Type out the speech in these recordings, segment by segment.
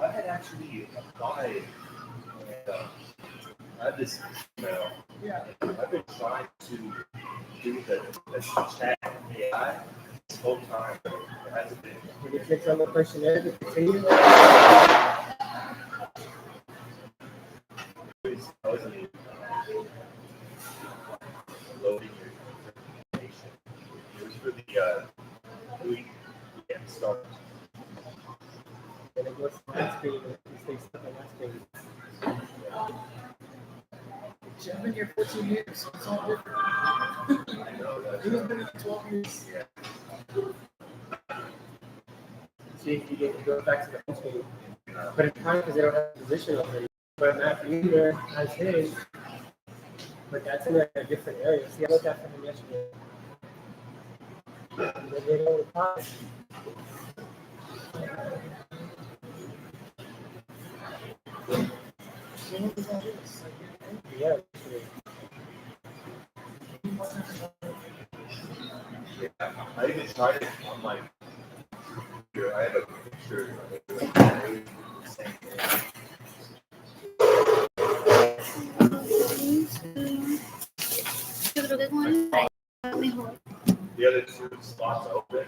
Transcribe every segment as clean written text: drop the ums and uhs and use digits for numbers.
I had actually applied. I have this email. I've been trying to do the chat AI this whole time. It hasn't been. Did you click on the questionnaire to continue? I wasn't even loading your information. It was for the doing start. And it goes to that screen and you stay stuck on that screen. I've been here 14 years, so it's all different. I know that. He's been here for 12 years. Yeah. See if you get go back to the home screen. But it's hard because they don't have a position already. But Matt Weaver has his. But that's in a different area. See, I looked at for him yesterday. They don't reply. Yeah. I even tried it on my computer. I have a picture of it. Yo creo que con el mejor. The other two slots open.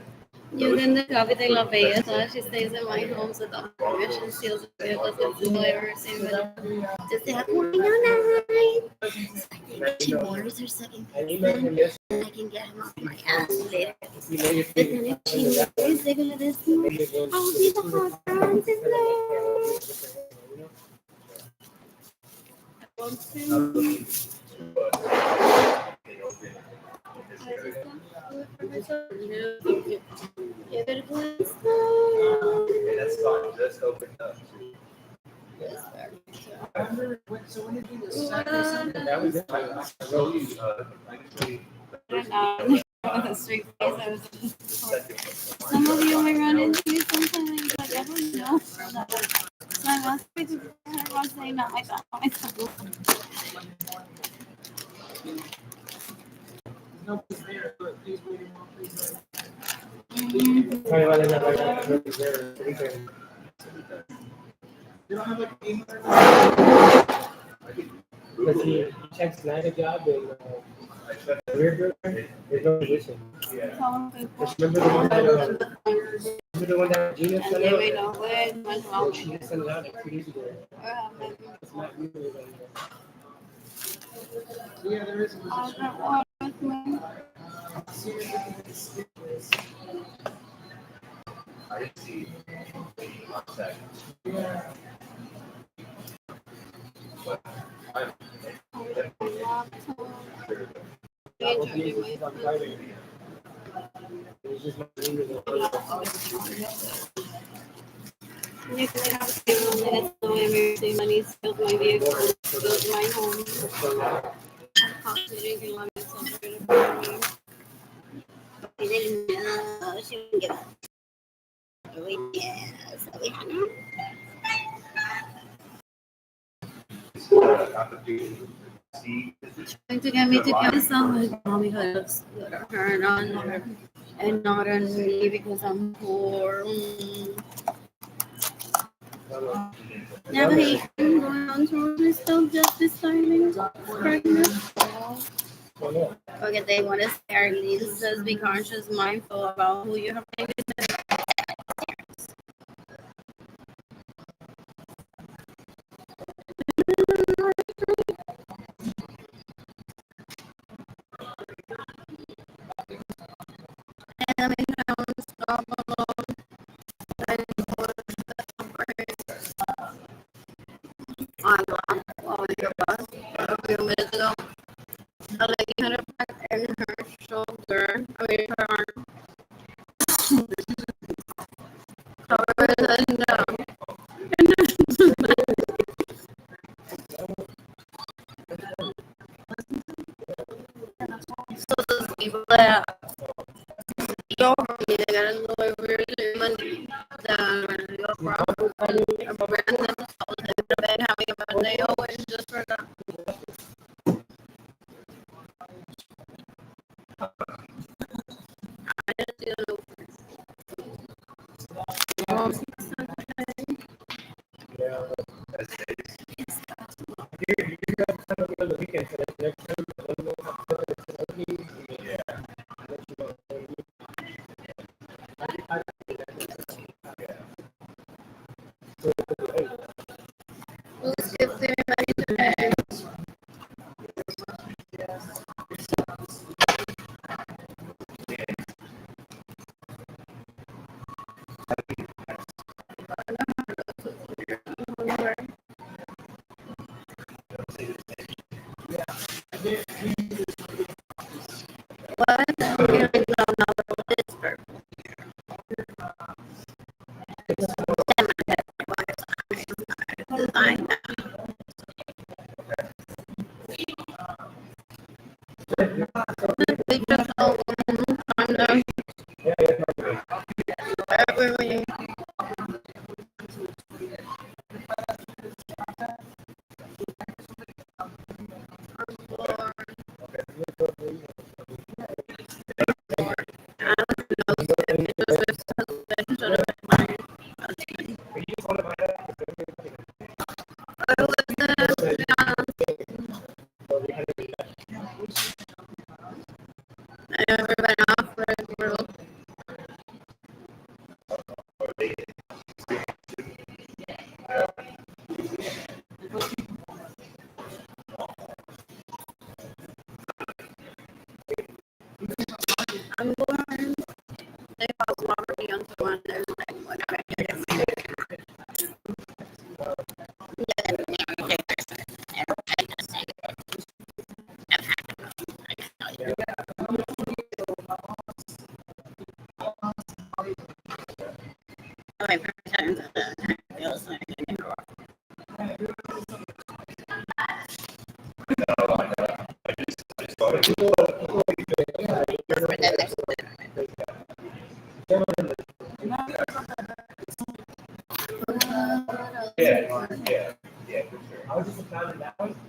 You can decapit in Las Vegas, so she stays in my home, so the permission seals the vehicles and the lawyers and just have morning night. So I think she orders her second pizza and I can get him off my ass later. But then if she is sick of this one, I'll be the hot dog in That's fine. Just open up. I remember when did you do this? Saturday, Sunday? That was it. I can show you. I can show you. with a straight face. I was some of you might run into He's there, but he's waiting on please. Probably why they're not like that. They're freezing. They don't have like an 800. Because he checks land a job in Weird there's no position. Just remember the one that Gina And sent they out? may know where it went wrong. She just sent it out like 2 days ago. It's not usually like that. Yeah, there is a position. I didn't see contact. Yeah. But I'm He's on Friday. He's just not doing it. You can have a few minutes so emergency money skills my vehicle, skills my home. I'm constantly drinking lemon soda for the family. She didn't know she wouldn't give up. So we had her. Trying to get me to cancel my mom because her and not on me because I'm poor. Navigation going on towards me still just deciding pregnant. Okay, they want to scare me. This says be conscious, mindful about who you have taken. A few minutes ago, a lady had a back in her shoulder. I mean, her arm. However, it doesn't go. So those people that go from me, they gotta know where to money. Go from and then having a birthday always just for that. I didn't see the The weekend, so that's next time. Who's gifting money today? What? It's purple. Design that. Because wherever we everybody off for the world. I'm born. They call poverty on someone there's like whatever.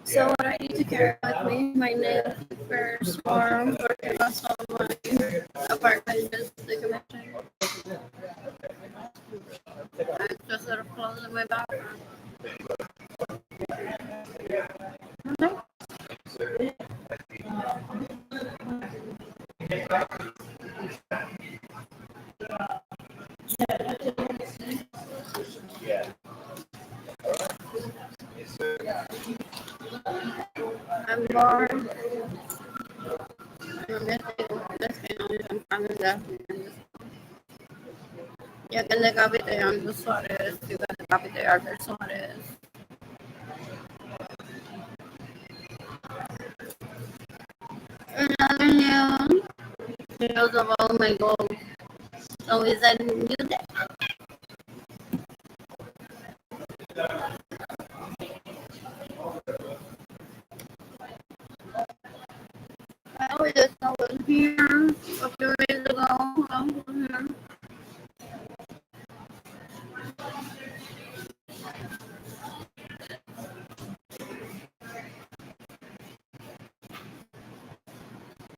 So what I need to carry with me, my name first form for Yeah. I'm bored. Ya que le capite a Andrew Suarez, you got the capite a Arthur Suarez. Another news, news of all my goals. So is that new day? I was just over here a few days ago. I was here.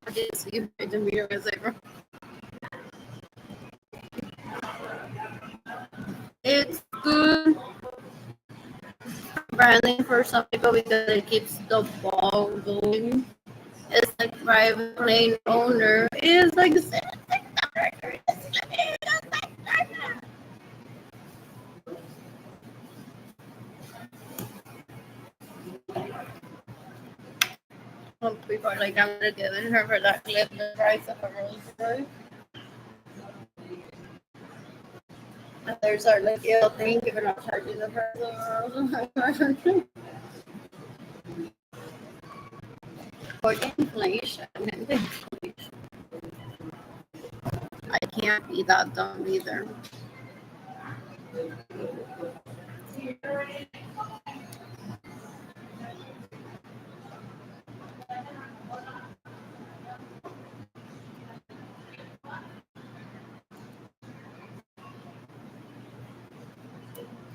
I didn't see the meter was like, it's good branding for some people because it keeps the ball going. It's like private plane owner is like some people are like I'm gonna give her for that clip the price of a Rolls Royce. Others are like, yo, thank you for not charging the price of a Rolls Royce. For inflation and inflation. I can't be that dumb either.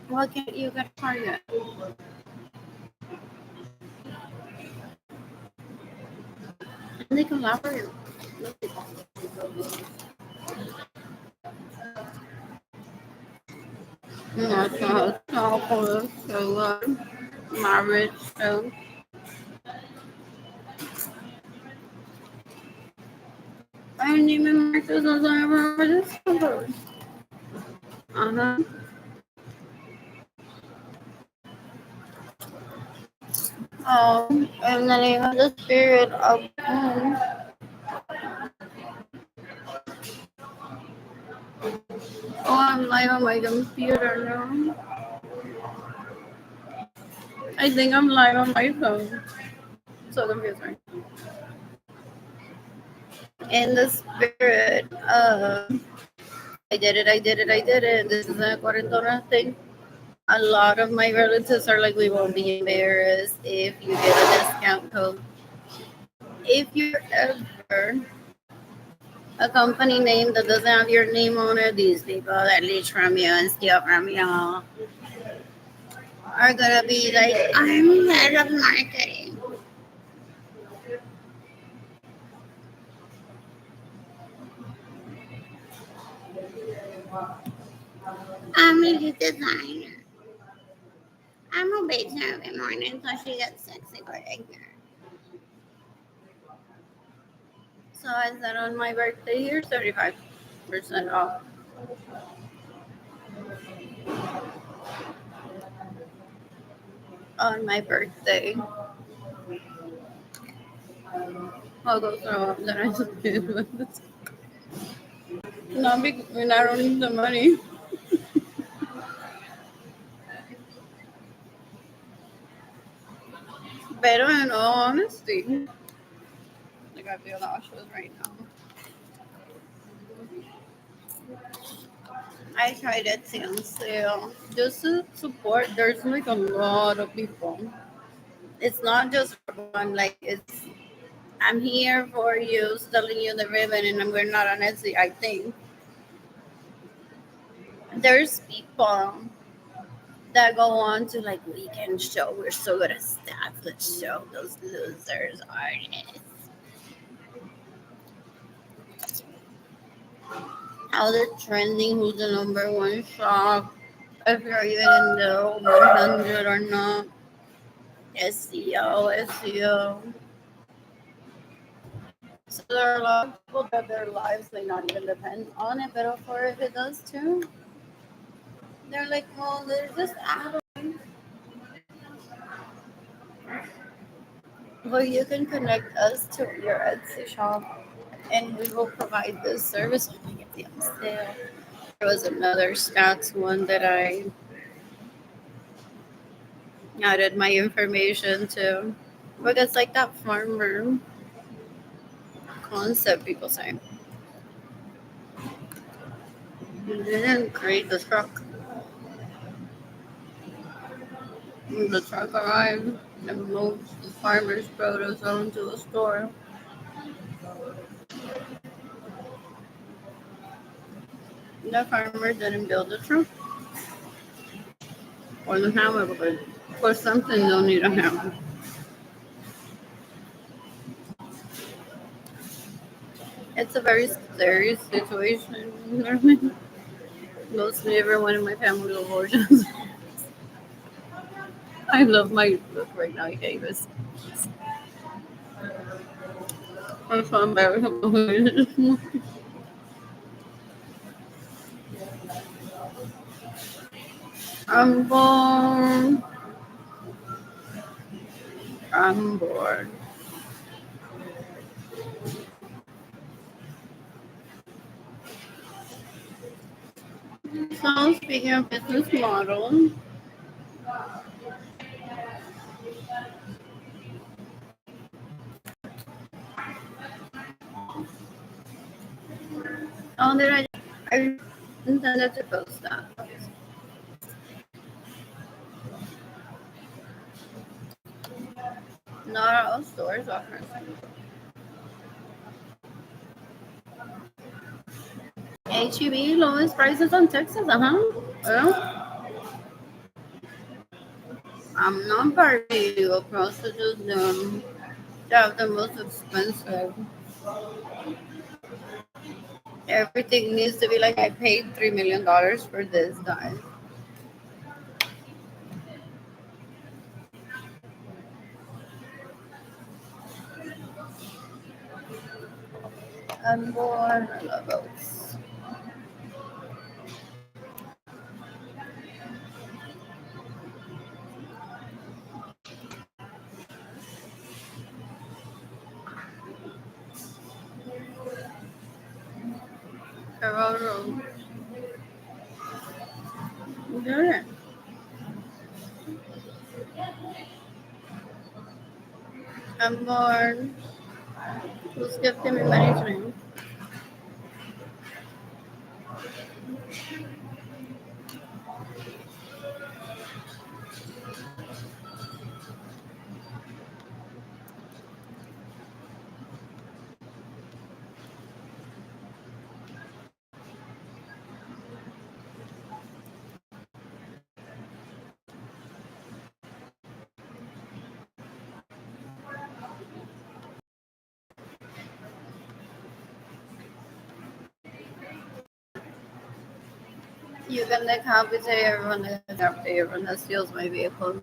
Why can't you get Target? And they collaborate. So marriage, so I didn't even mark this as I ever discovered. Uh-huh. In the name of the spirit of oh, I'm live on my computer now. I think I'm live on my phone. So confusing. In the spirit of I did it. This is a cuarentona thing. A lot of my relatives are like, we won't be embarrassed if you get a discount code. If you're ever a company name that doesn't have your name on it, these people that leech from you and steal from you are gonna be like, I'm head of marketing. I'm a designer. I'm a baker every morning so she gets sexy for ignorant. So I said on my birthday, here's 35% off. On my birthday. I'll go throw up that I just paid with this. Not because I don't need the money. But in all honesty, like I feel nauseous right now. I tried Etsy on sale just to support. There's like a lot of people. It's not just for one. Like it's, I'm here for you, selling you the ribbon, and we're not on Etsy. I think there's people that go on to like weekend show. We're so good at stats. Let's show those losers artists. How they're trending, who's the number one shop, if you're even in the 100 or not. SEO. So There are a lot of people that their lives may not even depend on it, but for if it does too, they're like, well, there's this app where you can connect us to your Etsy shop, and we will provide this service. Oh my God, on sale. There was another stats one that I added my information to, but it's like that farmer concept people say. You didn't create the truck. The truck arrived and moved the farmer's produce onto a store. The farmer didn't build the truck or the hammer, but for something they'll need a hammer. It's a very scary situation. Mostly everyone in my family is abortions. I love my look right now, Davis. I'm so embarrassed about it. I'm bored. I'm bored. So speaking of business model, oh, I intended to post that. Not all stores offer HEB lowest prices on Texas, Well, I'm not party of prostitutes. They have the most expensive. Everything needs to be like I paid $3 million for this, guys. I'm bored. I love oats. Carol, good. I'm bored. Who's gifting me money tonight? You can decapitate everyone that steals my vehicle.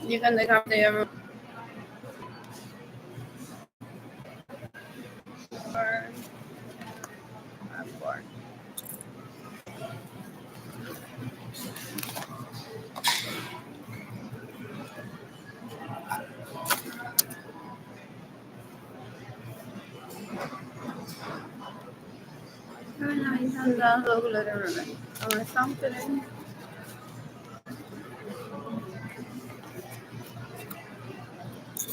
You can decapitate everyone. I'm bored. Ay, intentando literally. Or something.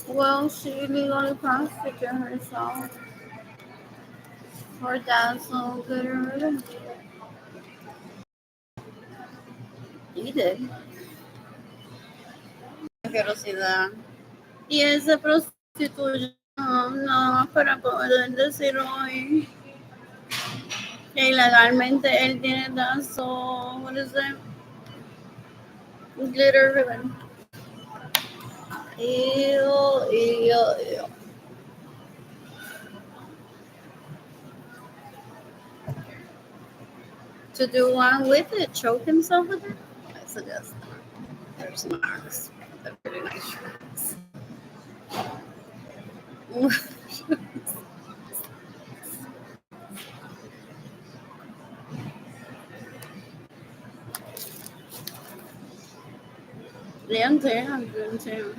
Well, she illegally prostituted herself. Her dad so literally. He did. Quiero see that. Y él se prostituyó no, para poder decir hoy que ilegalmente él tiene so what is it? Glitter ribbon. Ew, ew, ew. To do one with it, choke himself with it? I suggest that. There's marks. They're pretty nice shirts. Bien, too.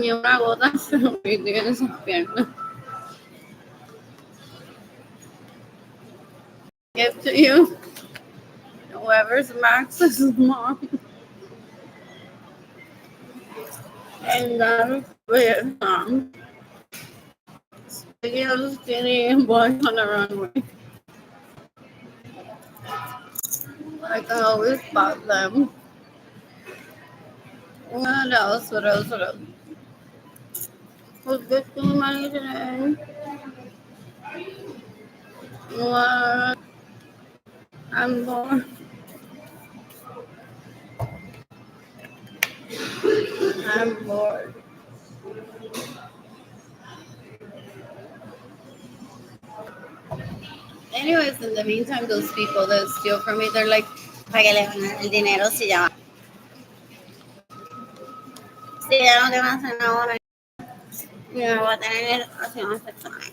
Ni una gota se lo pide en esas piernas. Give to you. Whoever's Max's mom. And that's Vietnam. Speaking of skinny boys on the runway, I can always spot them. What else? What else? What else? Who's good to money today? What? I'm bored. I'm bored. Anyways, in the meantime, those people that steal from me, they're like, ¿para qué le van a dar el dinero si ya no te van a hacer ahora? Y me voy a tener relaciones sexuales.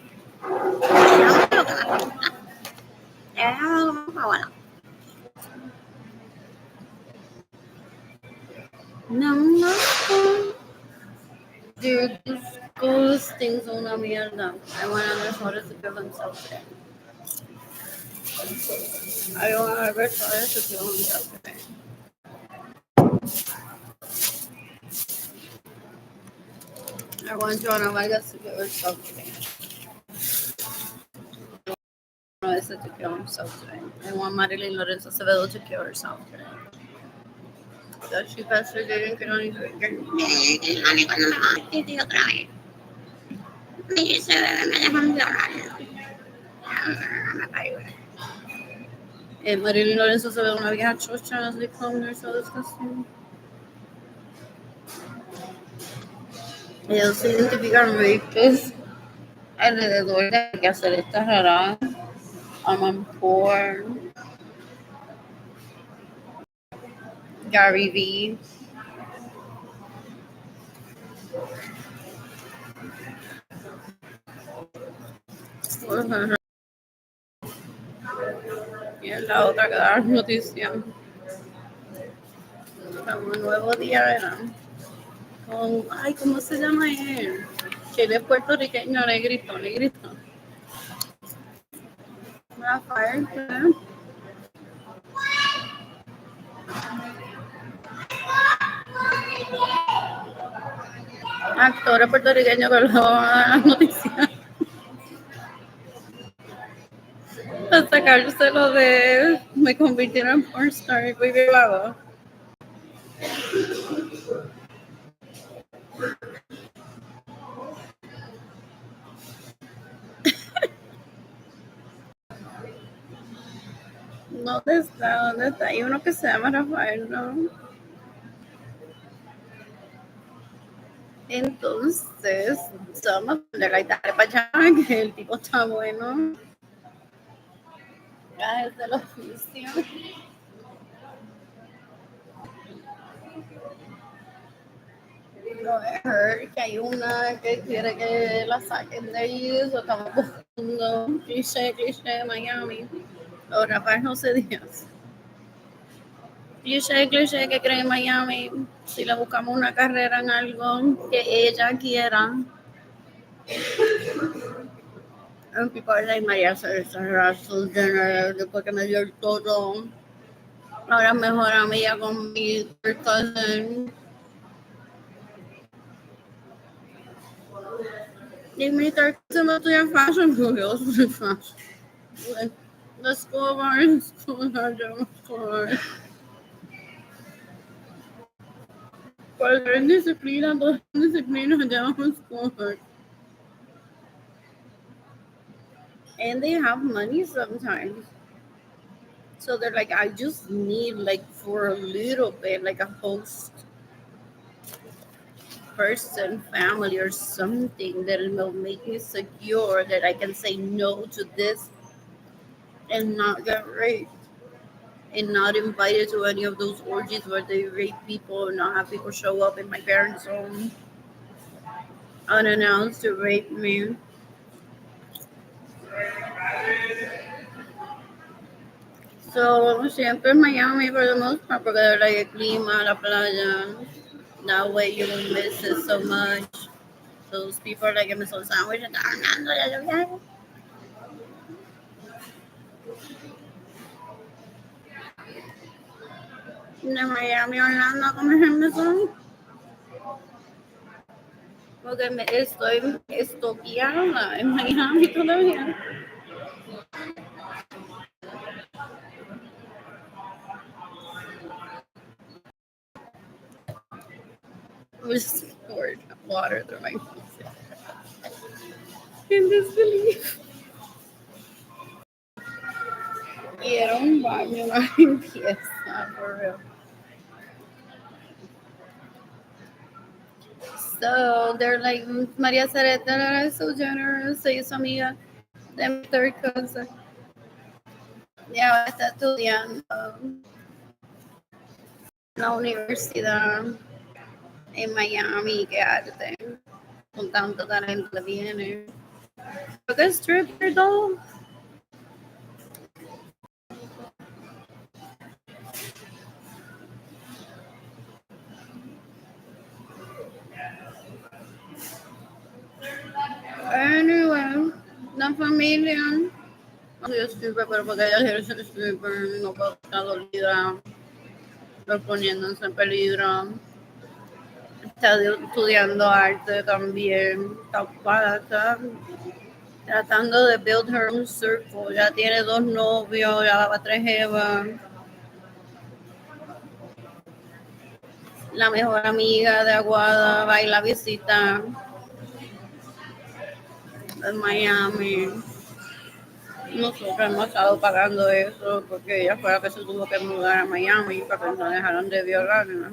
No, dude, those things son una mierda. I want to mejores to kill themselves today. I want to mejores to kill themselves today. I want Joanna Vargas to kill herself today. I want Lorenzo to kill himself today. I want Marilyn Lorenzo Acevedo to kill herself today. That she bastard didn't get on cuando me va a vestir otra vez. Y ese bebé me dejó violado. Me parió. Marilyn Lorenzo Acevedo, una vieja chocha, as they call her, so disgusting. Ellos se identifican rapes alrededor de que hacer esta rara. I'm porn. Gary V. Y es la otra que da noticia. Un nuevo día, ¿verdad? Con, ay, ¿cómo se llama él? Que él es puertorriqueño, negrito. Rafael, ¿qué? Actor puertorriqueño que lo va a dar las noticias. A sacárselo de me convirtieron en pornstar y fui violado. ¿Dónde está? Hay uno que se llama Rafael, ¿no? Entonces, vamos a ponerle ahí para allá, que el tipo está bueno. Gajes del oficio. No he heard que hay una que quiere que la saquen de ahí, eso estamos buscando cliché Miami. O Rafael José Díaz. Cliché que cree en Miami. Si le buscamos una carrera en algo que ella quiera. And people are like, María Russell Jenner, después que me dio el todo. Ahora es mejor amiga con mi third cousin. Y mi third cousin no estudia fashion, porque yo soy fashion. Like, the school bar, school. Cualquier disciplina, todas las disciplinas llamamos school. And they have money sometimes. So they're like, I just need like for a little bit, like a host person, family, or something that will make me secure that I can say no to this and not get raped and not invited to any of those orgies where they rape people and not have people show up in my parents' home unannounced to rape me. So, siempre en Miami for the most part porque de verdad que el clima, la playa, that way you don't miss it so much. Those people are like give me some sandwich and de Miami a Orlando a comerme eso porque me estoy estoqueada en Miami todavía. Just poured water through my face. In disbelief. Y era un baño, una limpieza, for real. So they're like, María Cereta is so generous, se hizo amiga de mi third cousin. Y ahora está estudiando en la universidad en Miami, que arte, con tanto talento que viene. Creo que es stripper, though. Anyway, la familia. No soy stripper, pero porque ella quiere ser stripper, no puedo estar dolida, poniéndose en peligro. Está estudiando arte también, está ocupada, está tratando de build her own circle. Ya tiene 2 novios, ya va 3 jevas. La mejor amiga de Aguada va y la visita en Miami. Nosotros hemos estado pagando eso porque ella fue la que se tuvo que mudar a Miami para que no dejaran de violarla.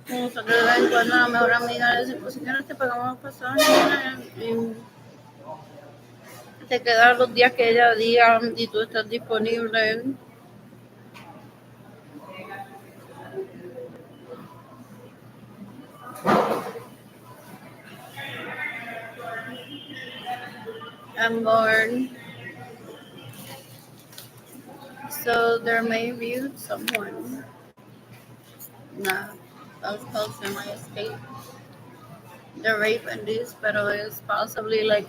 Nosotros de vez en cuando la mejor amiga le dice, pues si quieres te pagamos los pasajes y te quedan los días que ella diga y tú estás disponible. I'm born. So there may be someone that was close to my escape. The rape and this, pero it's possibly like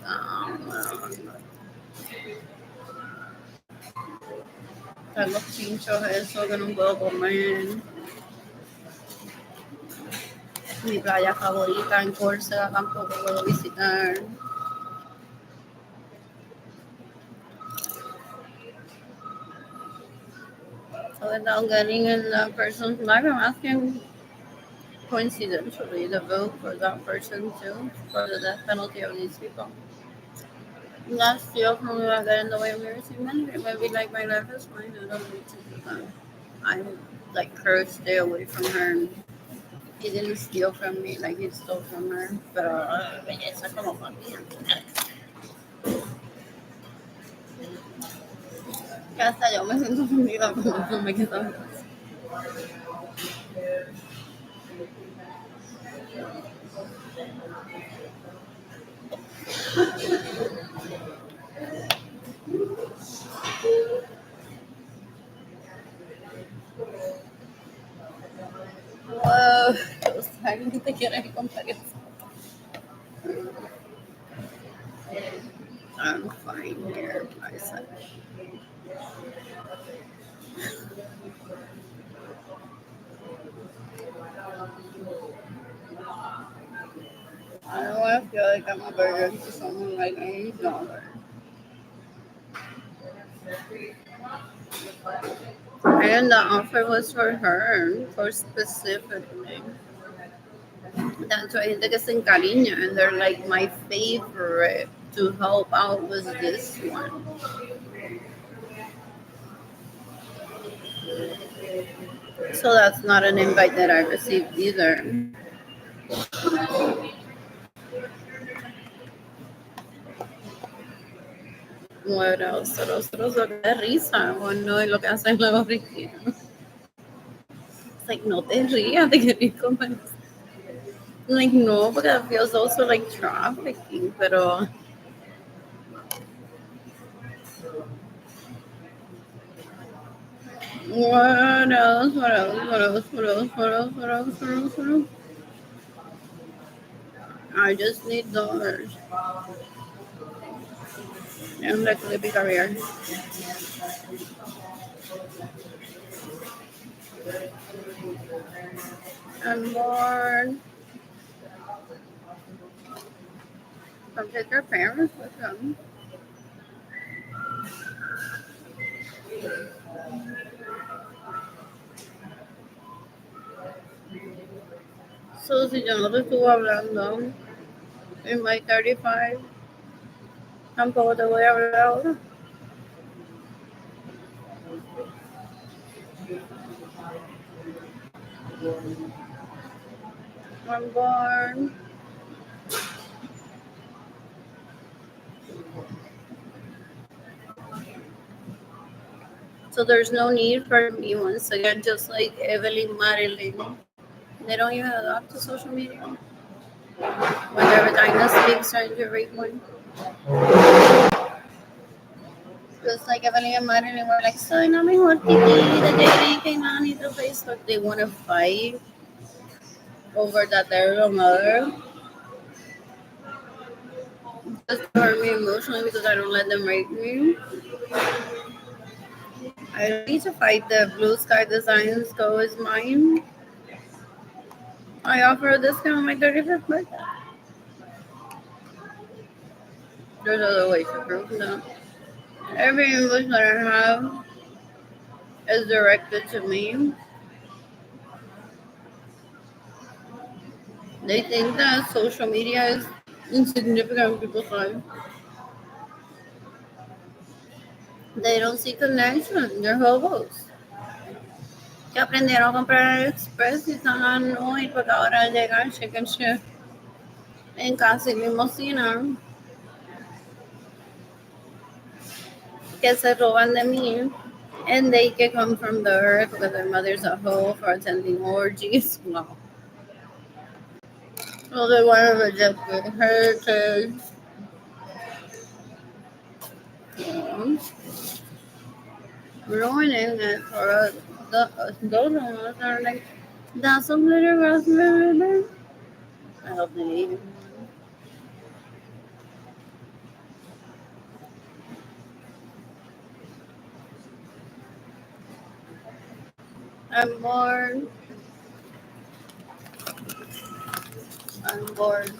los pinchos eso que no puedo comer. Mi playa favorita en Córcega tampoco puedo visitar. So without getting in that person's life, I'm asking coincidentally to vote for that person too, for the death penalty of these people. Not steal from me by getting the way of mercy. Maybe like my life is fine. I don't need to do that. I like her, stay away from her. He didn't steal from me, like he stole from her. Pero belleza como familia. Que hasta yo me siento ofendida cuando no me quedan. Wow, ¿alguien te quiere contar eso? I'm fine here, I said. I don't want to feel like I'm a burden to someone like any dollar. And the offer was for her, for specifically. That's why gente que se encariña, and they're like my favorite to help out with this one. So that's not an invite that I received either. Bueno, solo que da risa cuando es lo que hacen los ricos. It's like, no te rías, te querés comer. Like, no, porque that feels also like trafficking, pero what else, what else, what else, what else, what else, what else, what else, what else? I just need dollars. And like a big career. I'm bored. Come take your parents with them. So, si yo no te estuve hablando en my 35, tampoco te voy a hablar ahora. I'm bored. So there's no need for me once again, just like Evelyn Marilyn. They don't even adopt to social media. When their vagina speaks trying to rape one. Just like Evelyn and Marilyn were like, soy la mejor tiki, the day came on into Facebook. They want to fight over that they're a mother. Just to hurt me emotionally because I don't let them rape me. I don't need to fight the blue sky designs go is mine. I offer a discount on my 35th birthday. There's other ways to prove that. Every invoice that I have is directed to me. They think that social media is insignificant in people's lives. They don't see connection. They're hobos. Que aprendieron a comprar Express y están annoyed porque ahora llega el chicken shift en casi limosina que se roban de mí. And they can come from the earth because their mother's a hoe for attending orgies. Wow. So they want to reject the heritage. Yeah. Ruining it for us. Those of us are like, that's some little raspberry. I hope they eat it. I'm bored. I'm bored.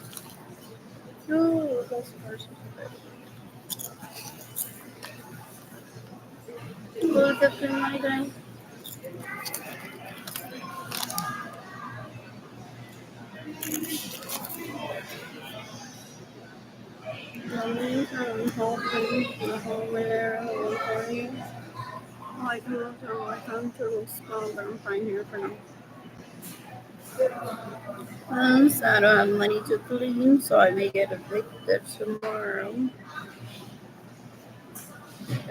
No, those first. Look at my day. I'm hoping the whole there, whole party. I can look at my comfortable spot, but I'm fine here for now. I'm sad I don't have money to clean, so I may get evicted tomorrow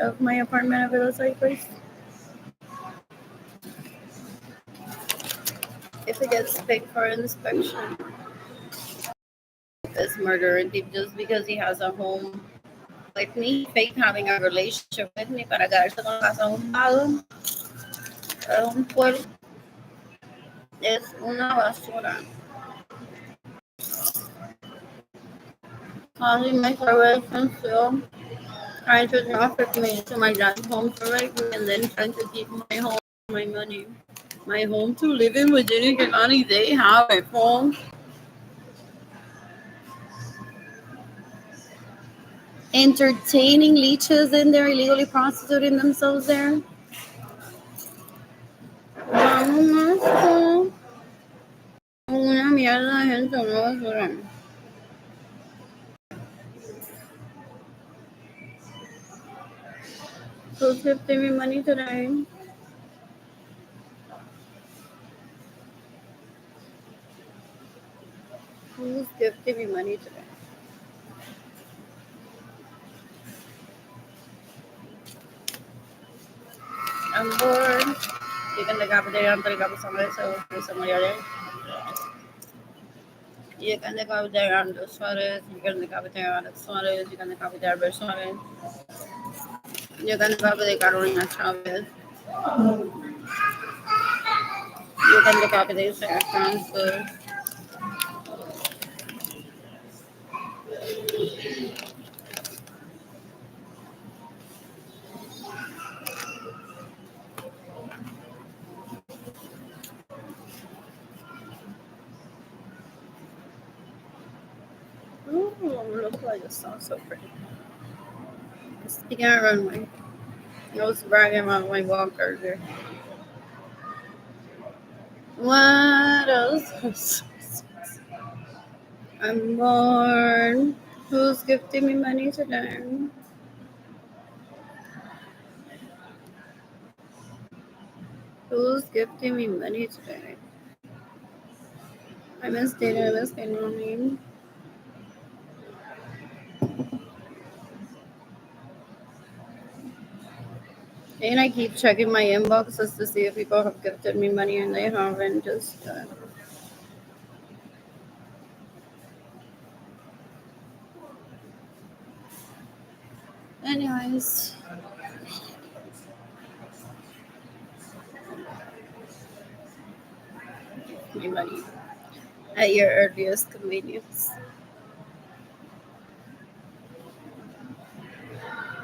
of my apartment at Riverside Place. If it gets picked for inspection, it's murder and thief just because he has a home with me, fake having a relationship with me para quedarse con la casa a un lado, es un puerco, es una basura. Causing my corporation still trying to traffic me to my dad's home to rape me and then trying to keep my home, my money. My home to live in Virginia, Kelani, they have a home. Entertaining leeches in there, illegally prostituting themselves there. Una mierda de gente, una basura. Who's gifting me money today? Who's gifting me money today? I'm bored. You can look up there and look up somewhere, so somewhere there. You can look up there and do Suarez. You can look up there and Suarez. You can look up there and Suarez. You can look up there Carolina Chavez. You can look up there Sarah Francis. Oh, look like this sounds so pretty. Speaking of runway, I was bragging about my walk earlier. What else? I'm bored. Who's gifting me money today? Who's gifting me money today? I miss data. I miss Kainani. And I keep checking my inboxes to see if people have gifted me money, and they haven't. Just anyways. Me money at your earliest convenience.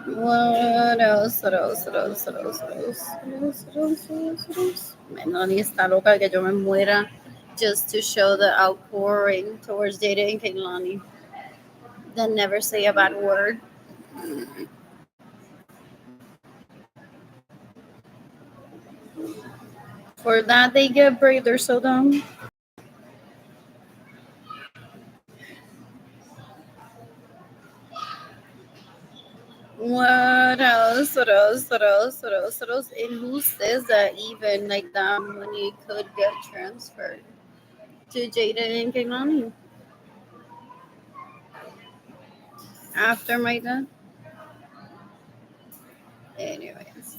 What else? What else? What else? What else? What else? What else? What else? What else? What else? Melanie está loca que yo me muera just to show the outpouring towards Jada and Kailani. Then never say a bad word. For that they get brave. They're so dumb. What else? What else? What else? What else? What else? And who says that even like that money could get transferred to Jada and Kailani after my death? Anyways.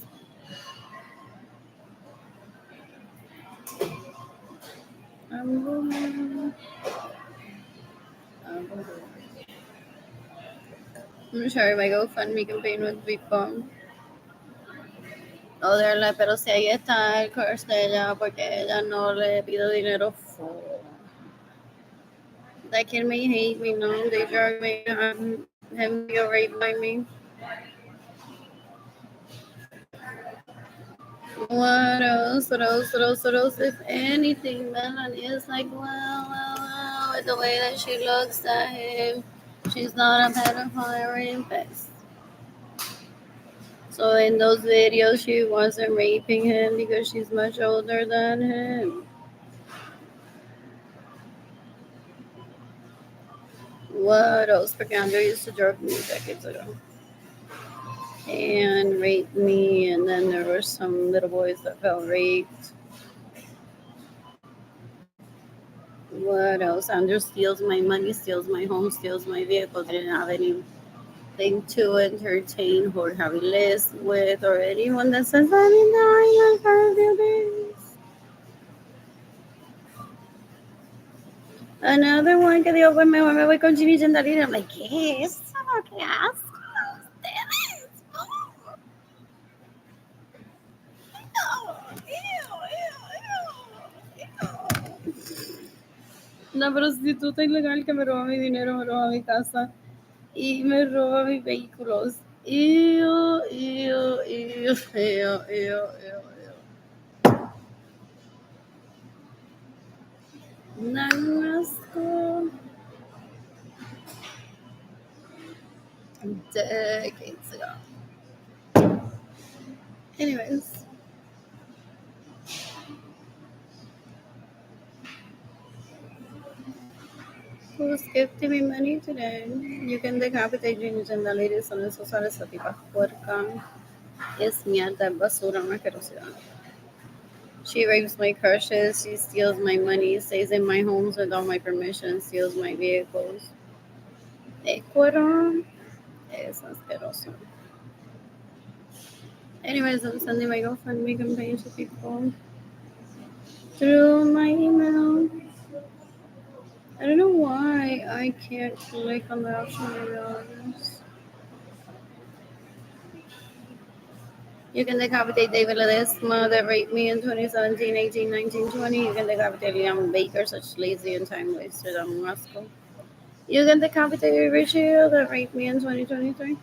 I'm sharing my GoFundMe campaign with people. Odiarla, pero si ahí está el curse de ella, porque ella no le pido dinero for. That kid may hate me, no, they drug me, him get raped by me. What else? What else? What else? What else? If anything, Melanie is like, well, with the way that she looks at him, she's not a pedophile or rapist. So in those videos, she wasn't raping him because she's much older than him. What else? Porque Andrew used to drug me decades ago and raped me, and then there were some little boys that felt raped. What else? Andrew steals my money, steals my home, steals my vehicle. I didn't have anything to entertain Jorge Aviles with, or anyone that says I'm in the island for a few days. Another one que digo, pues mejor me voy con Jimmy Gendarina. I'm like, ¿qué es eso? ¿Qué asco? Ustedes. Una prostituta ilegal que me roba mi dinero, me roba mi casa y me roba mis vehículos. Ew. Un asco. Decades ago. Anyways. Who's gifting me money today? You can decapitate dreams and the ladies on esos sale esa tipa puerca. Es mierda, es basura, una asquerosidad. She rapes my crushes. She steals my money. Stays in my homes without my permission. Steals my vehicles. Ecuador. Es asqueroso. Anyways, I'm sending my GoFundMe campaign to people through my email. I don't know why I can't click on the option emails. You can decapitate David Ledesma that raped me in 2017, 18, 19, 20. You can decapitate Liam Baker, such lazy and time waster on Moscow. You can decapitate Richie Hill that raped me in 2023.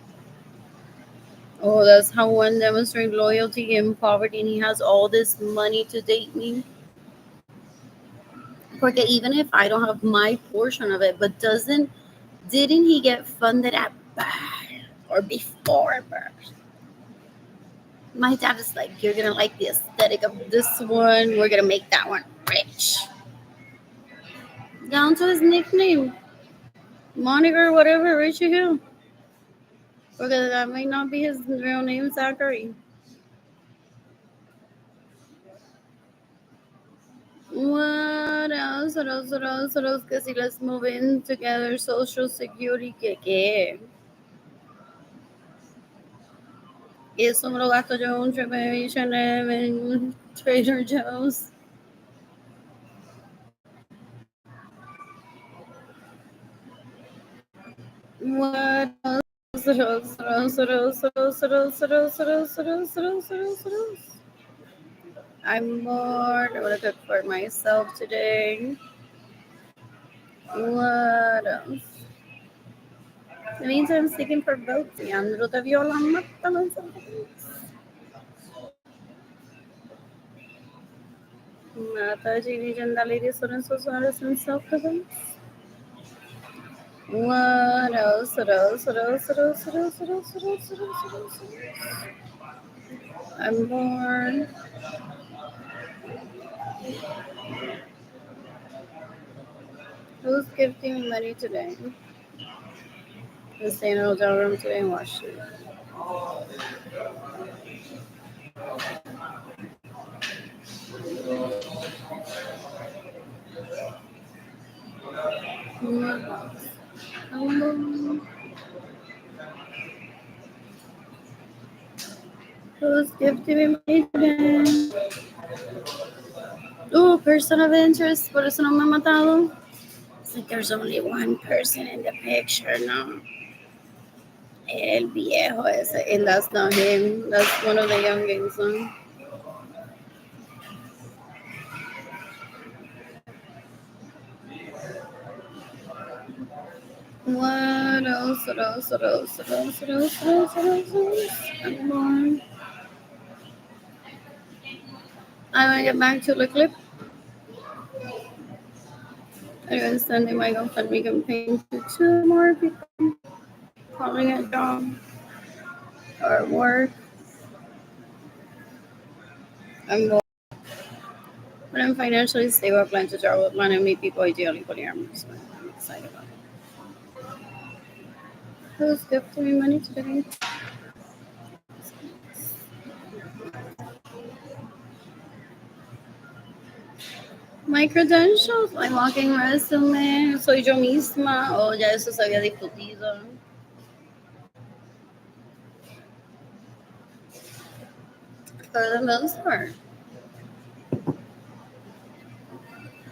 Oh, that's how one demonstrates loyalty in poverty, and he has all this money to date me. Porque even if I don't have my portion of it, but didn't he get funded at birth or before birth? My dad is like, you're gonna like the aesthetic of this one. We're gonna make that one rich. Down to his nickname, moniker, whatever, Richie Hill. Because that may not be his real name, Zachary. What else? What else? What else? What else? Because let's move in together. Social Security, ¿qué? Eso me lo gasto yo un trip en H&M en Trader Joe's. What else? What else? What else? What else? What else? What else? What else? What else? What else? What else? What else? What else? I'm bored. I'm gonna cook for myself today. What else? In the meantime, I'm seeking for votes. Leandro de Viola mata los votes. Mata Gigi Jandalidi Sorenso Suarez and self-defense. What else? What else? What else? What else? What else? What else? What else? What else? What else? What else? I'm bored. Who's gifting me money today? I'm staying in a hotel room today and watch it. Who's gifting me money today? Oh, person of interest. Por eso no me ha matado. It's like there's only one person in the picture, no. El viejo ese. And that's not him. That's one of the youngins, no? What else? What else? What else? What else? What else? What else? What else? What else? I'm bored. I want to get back to the clip. I'm sending my GoFundMe campaign to 2 more people calling it job or work. I'm bored. When I'm financially stable, I plan to travel, plan and meet people ideally polyamorous. I'm excited about it. Who's gifting me money today? My credentials, my walking resume, soy yo misma, o ya eso se había discutido. For the most part.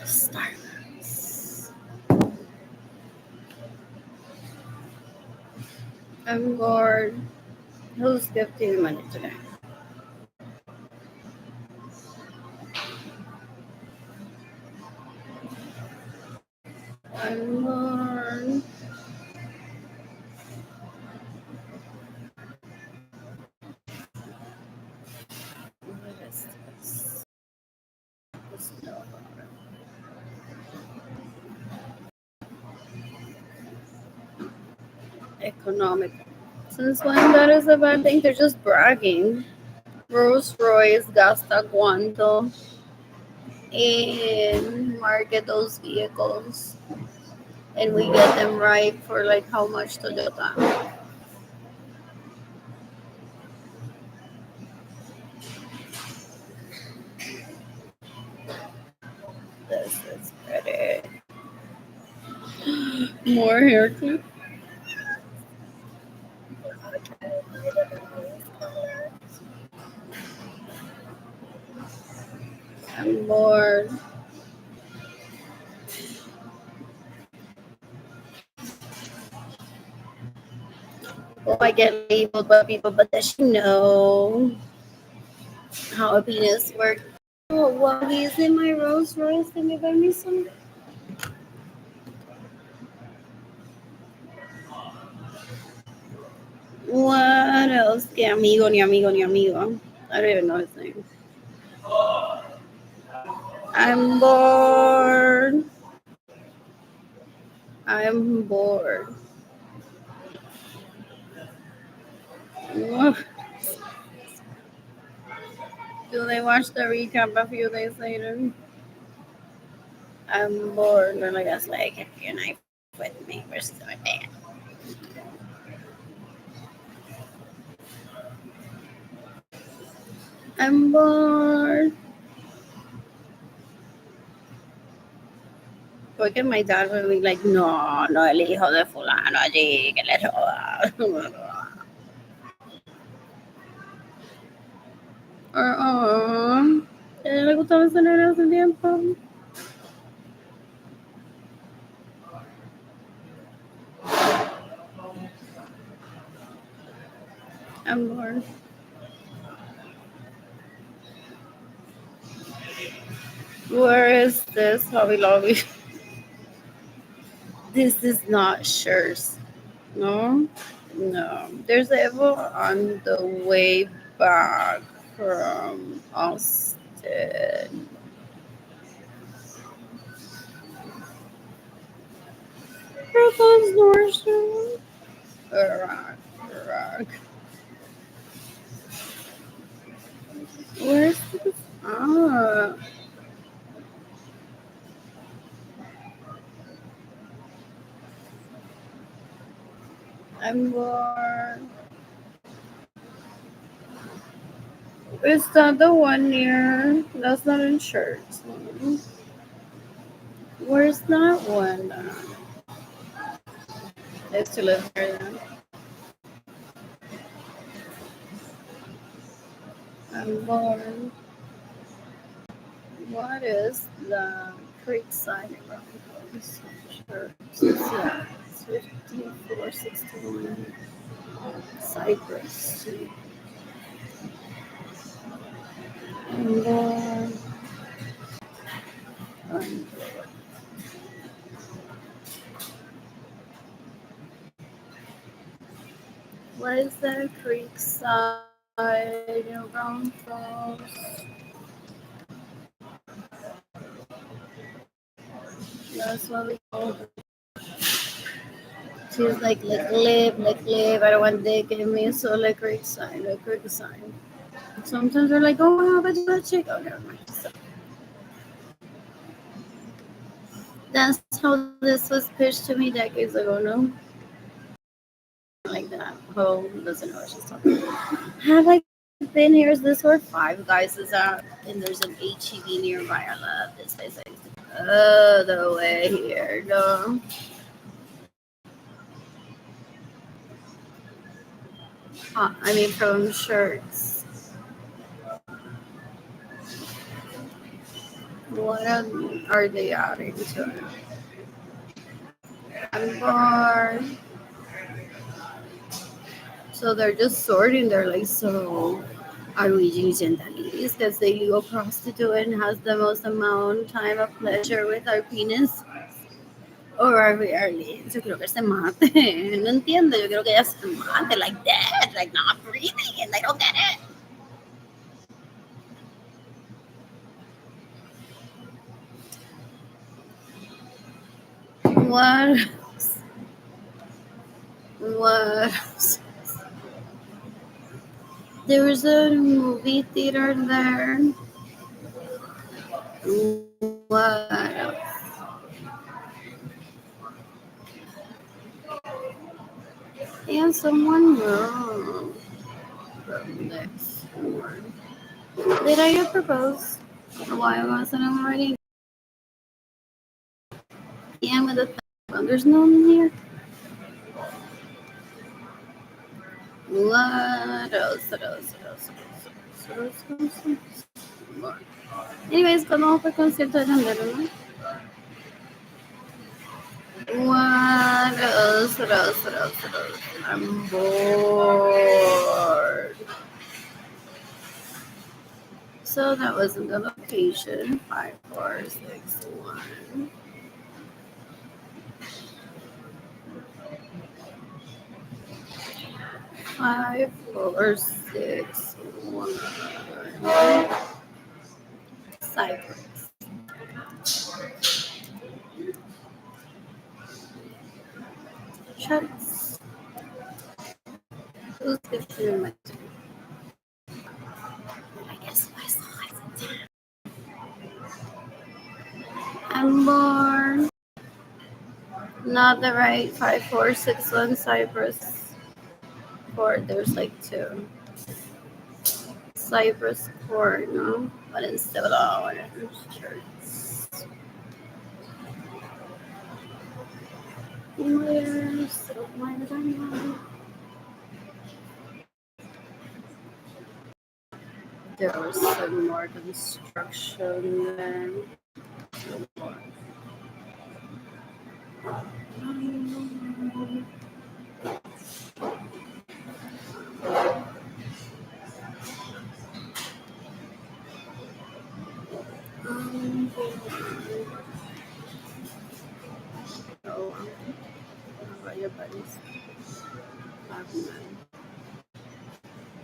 Starbucks. I'm bored. Who's gifting me money today? I'm bored. What is this? No. Economic. Since when that is a bad thing? They're just bragging. Rolls Royce gasta cuánto and market those vehicles, and we get them right for like how much Toyota. more hair clip. I'm bored. Oh, I get labeled by people, but does she know how a penis works? Oh, while he's in my Rolls Royce, can you buy me some? What else? Que amigo, ni amigo, ni amigo. I don't even know his name. I'm bored. I'm bored. Do they watch the recap a few days later? I'm bored. And I guess like if you're knife with me, we're so bad. I'm bored. Porque my dad would be like, no, no, el hijo de fulano allí, que le roba. ¿A ella le gustaba ese nene hace tiempo? I'm bored. Where is this Hobby Lobby? This is not Shirts. No? No. There's Evo on the way back from Austin. Brooklyn's Nordstrom. Rock. Where's this? Ah. I'm bored. Is that the one near? That's not in Shirts. Where's that one? I used to live there then. I'm bored. What is the Creekside Broncos? Shirts. Yeah, it's 5461 Cypress. And then what is the Creekside Broncos? That's what we call it. She's like live. I don't want dick in me, so like Creekside. Sometimes they're like, oh wow, but you're a chick. Oh, never mind. So that's how this was pitched to me decades ago, no? Like that. Ho doesn't know what she's talking about. Have I been here? Is this where Five Guys is at? And there's an HEB nearby. I love this place. The way here, no. I mean, from Shirts. What are they adding to it? I'm bored. So they're just sorting. They're like, so are we using Dali's because the illegal prostitute has the most amount time of pleasure with our penis? Or are we early? Yo creo que se mate. No entiendo. Yo creo que ella se mate like that, like not breathing, and I don't get it. What? There was a movie theater there. What? And someone wrong from next door. Did I propose? Why wasn't I already? Yeah, with a Well, there's no one here. What else? What else? What else? What else? What else? What else? Anyways, cuando vamos para el concierto de Yandero, ¿no? What else? What else? What else? What else? I'm bored. So that wasn't the location. 5461. 5461. Cypress. Shucks. Who's considering my I guess my slides. I'm bored. Not the right 5461 Cypress Court. There's like two. Cypress Court, no? But instead of orange shirts. Where's my vagina? There was some more construction there. Oh, how about your buddies? Have none.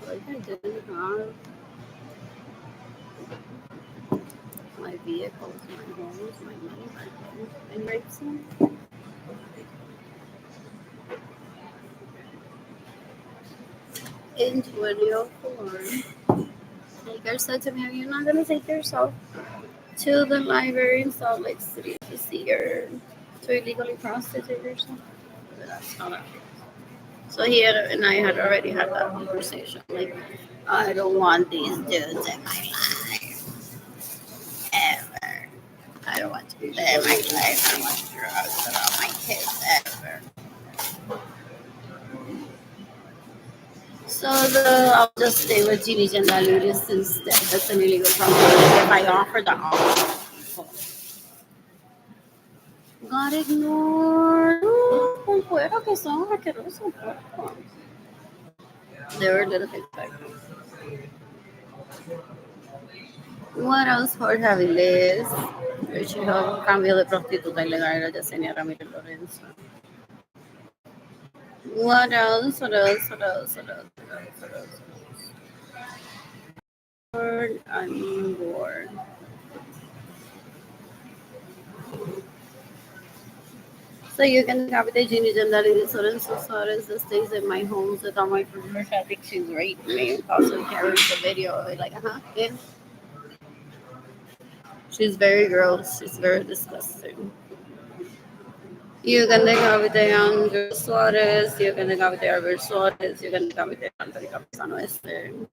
Like I didn't have my vehicles, my homes, my money, my homes, and Rachel. In 2004, Taker said to me, "Are you not going to take yourself to the library in Salt Lake City to see to illegally prostitute yourself?" But that's not it. So he and I had already had that conversation. Like, I don't want these dudes in my life ever. I don't want to live my life. I don't want drugs around my kids ever. So I'll just stay with Genie Jandaluris instead. That's an illegal proposition. If I offer the option. Got ignored. Con fuera que son asquerosos. They were a little bit better. What else for Javiles? Richie Hall, cambio de prostituta ilegal era Yesenia Ramírez Lorenzo. What else? What else? What else? What else? What else? What else? Bored. I'm bored. So you can copy the Genie Jandaluris Lorenzo Suarez that stays in my home with all my friends. I think she's raped me and also carries the video of it. Like, yeah. She's very gross. She's very disgusting. You can copy the Andrew Suarez. You can copy the Albert Suarez. You can copy the Anthony Capizano Western.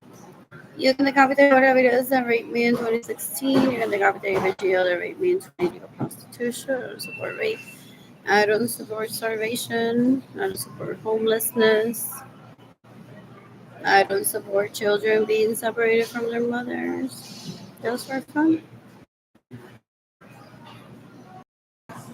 You can copy the whatever it is that raped me in 2016. You can copy the Virgil that raped me in 20 legal prostitution. I don't support rape. I don't support starvation. I don't support homelessness. I don't support children being separated from their mothers. Just for fun.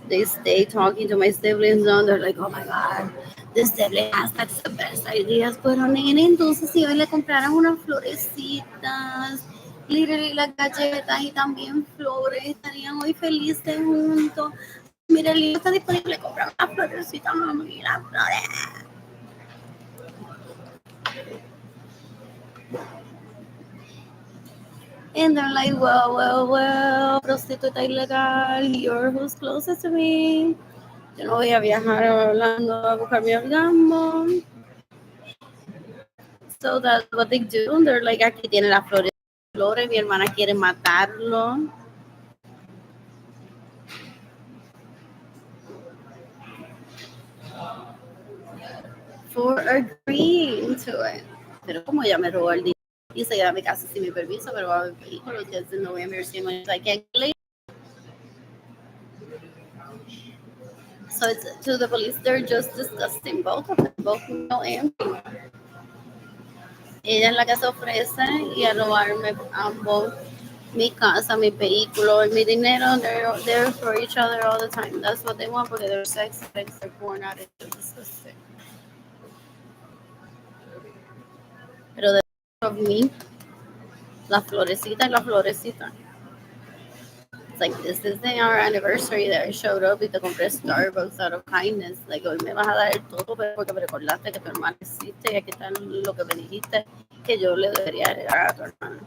They stay talking to my siblings and they're like, oh my God, this sibling has such the best ideas. Pero nene, entonces si hoy le compraran unas florecitas, literally las galletas y también flores, estarían hoy felices juntos. Mira, el libro está disponible, comprar unas florecitas, mami, las flores. And they're like, well, prostituta ilegal, you're who's closest to me. Yo no voy a viajar hablando a buscar mi orgasmo. So that's what they do. They're like, aquí tiene las flores, mi hermana quiere matarlo. For agreeing to it. Pero como ella me robó el dinero y se queda a mi casa sin mi permiso, pero va a mi vehículo, que es en noviembre, I can't leave. So it's to the police, they're just disgusting, both of them, both male and female. Ella es la que se ofrece y a robarme ambos, mi casa, mi vehículo, y mi dinero. They're there for each other all the time. That's what they want because they're sex addicts, they're born out, it's disgusting. Pero de of me, la florecita y la florecita. It's like, this is our anniversary that I showed up y te compré Starbucks out of kindness. Like, hoy me vas a dar el todo pero porque me recordaste que tu hermana existe y aquí está lo que me dijiste que yo le debería heredar a tu hermana.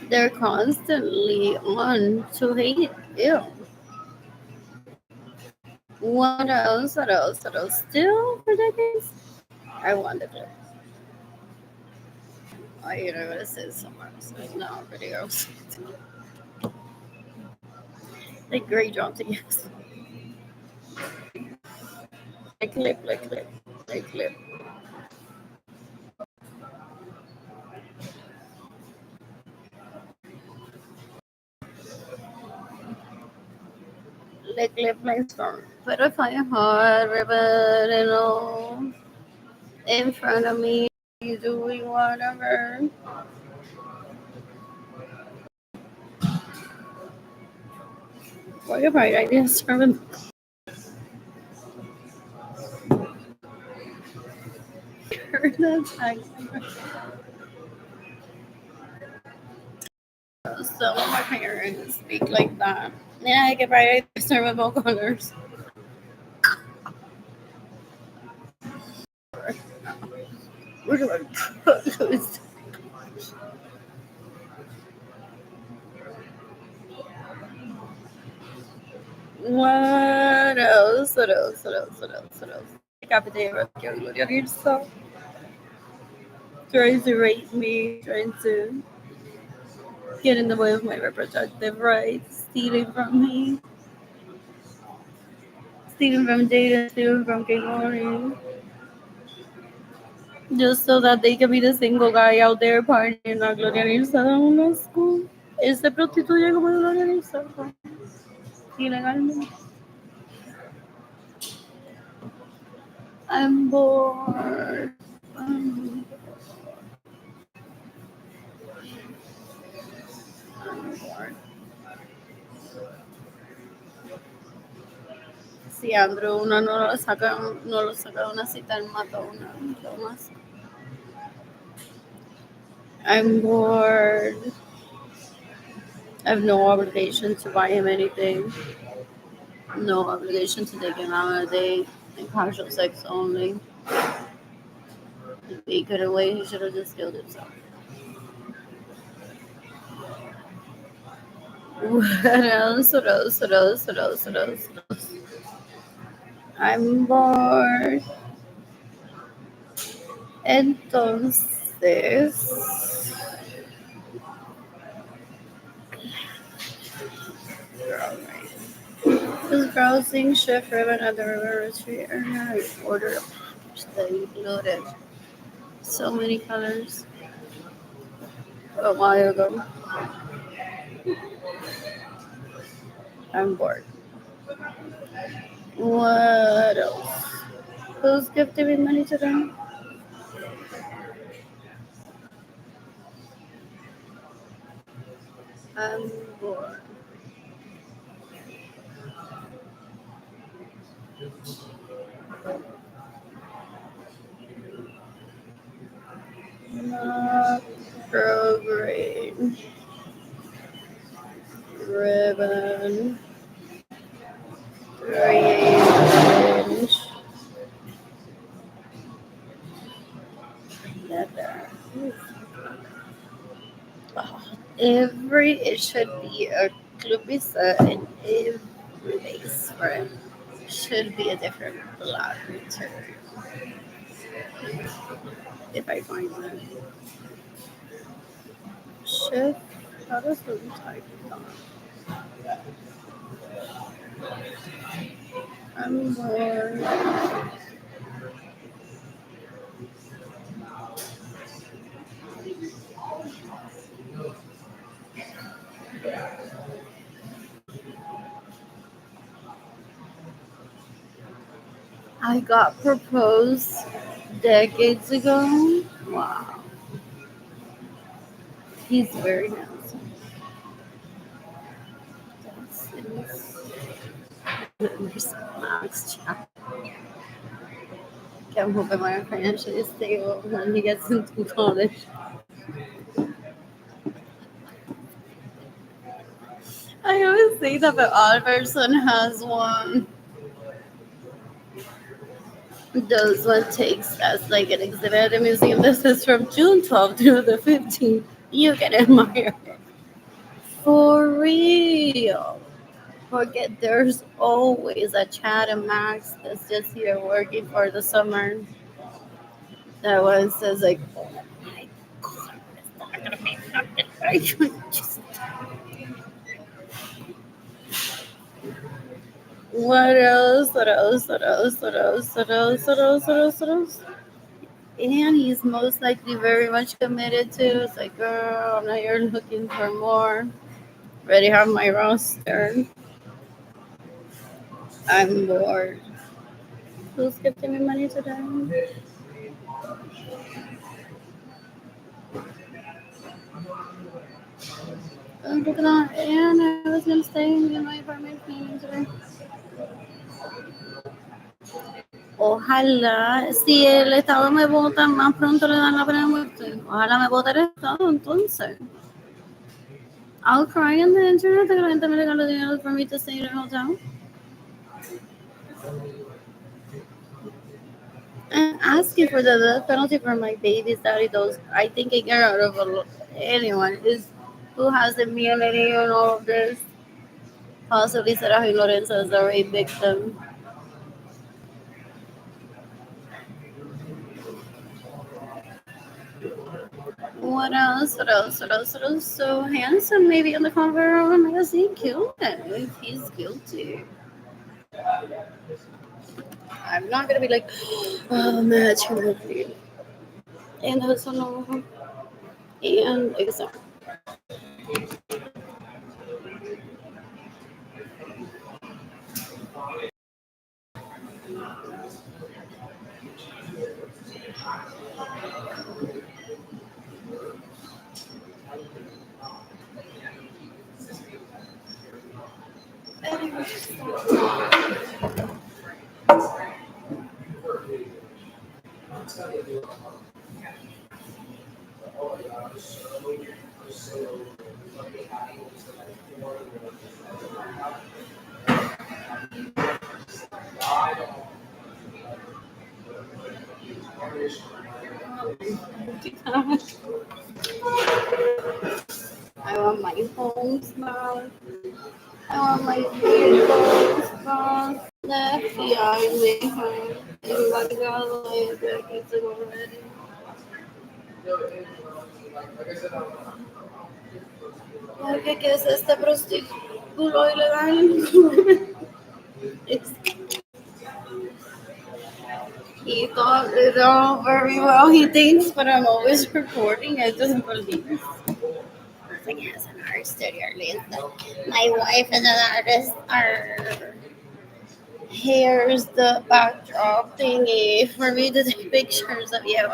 They're constantly on to hate. Ew. What else? What else? What else? Still for decades? I want the clip. Oh, you know what it says somewhere. So no, pretty girls. Like, great job to use. Like clip, like clip, like clip. Like clip, like storm. But if I had ribbon and all in front of me, doing whatever. What if I just from heard that time? Some of my parents speak like that. Yeah, I can write observable colors. Where do I put those? What else? What else? What else? What else? What else? Cafeteria, Gloria Rirsa, trying to rape me, trying to get in the way of my reproductive rights, stealing from me, stealing from Jada, stealing from Kingori, just so that they can be the single guy out there partying a Gloria Rirsa en una school. Él se prostituye como Gloria Rirsa, ilegalmente. I'm bored. I'm bored. Si Andrew uno no lo saca de una cita, él mata a una. Más. I'm bored. I have no obligation to buy him anything. No obligation to take him out on a date. And casual sex only. If he could have waited, he should have just killed himself. What else? What else? What else? What else? What else? What else? I'm bored. Entonces, just browsing Chef Ribbon at the River Retreat, and I ordered a package that included so many colors a while ago. I'm bored. What else? Who's gifting me money today? I'm bored. Not program. Ribbon. Range. Leather. It should be a clubisa in every base for it. Should be a different black material. If I find one. Chef, how does the type on? I'm bored. I got proposed decades ago. Wow. He's very handsome. That's there's Max chat. I'm hoping my financially stable when he gets into college. I always say that, but Albertson has one. Does what takes as like an exhibit at the museum. This is from June 12th through the 15th. You can admire it. For real. Forget there's always a Chad and Max that's just here working for the summer. That one says like, oh my god, it's not gonna be nothing. I just what else? What else? What else? What else? What else? What else? What else? What else? And he's most likely very much committed to. It's like, girl, I'm not here looking for more. Already have my roster. I'm bored. Who's giving me money today? Oh, look at that. And I was gonna stay in my apartment cleaning today. Ojalá, si el Estado me vota, más pronto le dan la pena de muerte. Ojalá me vote el Estado, entonces. I'll cry on the internet que la gente me regaló dinero for me to stay in a hotel. And asking for the death penalty for my baby's daddy, those I think I get out of anyone is who has immunity and all of this. Possibly Sarah Lorenzo is a rape victim. What else? What else? What else? What else? So handsome, maybe on the cover of a magazine. Killed it if he's guilty. I'm not gonna be like, oh, matrimony. And also no. And exam. I want my homes back. I want my vehicles back. The FBI may have investigado decades ago already. Porque ¿qué es este prostíbulo ilegal? He thought it all very well, he thinks, but I'm always reporting. I doesn't believe. Like, as an art studio, my wife is an artist. Here's the backdrop thingy for me to take pictures of you.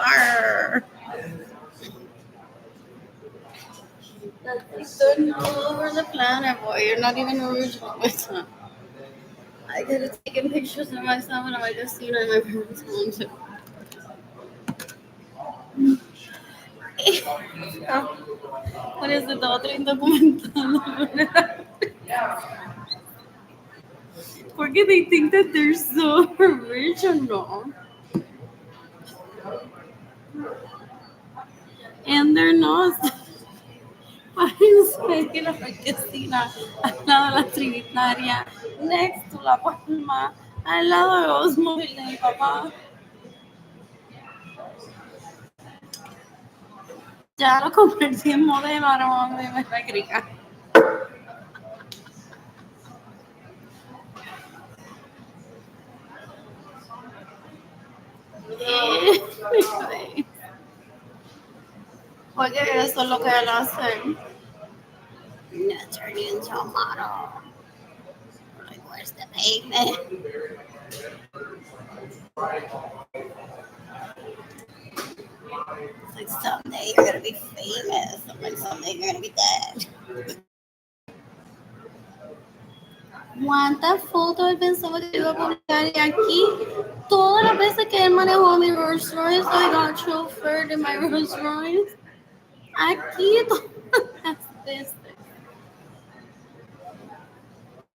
That's done all over the planet, boy. You're not even original. I could have taken pictures of myself and I just seen it in my parents' home too. What is it? The otro indocumentado. Porque they think that they're so original. And they're not. Parece que la marquesina al lado de la Trinitaria, next to La Palma, al lado de Osmobile de mi papá. Ya lo convertí en modelo, ahora mamá me va a gritar. Porque eso es lo que él hace. No turn into a model. Like, where's the payment? It's like someday you're gonna be famous. I'm like someday you're gonna be dead. ¿Cuántas fotos él pensaba que iba a publicar? Y aquí, todas las veces que él manejó mi Rolls Royce, I got chauffeured in my Rolls Royce. Aquí, todas las veces.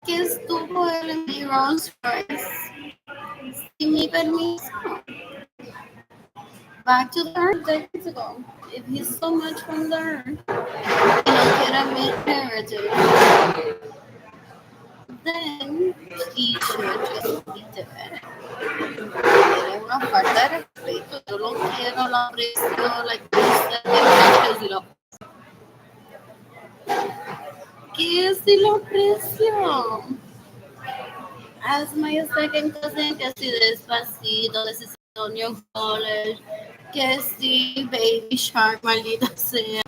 Que estuvo él en mi Rolls Royce. Sin mi permiso. Back to the earth decades ago. If he's so much from the earth, y no quiere admit heritage, then he should just be dead. Tiene una falta de respeto. Yo lo quiero, lo aprecio, like y lo ¿qué si lo aprecio? As my second cousin, que si Despacito, que si Antonio College, que si Baby Shark, maldita sea.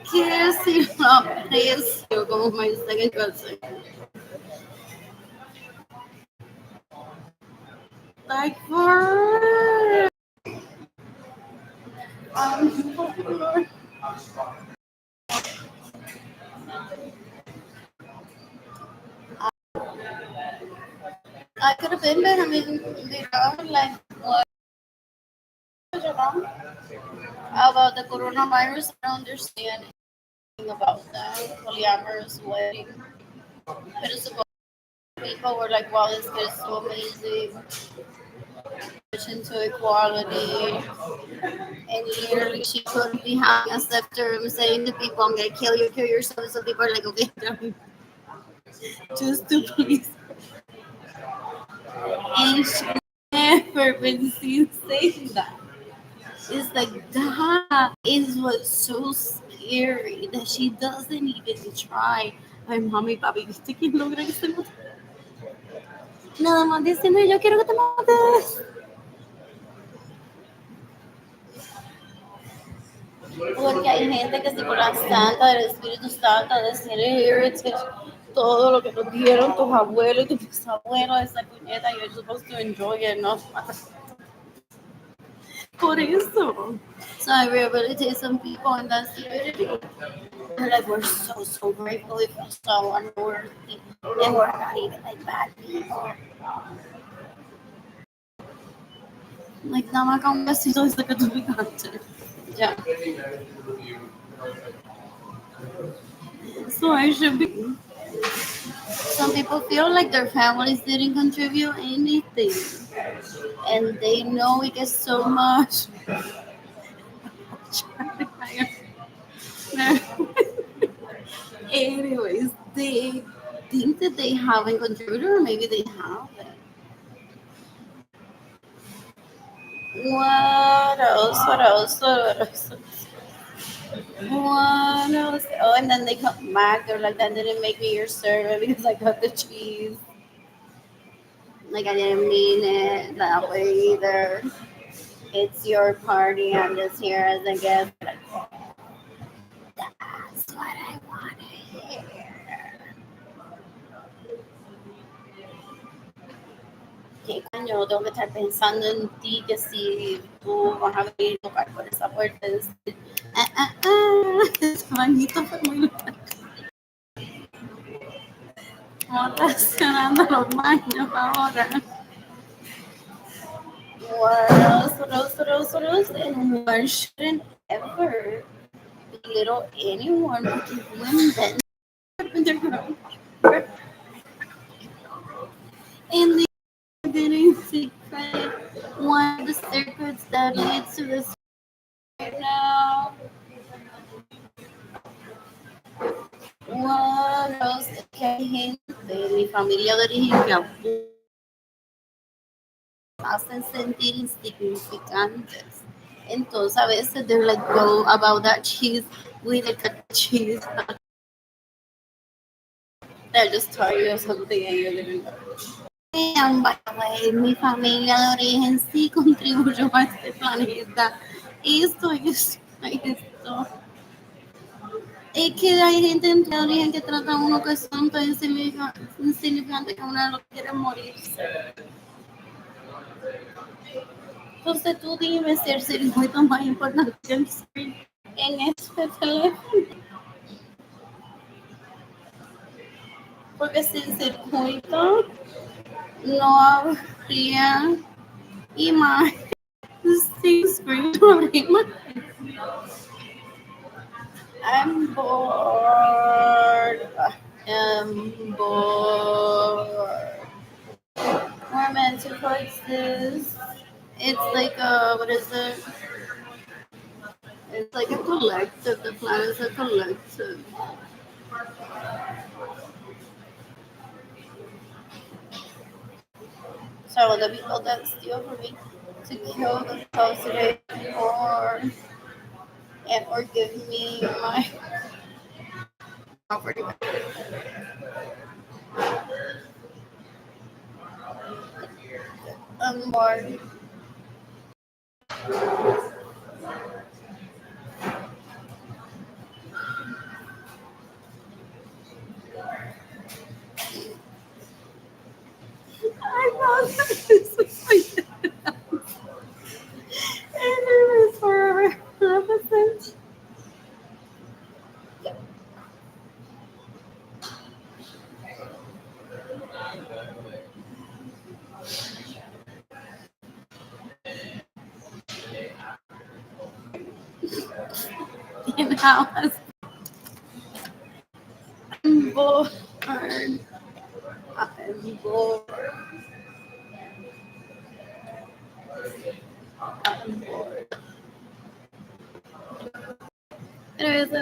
Que si lo aprecio como my second cousin. Like for I could have been there. I mean, like what about the coronavirus? I don't understand anything about that polyamorous wedding. But it's supposed people were like, wow, this kid is so amazing. Into equality, and literally she couldn't be having a scepter and saying to people, I'm gonna kill you, kill yourself. So people are like, okay, just to please. And she never been seen saying that. It's like that is what's so scary that she doesn't even try. Ay, mami, papi, ¿viste quién logra que se mate? Nada más diciendo, yo quiero que te mates. Porque hay gente que se por la santa del Espíritu Santo, de ser heritage, todo lo que nos dieron tus abuelos y tus bisabuelos, esa puñeta, you're supposed to enjoy it, no. Por eso. So I rehabilitate some people in that community. They're like, we're so grateful if you saw unworthy. And we're not even like bad people. Like, nada más con un besito desde que tú picaste. Ya. So I should be. Some people feel like their families didn't contribute anything. And they know we get so much. Anyways, they think that they haven't contributed, or maybe they haven't. What else? Oh, and then they come back. They're like, that didn't make me your servant because I got the cheese. Like, I didn't mean it that way either. It's your party. I'm just here as a guest. Like, that's what I want to hear. ¿Qué coño? Tengo que estar pensando en ti, que si tú vas a venir a tocar por esa puerta y decir, ese bañito fue muy largo. ¿Cómo estás sonando los baños ahora? What else? And one shouldn't ever belittle anyone because women and they getting secret. One of the secrets that leads to this right now. What else? Que hay gente de mi familia de origen que hacen sentir insignificantes. Entonces a veces they're like, go about that cheese with a cheese. They'll just tell you something and you didn't know. And by the way, mi familia de origen sí contribuyó a este planeta. Esto. Es que hay gente en teoría que trata a uno que son tan insignificantes que uno lo quiere morirse. Entonces tú dime si el circuito es más importante que el screen en este teléfono. Porque sin circuito no habría imagen, sin screen no habría imagen. I'm bored. I'm bored. We're meant to coexist. It's like a, what is it? It's like a collective. The plan is a collective. So the people that steal from me to kill the today or give me my property back. I'm bored. I thought this was like and it was forever represent. And how I'm bored. I'm bored. I'm bored. Anyways, now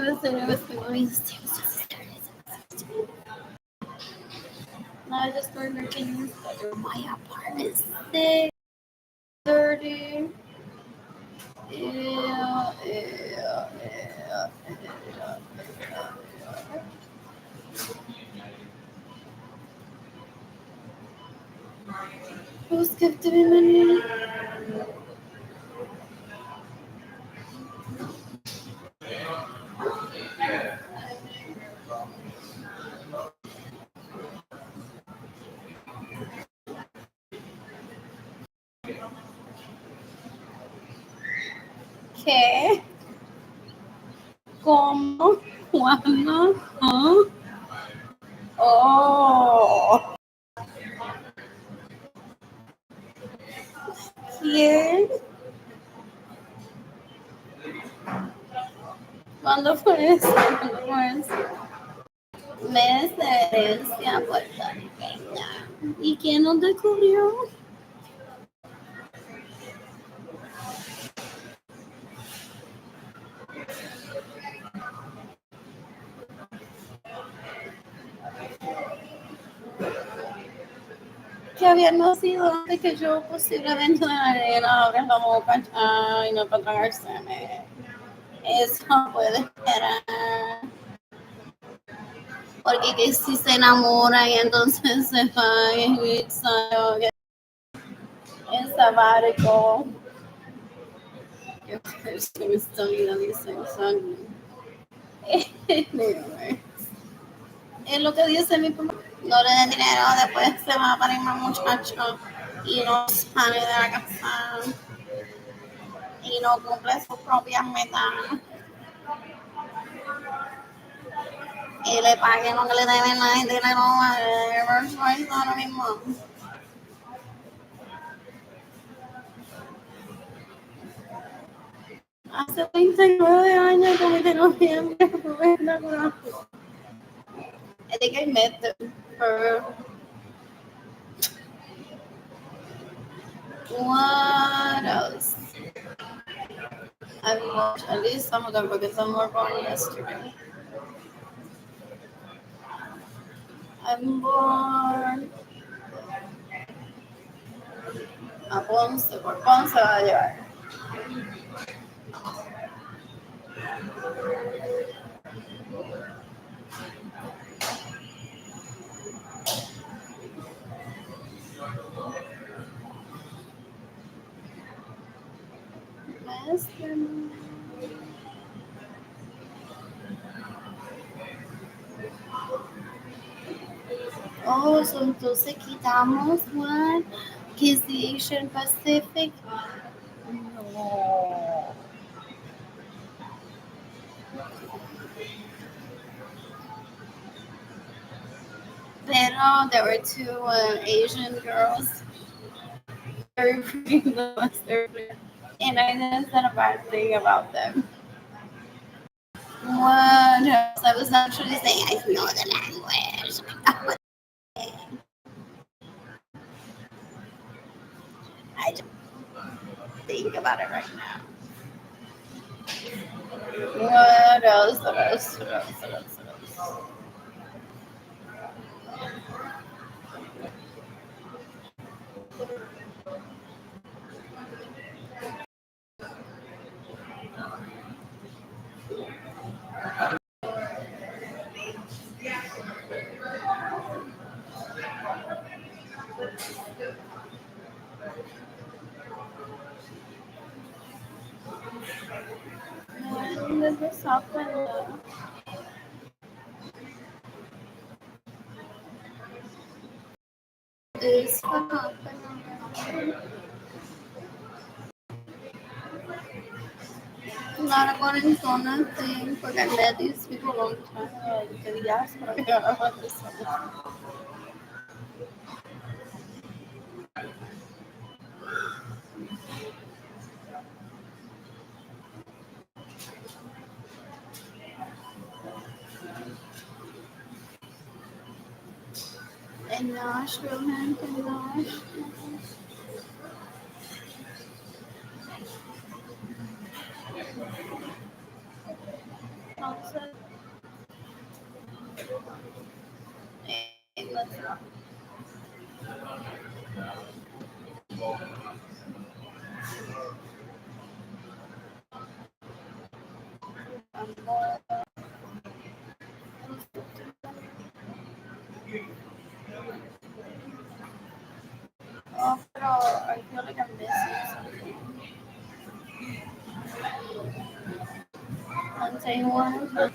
I just started making this bedroom. My apartment's sick, dirty. Yeah. Who's gifted me money? ¿Qué? ¿Cómo? ¿Cuándo? ¿Ah? Oh. ¿Quién? ¿Cuándo fue eso? ¿Cuándo fue eso? Mes de herencia puertorriqueña. ¿Y quién nos descubrió? Que había nacido antes que yo, posiblemente la arena, abres la boca y no para tragárseme. Eso puede esperar. Porque que si se enamora y entonces se va en sabático. Que esta vida dice es lo que dice mi papá. No le den dinero, después se va a parir más muchacho y no sale de la casa y no cumple sus propias metas. Y le paguen lo que le deben la gente, le roban ahora mismo. Hace 29 años que me tengo noviembre, fue espectacular. I think I met them for what else? I've watched at least some of them because some were born yesterday. I'm born a Ponce, por Ponce va a llevar. Oh, so entonces quitamos one, que es the Asian Pacific. No. Pero there were two Asian girls. Very pretty, and I didn't say a bad thing about them. What else? I was actually saying I know the language. I just think about it right now. What else? What else? What else? What else? What else? When did this happen? This happened. Not a quarantena thing, porque I met these people long time ago. The diaspora. Yeah, I want this one. In Nashville, man, in Nashville. Outside. And let's not. Oh, pero I feel like I'm missing something. On Taiwan.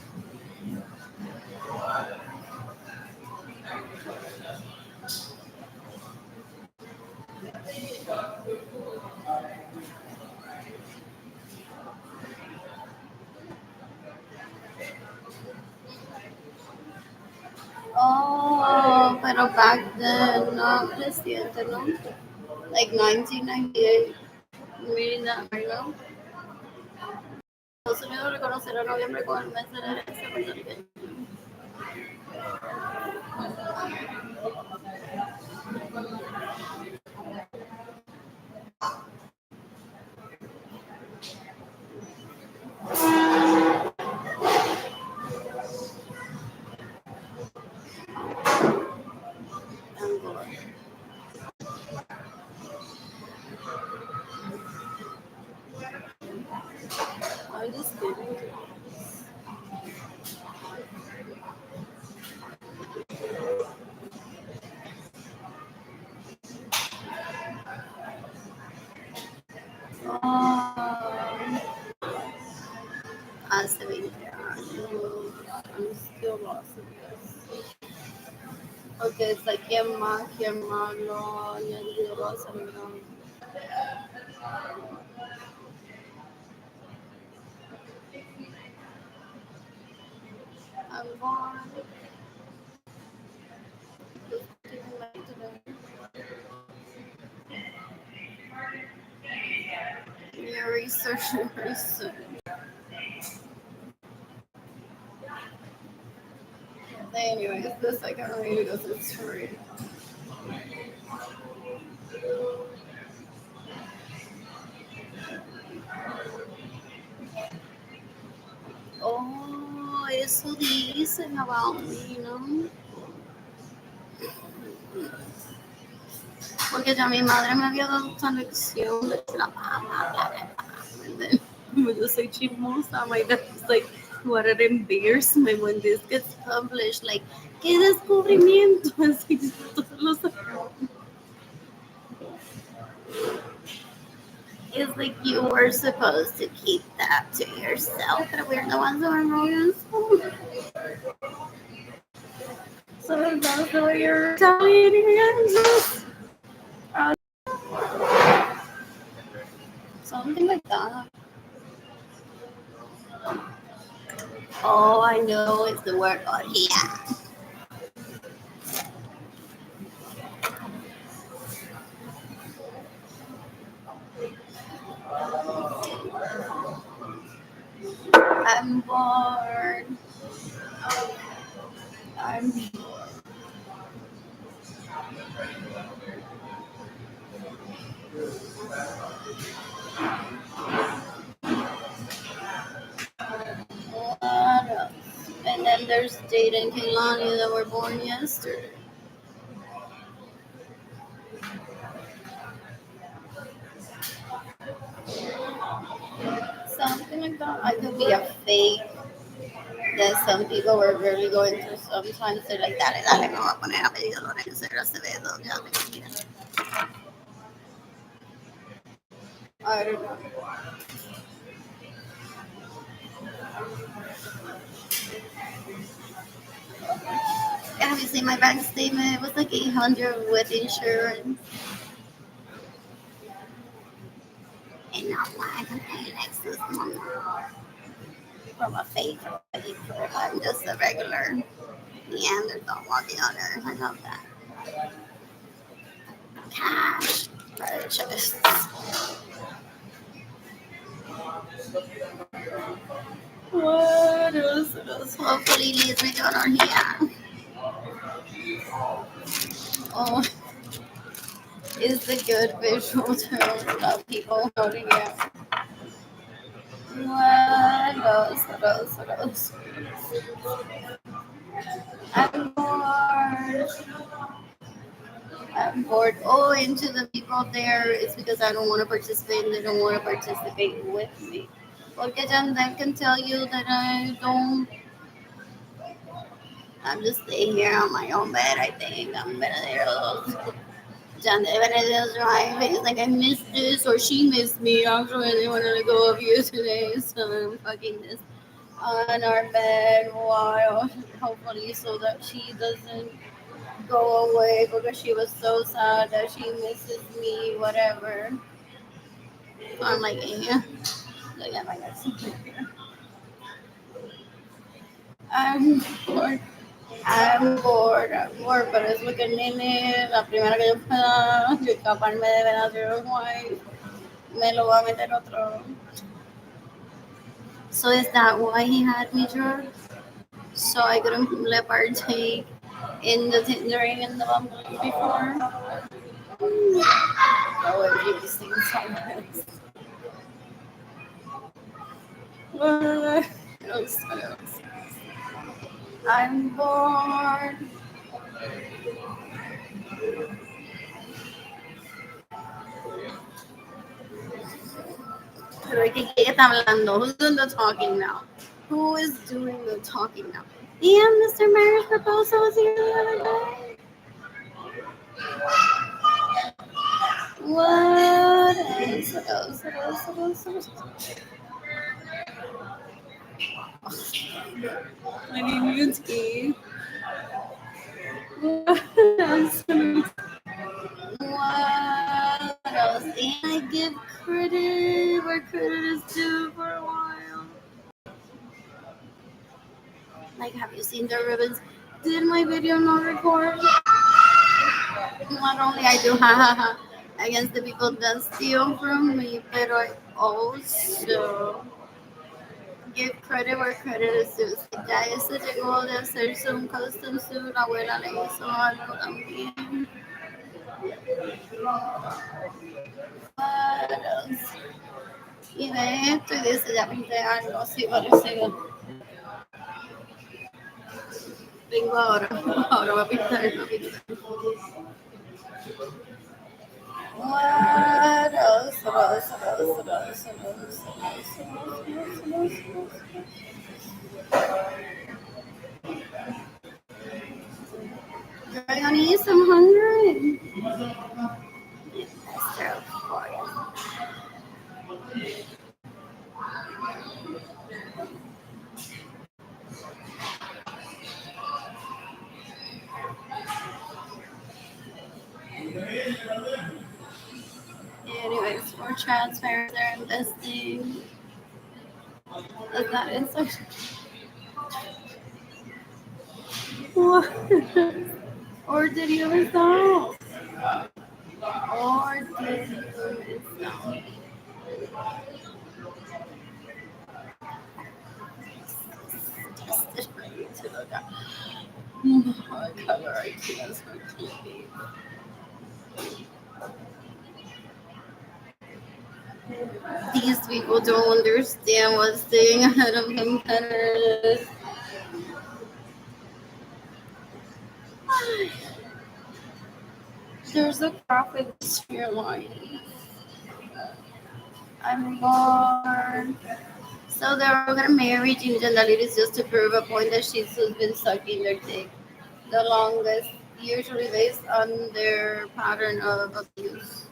Oh, pero back then, no, reciente, ¿no? Like 1998. Reading that right now. Estados Unidos reconocerá noviembre como el mes de la herencia puertorriqueña. Angola. I'm just kidding. Oh, hace 20 años. I'm still lost in this. Okay, it's like quién más lo añadió a ese millón. I'm born. Just taking back to your research and research. Anyways, the second read is a story. Oh, eso dicen about me, ¿no? Porque ya mi madre me había dado esta lección de la mamá. Yo soy chismosa. My dad was like, what an embarrassment when this gets published. Like, qué descubrimiento. Así que todos los It's like you were supposed to keep that to yourself, but we're the ones who are wrong. So that's the way you're retaliating against us? Something like that. Oh, I know it's the word on here. I'm bored. I'm what else? And then there's Jade and Kaylani that were born yesterday. Something like that. I could be a fake that some people were really going through sometimes. They're like, dale, dale, me voy a poner a pedir Lorenzo Acevedo. Ya me quiero. I don't know. Have you seen my bank statement? It was like 800 with insurance. And now I can pay Lexus money from a fake paper. I'm just a regular Neanderthal walking on earth. I love that. Cash purchase. What else? What else? Hopefully Liz return on here. Oh, is the good visual term of people holding it. What else? What else? What else? I'm bored. I'm bored. Oh, and to the people there, it's because I don't want to participate and they don't want to participate with me. Porque Jan can tell you that I don't. I'm just staying here on my own bed, I think. I'm better there. Jan is driving. It's like I missed this or she missed me. Actually, they want to let go of you today. So I'm fucking this on our bed while hopefully so that she doesn't go away because she was so sad that she misses me, whatever. So I'm like, yeah, look at my guys. I'm bored. I'm bored. I'm bored, pero es lo que el nene, la primera que yo pueda, yo escaparme de Venezuela, guay, me lo va a meter otro. So is that why he had me drugged? So I couldn't let partake in the Tindering and the Bumble before? Oh, these things sometimes. What else? What else? I'm bored. Pero ¿quién está hablando? Who's doing the talking now? Who is doing the talking now? Damn, Mr. Mayor's proposal was here the other day. What else? What else? What else? What else? What else? I need you tea. What else? What else? And I give credit where credit is due for a while. Like, have you seen the ribbons? Did my video not record? Not only I do ha against the people that steal from me, but I also give credit where credit is due. Ya ese llegó de hacerse un custom suit, la abuela le hizo algo también. What else? Y de esto y dice ya pinté algo así parecido. Vengo ahora, ahora voy a pintar, voy a pintar. What else? What else? What else? What else? What else? Girl, honey, I'm hungry. That's terrible for you. transparent, they're investing. Is that inside? What? Or did you miss out? Or did you miss out? Tested for you to look at. Oh, color ideas for TV. These people don't understand what's staying ahead of competitors. There's a graphic sphere line. I'm bored. So they're all gonna marry Ginger and the ladies just to prove a point that she's been sucking their dick the longest, usually based on their pattern of abuse.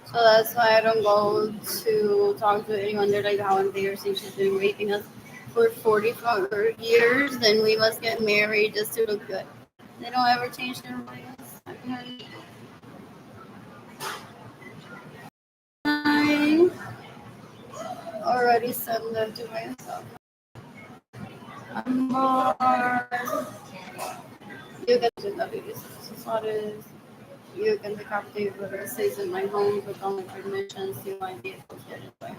So that's why I don't go to talk to anyone. They're like, how embarrassing, she's been raping us for 44 years, then we must get married just to look good. They don't ever change their minds. I already sent them to myself. I'm bored. You can do that because accessories. You can pick up the whatever stays in my home with all my permissions. You might be able to get it by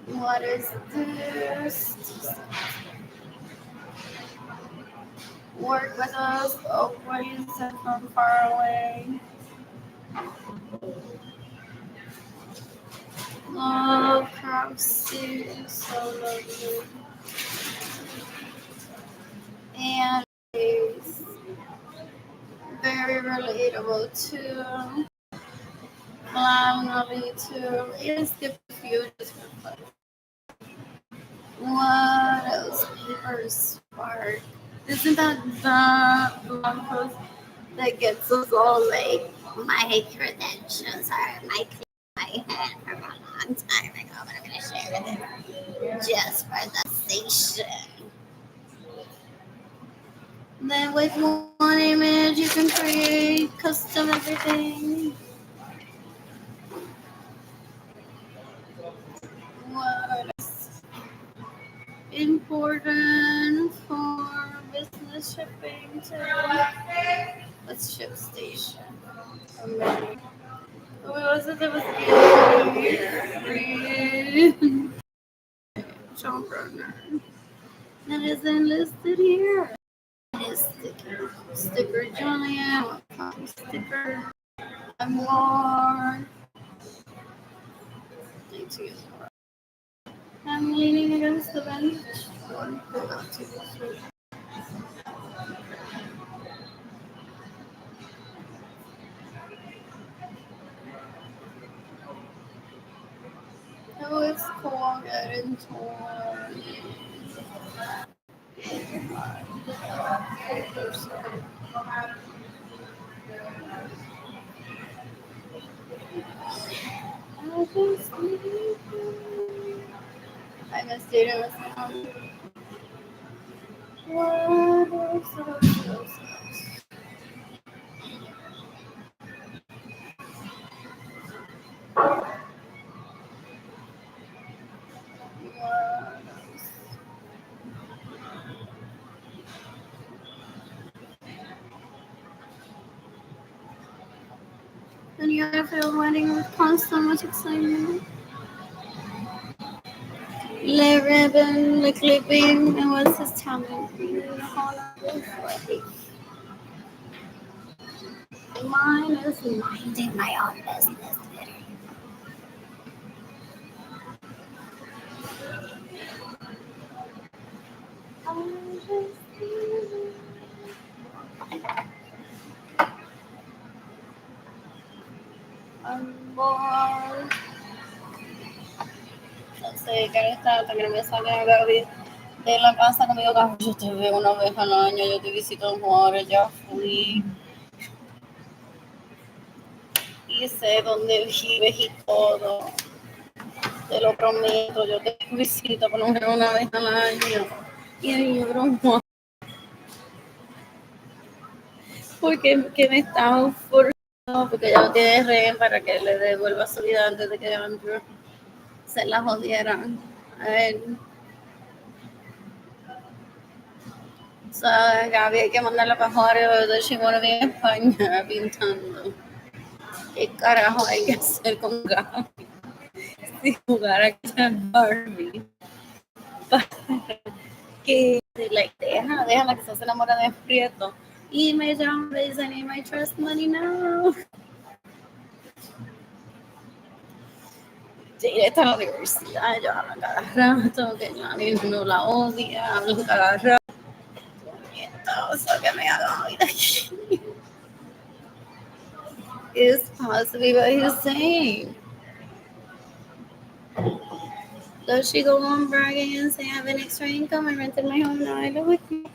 What is this? Work with us, always and from far away. Love Crossy, so lovely. And it's very relatable too. Finally too. Even skip a few just for fun. What else? Paper Spark. Isn't that the blog post that gets us all like, my credentials are my head from a long time ago, but I'm gonna share it just for the station. Then with one image you can create custom everything. What is important for business shipping too? Let's ship station. What was it that was here? John Brunner. That isn't listed here. It is sticker Julian. Sticker. I'm more. I'm leaning against the bench. Oh, it's cold and torn. I missed it. And you have a wedding with constant much excitement. Le ribbon, the clipping, and what's his talent? Mine is minding my own business. I'm bored. Let's see, gotta stop. I'm gonna miss something about it. de la casa conmigo, que yo te veo una vez al año, yo te visito en Juárez, ya fui y sé dónde vives y todo. Te lo prometo, yo te visito por lo menos una vez al año. Y ahí yo bromo, porque que me están forzando, porque ya no tiene rehén para que le devuelva su vida antes de que Andrew se la jodieran a él. O sea, Gaby hay que mandarla para Juárez de Shimon en España pintando. ¿Qué carajo hay que hacer con Gaby? Si jugar a que Barbie. Que like, déjala que se enamora de Prieto. Y me llama, me dice, I need my trust money now. Directa a la universidad, yo hablo cada rato, que Johnny no la odia, hablo cada rato. Entonces, que me haga hoy de aquí. It's possibly what he's saying. Does she go on bragging and say I have an extra income? I rented my home now. I live with you.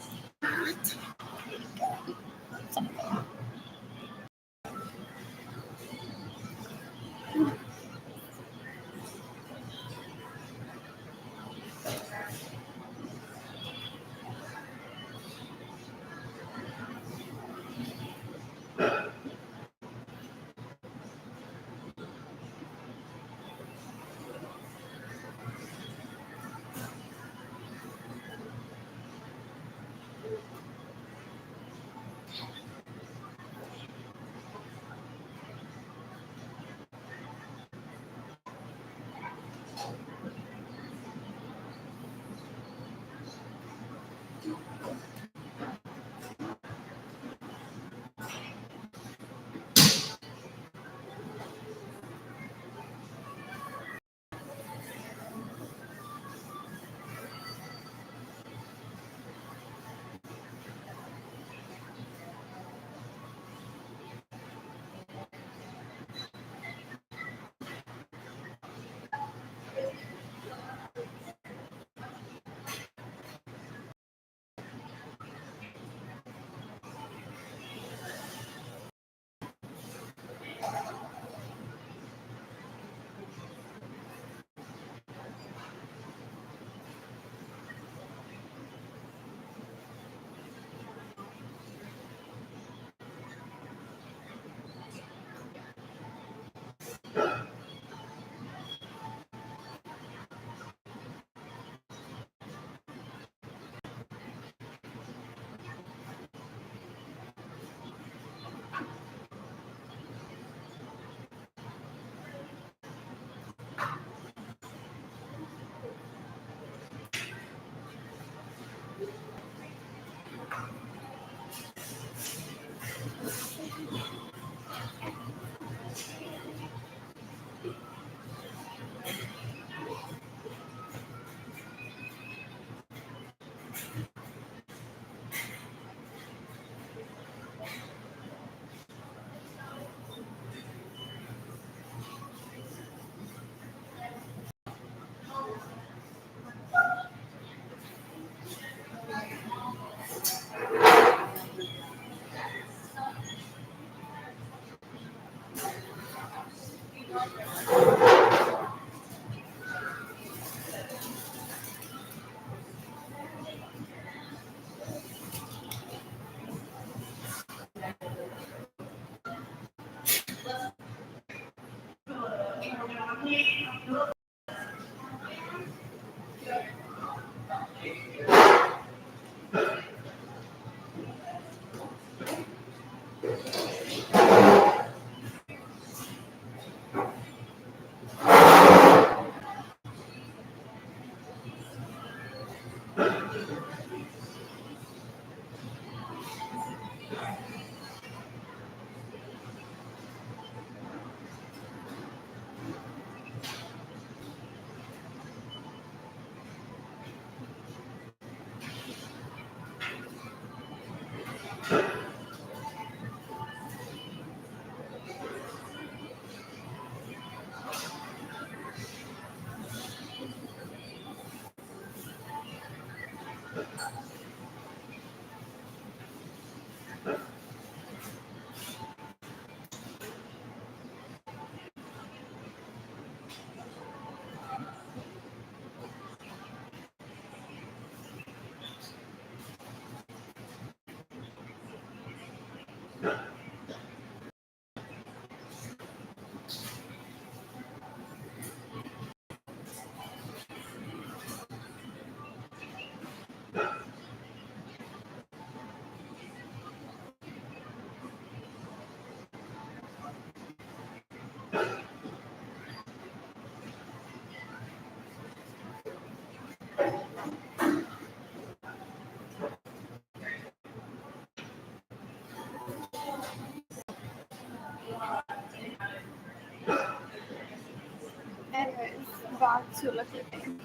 anyways, back to la clipping.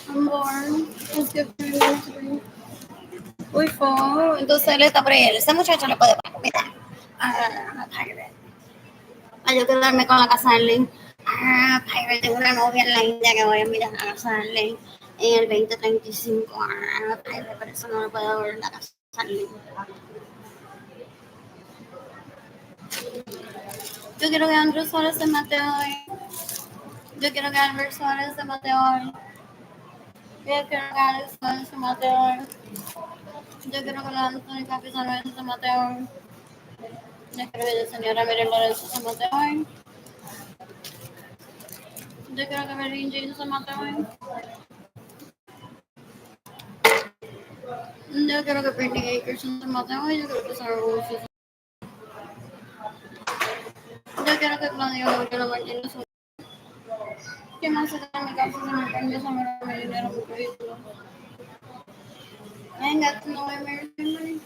I'm born. Let's get through. Uy, fue. Entonces él está por ahí. Ese muchacho le puede poner comida. Pirate. Para yo quedarme con la casa de Link. Pirate, tengo una novia en la India que voy a invitar a la casa de Link en el 2035. Pirate, por eso no me puedo ver en la casa de Link. Yo quiero que Andrew Suárez se mate hoy. Yo quiero que Albert Suárez se mate hoy. Yo quiero que Alex Suárez se mate hoy. Yo quiero que la Anthony Capi Lorenzo se mate hoy. Yo quiero que la señora Miriam Lorenzo se mate hoy. Yo quiero que Mary Jane se mate hoy. Yo quiero que Britney Akers se mate hoy. Yo quiero que Sarah Rose se Yo quiero que Claudia Gabriela Martínez se ¿Qué más se da en mi casa? Se me cambió esa mera mi dinero por vehículo. I ain't got to know Mary Jane.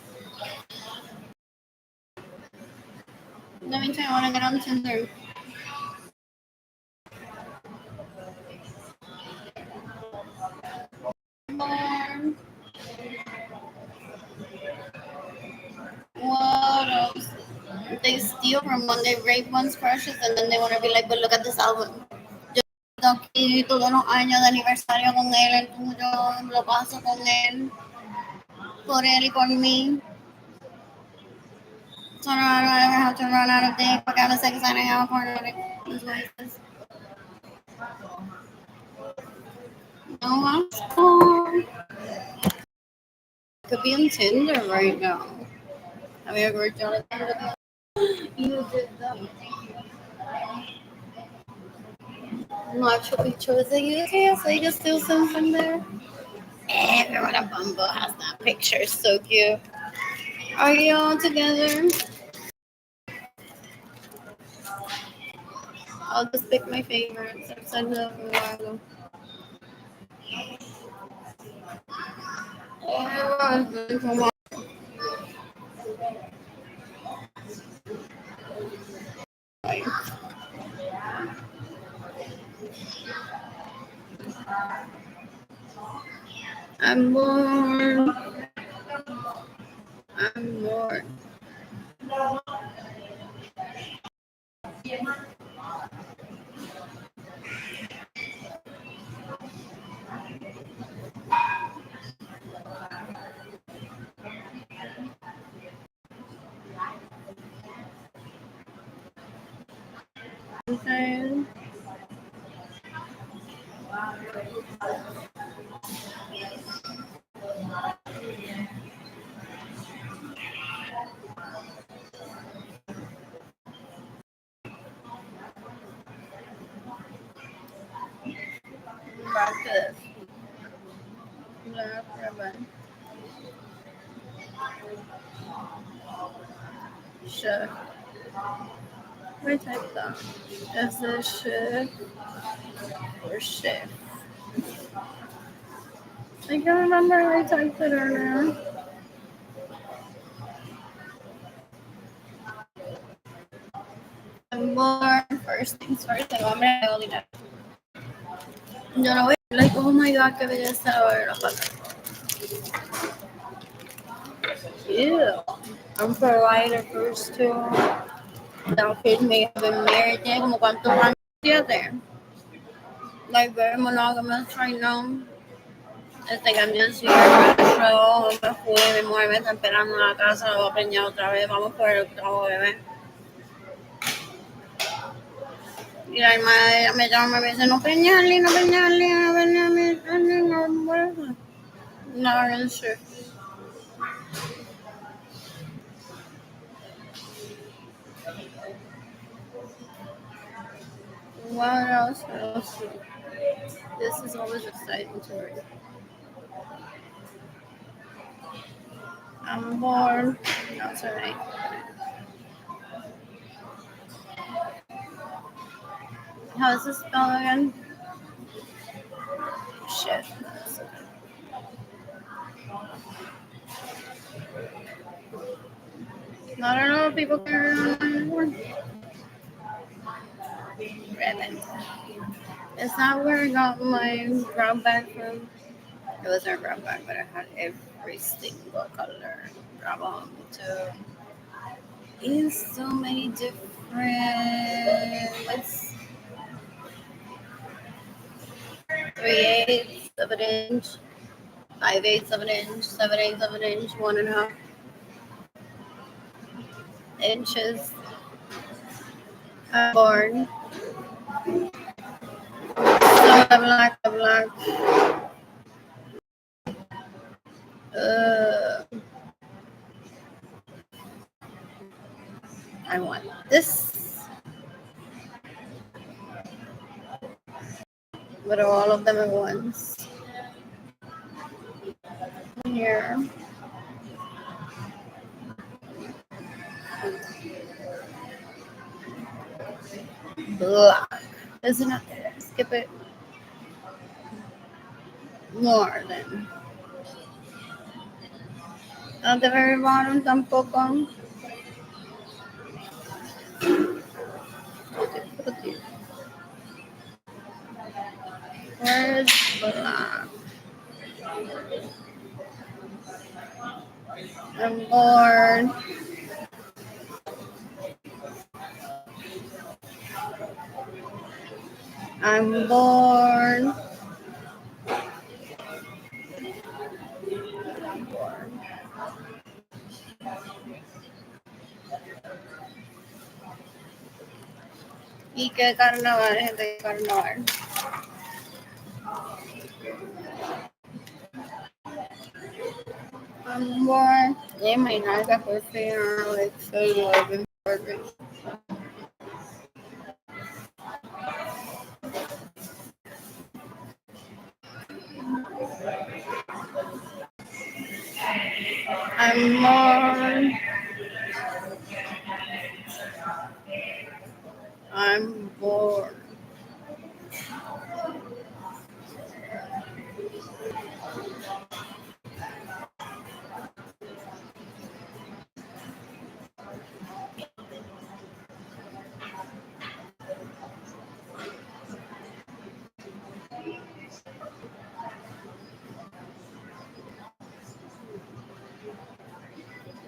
Let me tell you, I want to get on Tinder. What else? They steal from one, they rape one's crushes, and then they want to be like, but look at this album. Yo estoy aquí todos los años de aniversario con él, el tuyo, lo paso con él, por él y por mí. So now I don't ever have to run out of dick, but gotta say, 'cause I didn't have a partner. That's what he says. No, I'm cool. Could be on Tinder right now. Have you ever worked on a Tinder? You did that. Machu Picchu is in UK, so you can still send from there. Everyone at Bumble has that picture, so cute. Are you all together? I'll just pick my favorites. I've said that for a while. Everyone's looking for one. I'm bored. I'm bored. Okay. Back to this. Black ribbon. Shift. We type that. Is it shift or shift? I can't remember how I typed it earlier. I'm bored. First things first. I'm gonna only that. Yo no voy like, oh my god, qué belleza ver la foto. Ew. I'm for lighter first too. That kid may have been married. Tiene como cuántos años tiene. Like very monogamous right now. Cambió el cigarro, me fui, mi mujer me está esperando en la casa, lo voy a preñar otra vez, vamos por el octavo bebé. Y la hermana de ella me llama y me dice, no preñarle, no preñarle, no, bueno. Not really sure. What else? This is always exciting to read. I'm bored. That's alright. How's this spell again? Shit. I don't know if people can remember anymore. Ribbon. Is that where I got my grab bag from? It wasn't a grab bag, but I had every single color grab on too. It's so many different. What's 3/8 of an inch, 5/8 of an inch, 7/8 of an inch, 1.5 inches. Born. So the black. I want this. But all of them at once. Here. Black. Isn't it there? Skip it. More than. At the very bottom, tampoco. Where's black? I'm bored. I'm bored. ¿Y qué carnaval, gente? ¿Qué carnaval? I'm bored. Yeah, my nice pussy are like so loving perfect. I'm bored. I'm bored.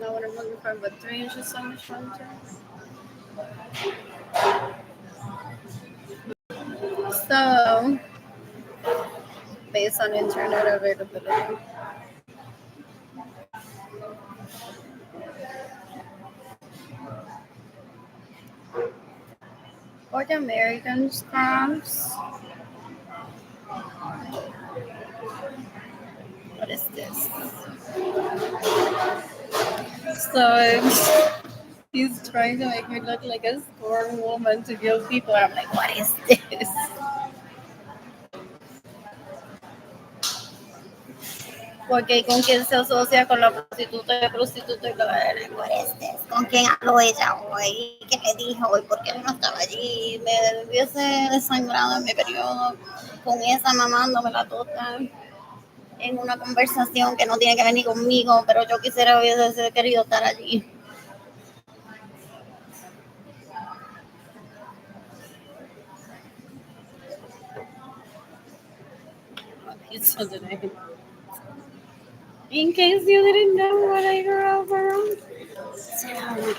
Not what I'm looking for, but 3 inches so much fun too. So, based on internet availability. What American scrubs? What is this? So he's trying to make me look like a strong woman to kill people. I'm like, what is this? Porque con quién se asocia con la prostituta y el prostituto y what is this? ¿Con quién habló ella hoy? ¿Qué le dijo hoy? ¿Por qué no estaba allí? Me hubiese desangrado en mi periodo con esa mamándome la tota en una conversación que no tiene que venir conmigo, pero yo quisiera hubiese querido estar allí. In case you didn't know what I grew up around, tell me.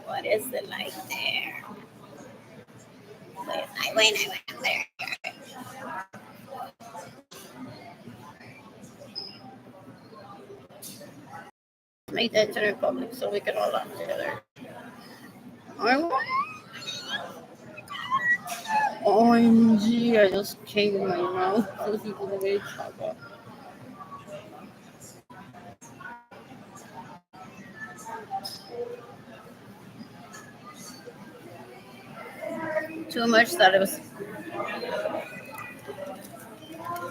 What is it like there? I went there. Make that to the public so we can all laugh together. OMG, I just came in my mouth. This is gonna be trouble. Too much that it was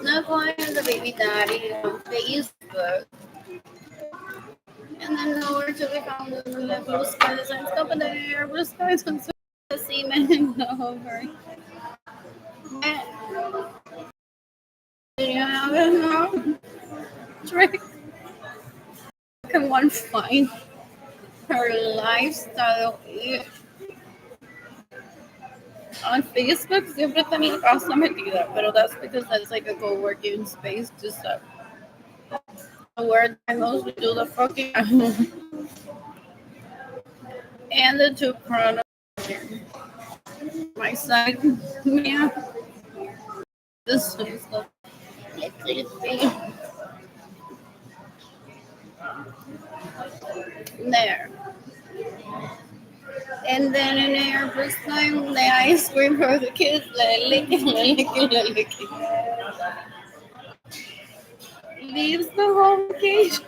not going the baby daddy on Facebook. And then nowhere to be found in the blue skies and stuff in the air, blue skies and so the seamen over. Do you have it now? Trick. Can one find her lifestyle? On Facebook siempre tenía casa metida, pero that's because that's like a co-working space to stuff. Where I mostly do the fucking and the two products. My side, yeah, this is the there. And then in there, first time the ice cream for the kids, leaves the whole vacation.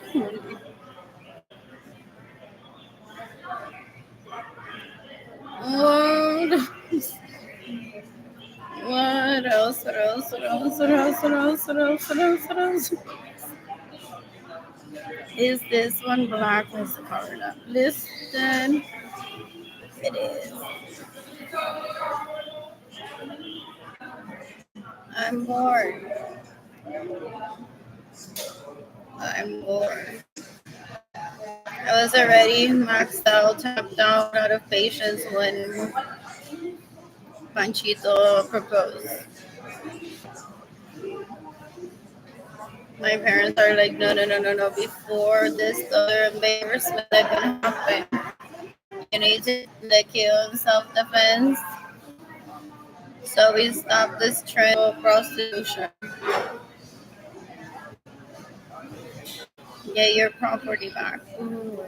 What? What else? What else? What else? What else? What else? What else? What else? What else? Is this one black? Let's cover it up. Listed. It is. I'm bored. I'm bored. I was already maxed out, tapped out of patience when Panchito proposed. My parents are like, no, no, no, no, no. Before this other embarrassment that can happen, you need to like kill in self-defense. So we stopped this trend of prostitution. Get your property back. Ooh.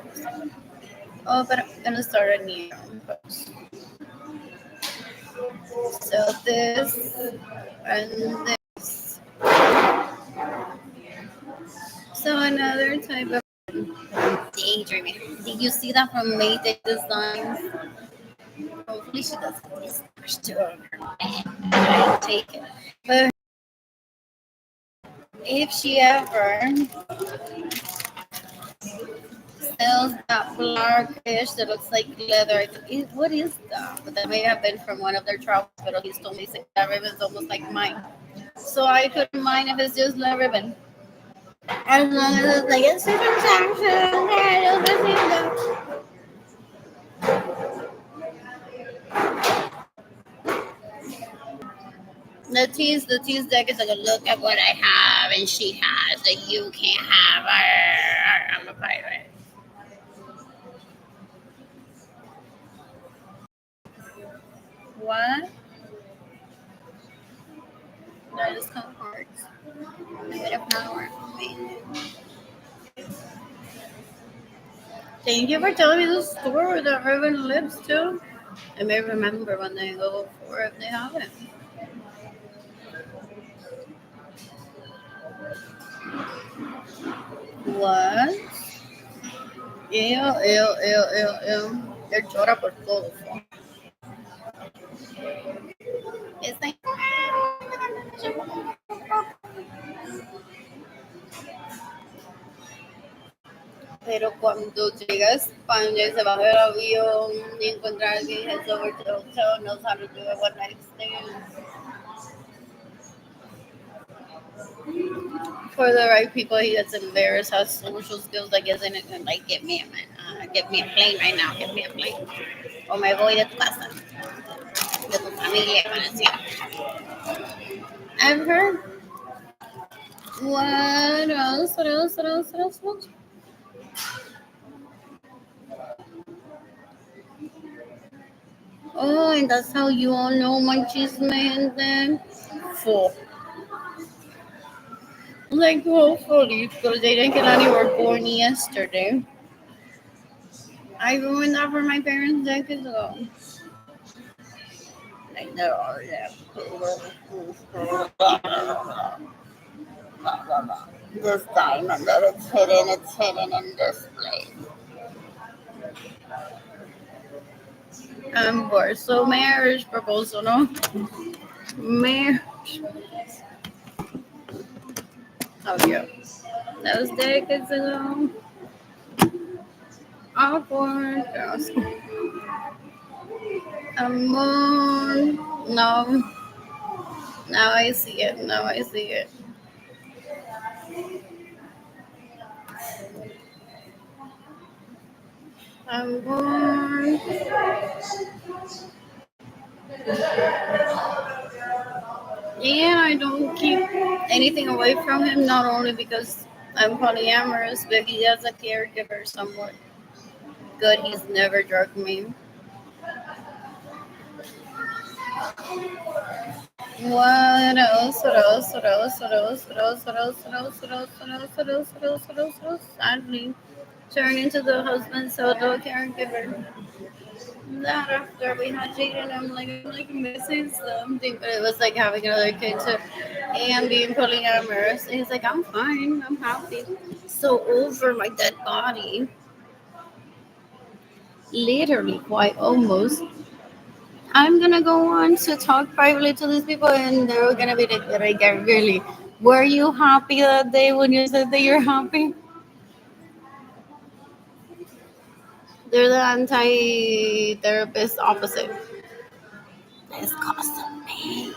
Oh, but I'm gonna start a new post. So this and this. So another type of daydreaming. Did you see that from Mayday Designs? Hopefully she doesn't dispatch to her. Take it. But if she ever sells that blackish that looks like leather, what is that? But that may have been from one of their travels, but he's told me that ribbon's almost like mine. So I couldn't mind if it's just leather ribbon. As long as it's like it's different sanctions. The tease deck is like a look at what I have and she has that you can't have. I'm a pirate. What? That is comfort. A bit of power for me. Thank you for telling me the story with the ribbon lips too. I may remember when they go for if they have it. What? Ew, ew, ew, ew, ew. Él llora por todo. It's like. Pero cuando llega a España y se baja del avión y encuentra a alguien heads over to the hotel, knows how to do a one night stand. For the right people, he gets embarrassed, has social skills, like isn't it like get me a plane right now, get me a plane. O me voy de tu casa, de tu familia, Valencia. I've heard. What else? What else? What else? What else? What else? Oh, and that's how you all know my chisme and then four. Like hopefully, because they didn't get any were born yesterday. I ruined that for my parents decades ago. Like they're all there. This diamond that it's hidden in this place. I'm bored. So marriage proposal, no? Marriage. Oh yeah. That was decades ago. Awkward. Moon. No. Now I see it. Now I see it. I'm born. And I don't keep anything away from him, not only because I'm polyamorous, but he has a caregiver somewhat good. He's never drugged me. What else? What else? What else? What else? What else? What else? What else? What else? What else? What else? What else? What else? What else? Sadly, turned into the husband, so the caregiver. That after we had Jaden, I'm like missing something, but it was like having another kid too, and being polyamorous. And he's like, I'm fine, I'm happy. So over my dead body, literally, quite almost. I'm gonna go on to talk privately to these people, and they're gonna be like, really, were you happy that day when you said that you're happy? They're the anti-therapist opposite. It's costing me.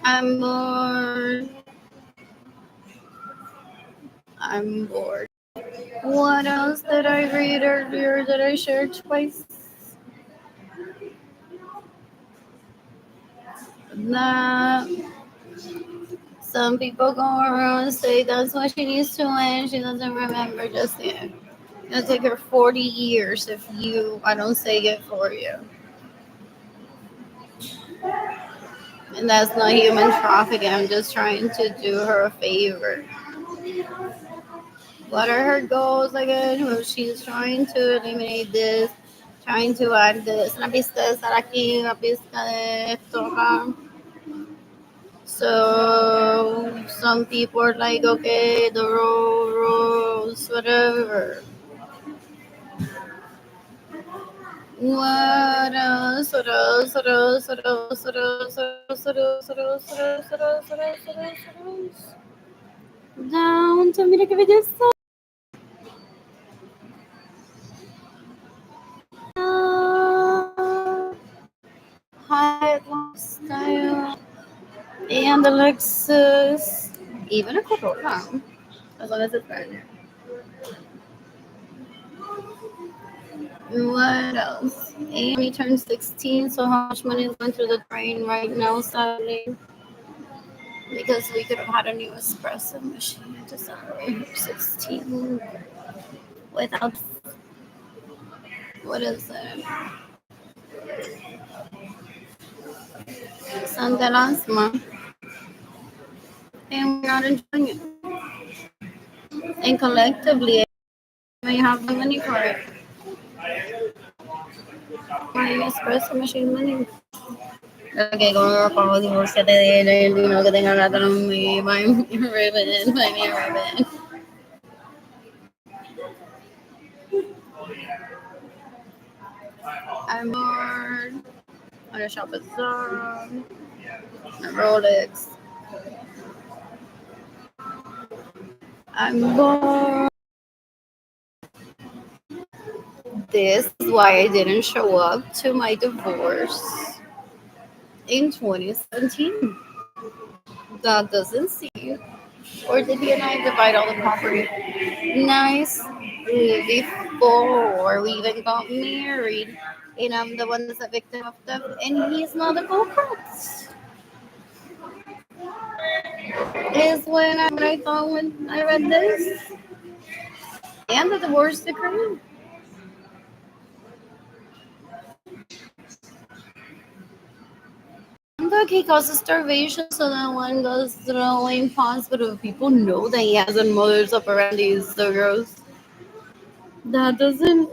I'm bored. I'm bored. What else did I read earlier that I shared twice? That some people go around and say that's what she needs to win. She doesn't remember just yet. It'll take her 40 years if I don't say it for you. And that's not human trafficking. I'm just trying to do her a favor. What are her goals again? Well, she's trying to eliminate this, trying to add this. Una pizca de estar aquí, una pizca de esto acá. So some people are like, okay, the rules, whatever. What else? What else? What else? What else? What else? What else? What else? What else? What else? What else? What else? What else? What else? Down to mira que belleza. High lifestyle and the Lexus, even a Corolla, as long as it's brand new. What else? Amy turned 16, so how much money is going through the drain right now, sadly? Because we could have had a new espresso machine to celebrate her 16 without, what is it? Santa Lasma. And we're not enjoying it. And collectively, we have the money for it. My espresso machine money. Okay, como por favor, divórciate de él, el dinero que tenga gato no me buy me a ribbon, buy me a ribbon. I'm bored. I'm gonna shop at Zara, a Rolex. I'm bored. This is why I didn't show up to my divorce in 2017. God doesn't see. Or did he and I divide all the property? Nice. Before we even got married, and I'm the one that's a victim of theft, and he's not the culprit. Is when I thought when I read this and the divorce decree. Look, he causes starvation, so that one goes throwing hospital. People know that he has a modus operandi. So gross. That doesn't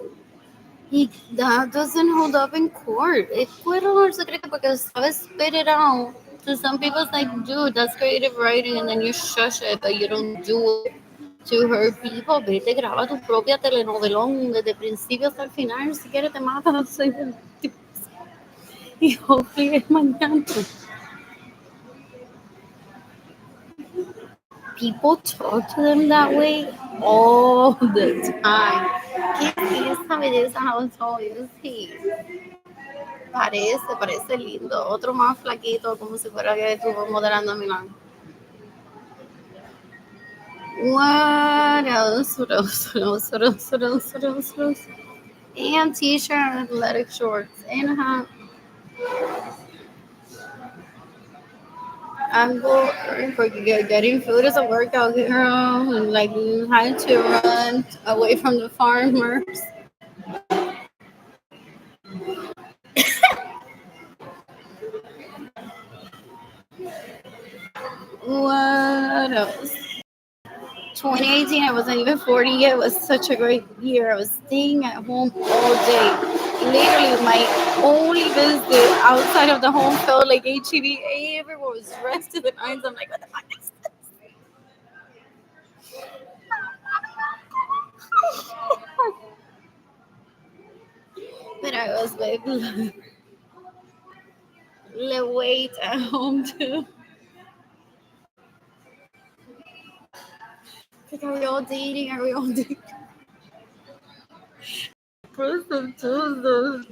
that doesn't hold up in court. It puede hablar secreto porque sabes spit it out. So some people's like, dude, that's creative writing, and then you shush it, but you don't do it to hurt people. Vete, graba tu propia telenovelón desde principio hasta el final. Si quieres te matas. Y hopefully es mañana. People talk to them that way all the time. ¿Qué es esa belleza? How tall is he? Parece lindo. Otro más flaquito, como si fuera que estuvo modelando a Milán. What else? What else? What else? What else? What else? What else? What else? and t-shirt and athletic shorts and a hat. I'm going for getting food as a workout girl and like how to run away from the farmers. What else? 2018, I wasn't even 40 yet. It was such a great year. I was staying at home all day. Literally, my only visit outside of the home felt like HEB. Everyone was dressed to the nines. I'm like, what the fuck is this? But I was like, wait at home too. Like, are we all dating? Are we all dating? First of Tuesdays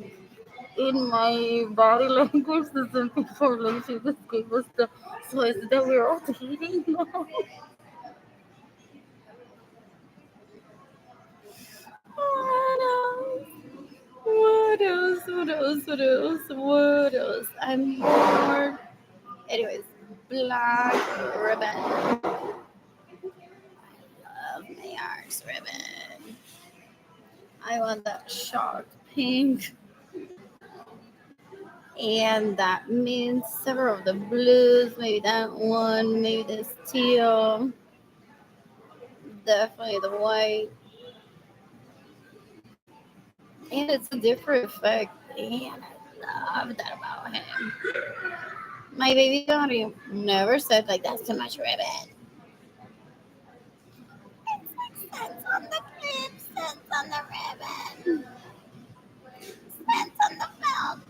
in my body language, the simple like she just gave us the. So is it that we're all dating now? What else? What else? What else? What else? What else? I'm bored. Anyways, black ribbon. Love my arms ribbon. I want that shark pink. And that means several of the blues, maybe that one, maybe the teal, definitely the white. And it's a different effect. And I love that about him. My baby Gotti never said like that's too much ribbon. It's like cents on the clip, cents on the ribbon, cents on the film.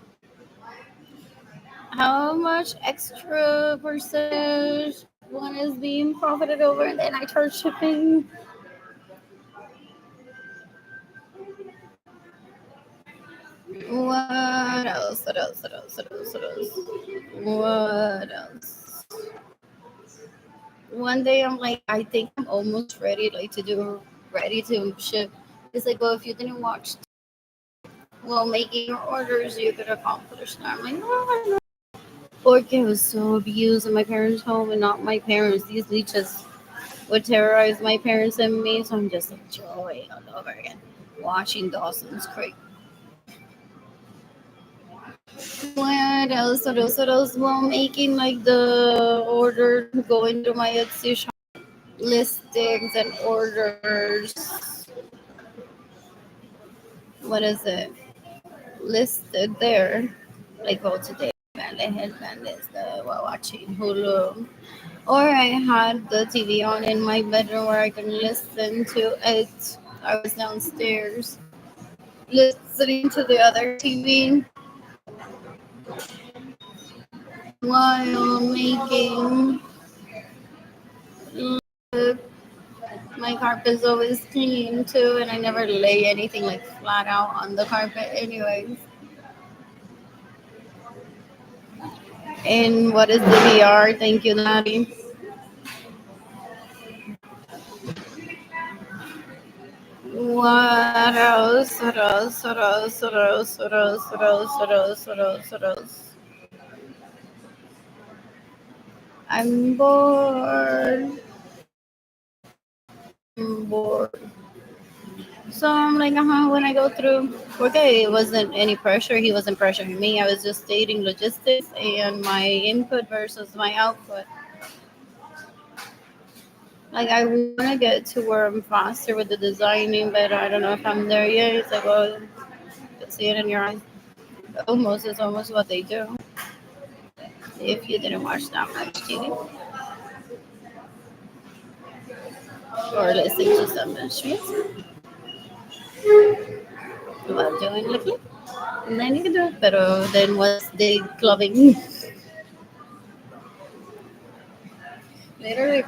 How much extra percentage one is being profited over, and then I charge shipping. What else? What else? What else? What else? What else? What else? One day I'm like, I think I'm almost ready, like ready to ship. It's like, well, if you didn't watch while making your orders, you could accomplish that. I'm like, no, I know. Porque was so abused in my parents' home and not my parents. These leeches would terrorize my parents and me, so I'm just enjoying all over again. Watching Dawson's Creek. What else? What else? What else? Well, making like the order, going to my Etsy shop listings and orders. What is it? Listed there. Like, oh, today, headband is while watching Hulu. Or I had the TV on in my bedroom where I can listen to it. I was downstairs listening to the other TV while making. My carpet is always clean too, and I never lay anything like flat out on the carpet, anyways. And what is the VR? Thank you, Daddy. What else? What else? What else? What else? What else? What else? What else? What else? What else? I'm bored. I'm bored. So I'm like, when I go through, okay, it wasn't any pressure. He wasn't pressuring me. I was just stating logistics and my input versus my output. Like, I want to get to where I'm faster with the designing, but I don't know if I'm there yet. It's like, well, you can see it in your eyes. Almost is almost what they do. If you didn't watch that much TV or listen to some streams while doing looking, and then you can do it. Pero then what's the clubbing? Literally,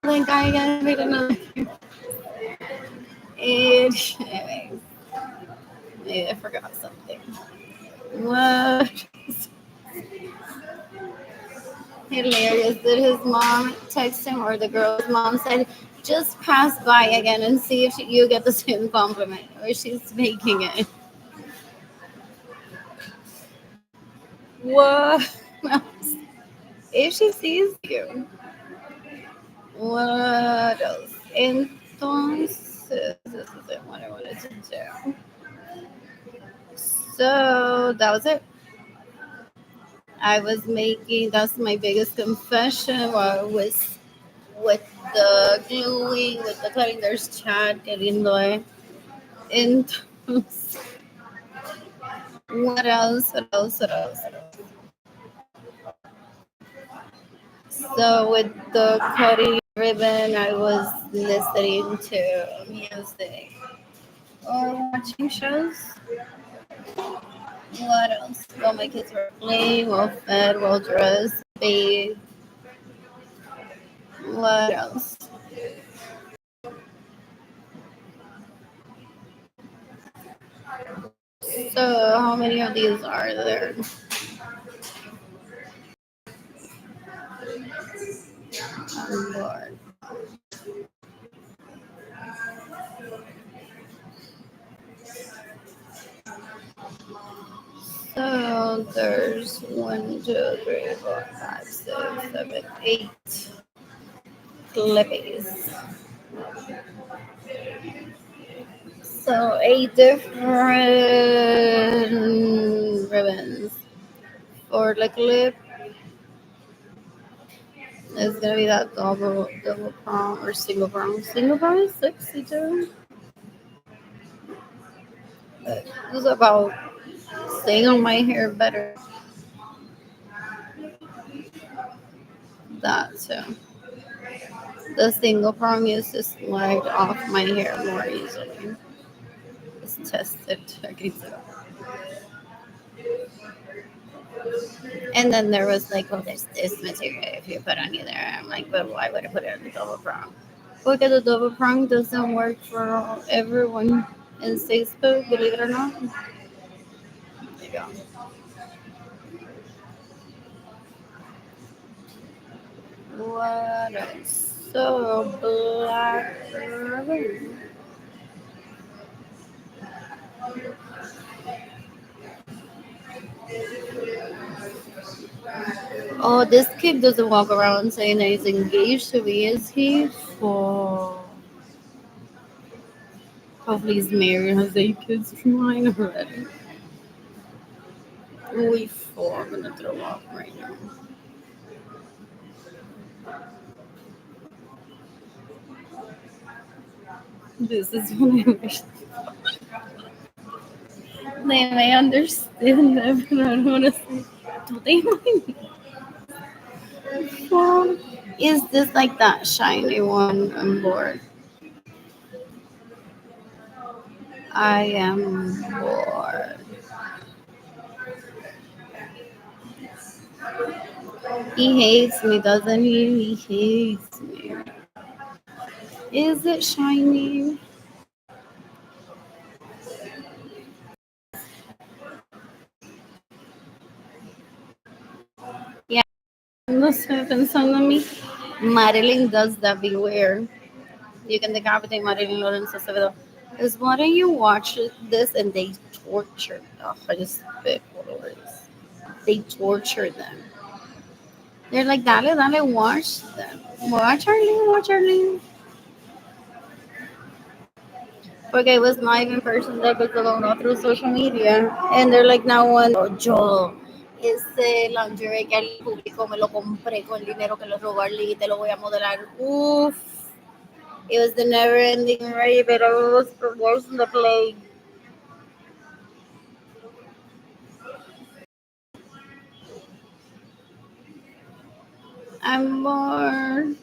like I gotta make another. And anyways, I forgot something. What? Hilarious. Did his mom text him, or the girl's mom said, Just pass by again and see if you get the same compliment or she's making it. What else? If she sees you, what else? Entonces, this isn't what I wanted to do. So that was it. I was making, that's my biggest confession while I was with the gluing, with the cutting. There's chat queriendo. Entonces, what else? What else? What else? What else? So with the cutting ribbon, I was listening to music or watching shows. What else? While my kids were playing, well fed, well dressed, bathed. What else? So how many of these are there? I'm bored. So there's 1, 2, 3, 4, 5, 6, 7, 8 clippies. So 8 different ribbons. For the clip, it's gonna be that double prong or single prong. Single prong is 62. But this is about staying on my hair better. That too. The single prong is to slide off my hair more easily. It's tested. Okay, so. And then there was like, oh, there's this material if you put on either. I'm like, but why would I put it on the double prong? Because the double prong doesn't work for everyone in Facebook, believe it or not. There you go. What else? So black ribbon. Oh, this kid doesn't walk around saying that he's engaged to me, is he? For hopefully he's married, has 8 kids of mine already. We four. I'm gonna throw up right now. This is what I wish they may understand that, but I don't want to say. Do they mind? Well, is this like that shiny one on board? I am bored. He hates me, doesn't he? He hates me. Is it shiny? Yeah, no sé pensando en mí. Marilyn does that, beware. You can decapitate Marilyn Lorenzo Acevedo. Is why don't you watch this and they torture? Oh, I just spit all over this. They torture them. They're like, dale, dale, watch them. Watch Arlene, watch Arlene. Porque it was not even person that was alone all through social media. And they're like, now one, yo, ese lingerie que al público me lo compré con el dinero que le robó Arlene y te lo voy a modelar. Uf. It was the never ending rape, but it was worse than the plague. I'm bored.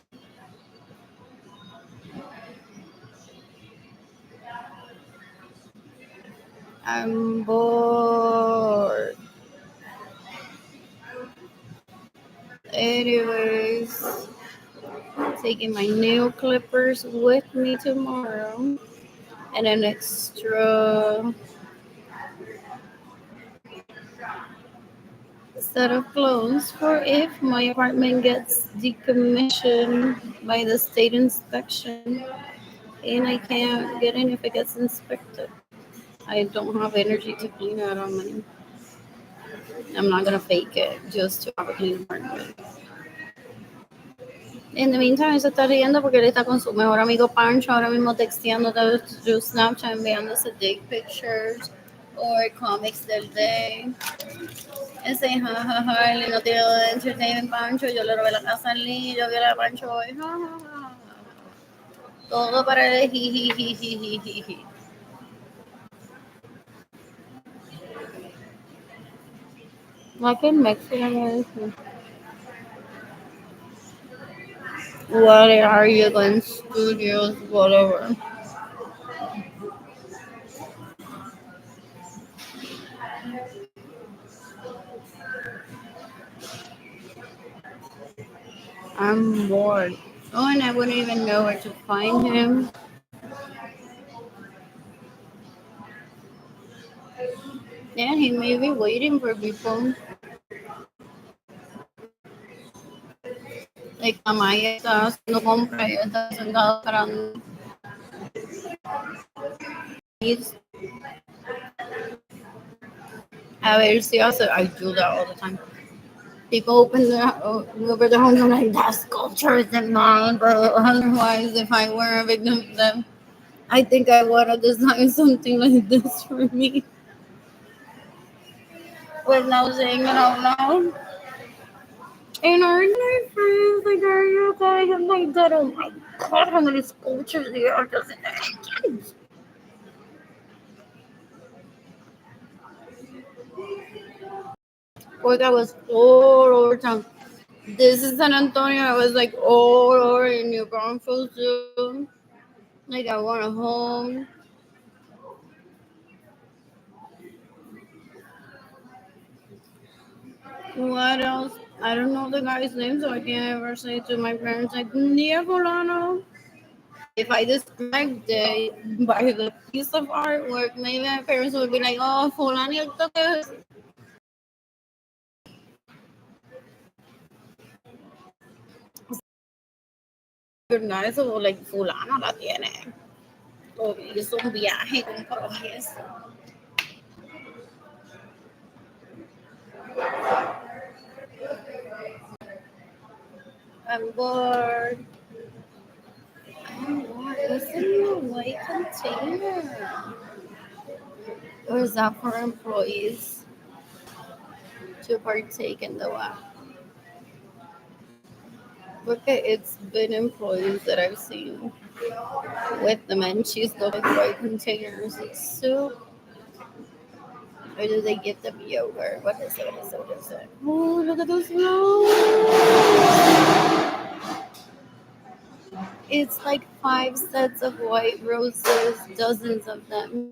I'm bored. Anyways, taking my nail clippers with me tomorrow and an extra set of clothes for if my apartment gets decommissioned by the state inspection and I can't get in if it gets inspected. I don't have energy to clean it. I don't have money. I'm not gonna fake it just to have a clean apartment. In the meantime, se está riendo porque él está con su mejor amigo Pancho ahora mismo texteando through Snapchat, enviándose dick pictures or comics del day. Ese jajaja, él no tiene nada de entertainment Pancho, yo le robé la casa al niño, yo quiero a Pancho hoy, jajaja. Todo para el jijijijijiji. Like in Mexican. What are you going studios, whatever. I'm bored. Oh, and I wouldn't even know where to find him. Yeah, he may be waiting for people. Like, la Maya está haciendo compra y está sentado esperando. He's- A ver si hace. I do that all the time. People open over their homes. I'm like, that sculpture isn't mine, but otherwise, if I were a victim of them, I think I would have designed something like this for me without saying it out loud. And our friends, like, are you okay? I'm like, that, oh my god, how many sculptures there are just in Like, I was all over town. This is San Antonio. I was like all over in New Braunfels too. Like, I want a home. What else? I don't know the guy's name, so I can't ever say to my parents, like, Nia Fulano. If I described it by the piece of artwork, maybe my parents would be like, oh, Fulano, eso, like, Fulano la tiene. O hizo un viaje, compró eso. I'm bored. I'm bored. What's in the white container? Or is that for employees to partake in the WAP? Look at it's been employees that I've seen with the munchies look like white containers of soup. Or do they give them yogurt? What is it? What is it? What is it? Oh, look at those roses. It's like 5 sets of white roses, dozens of them.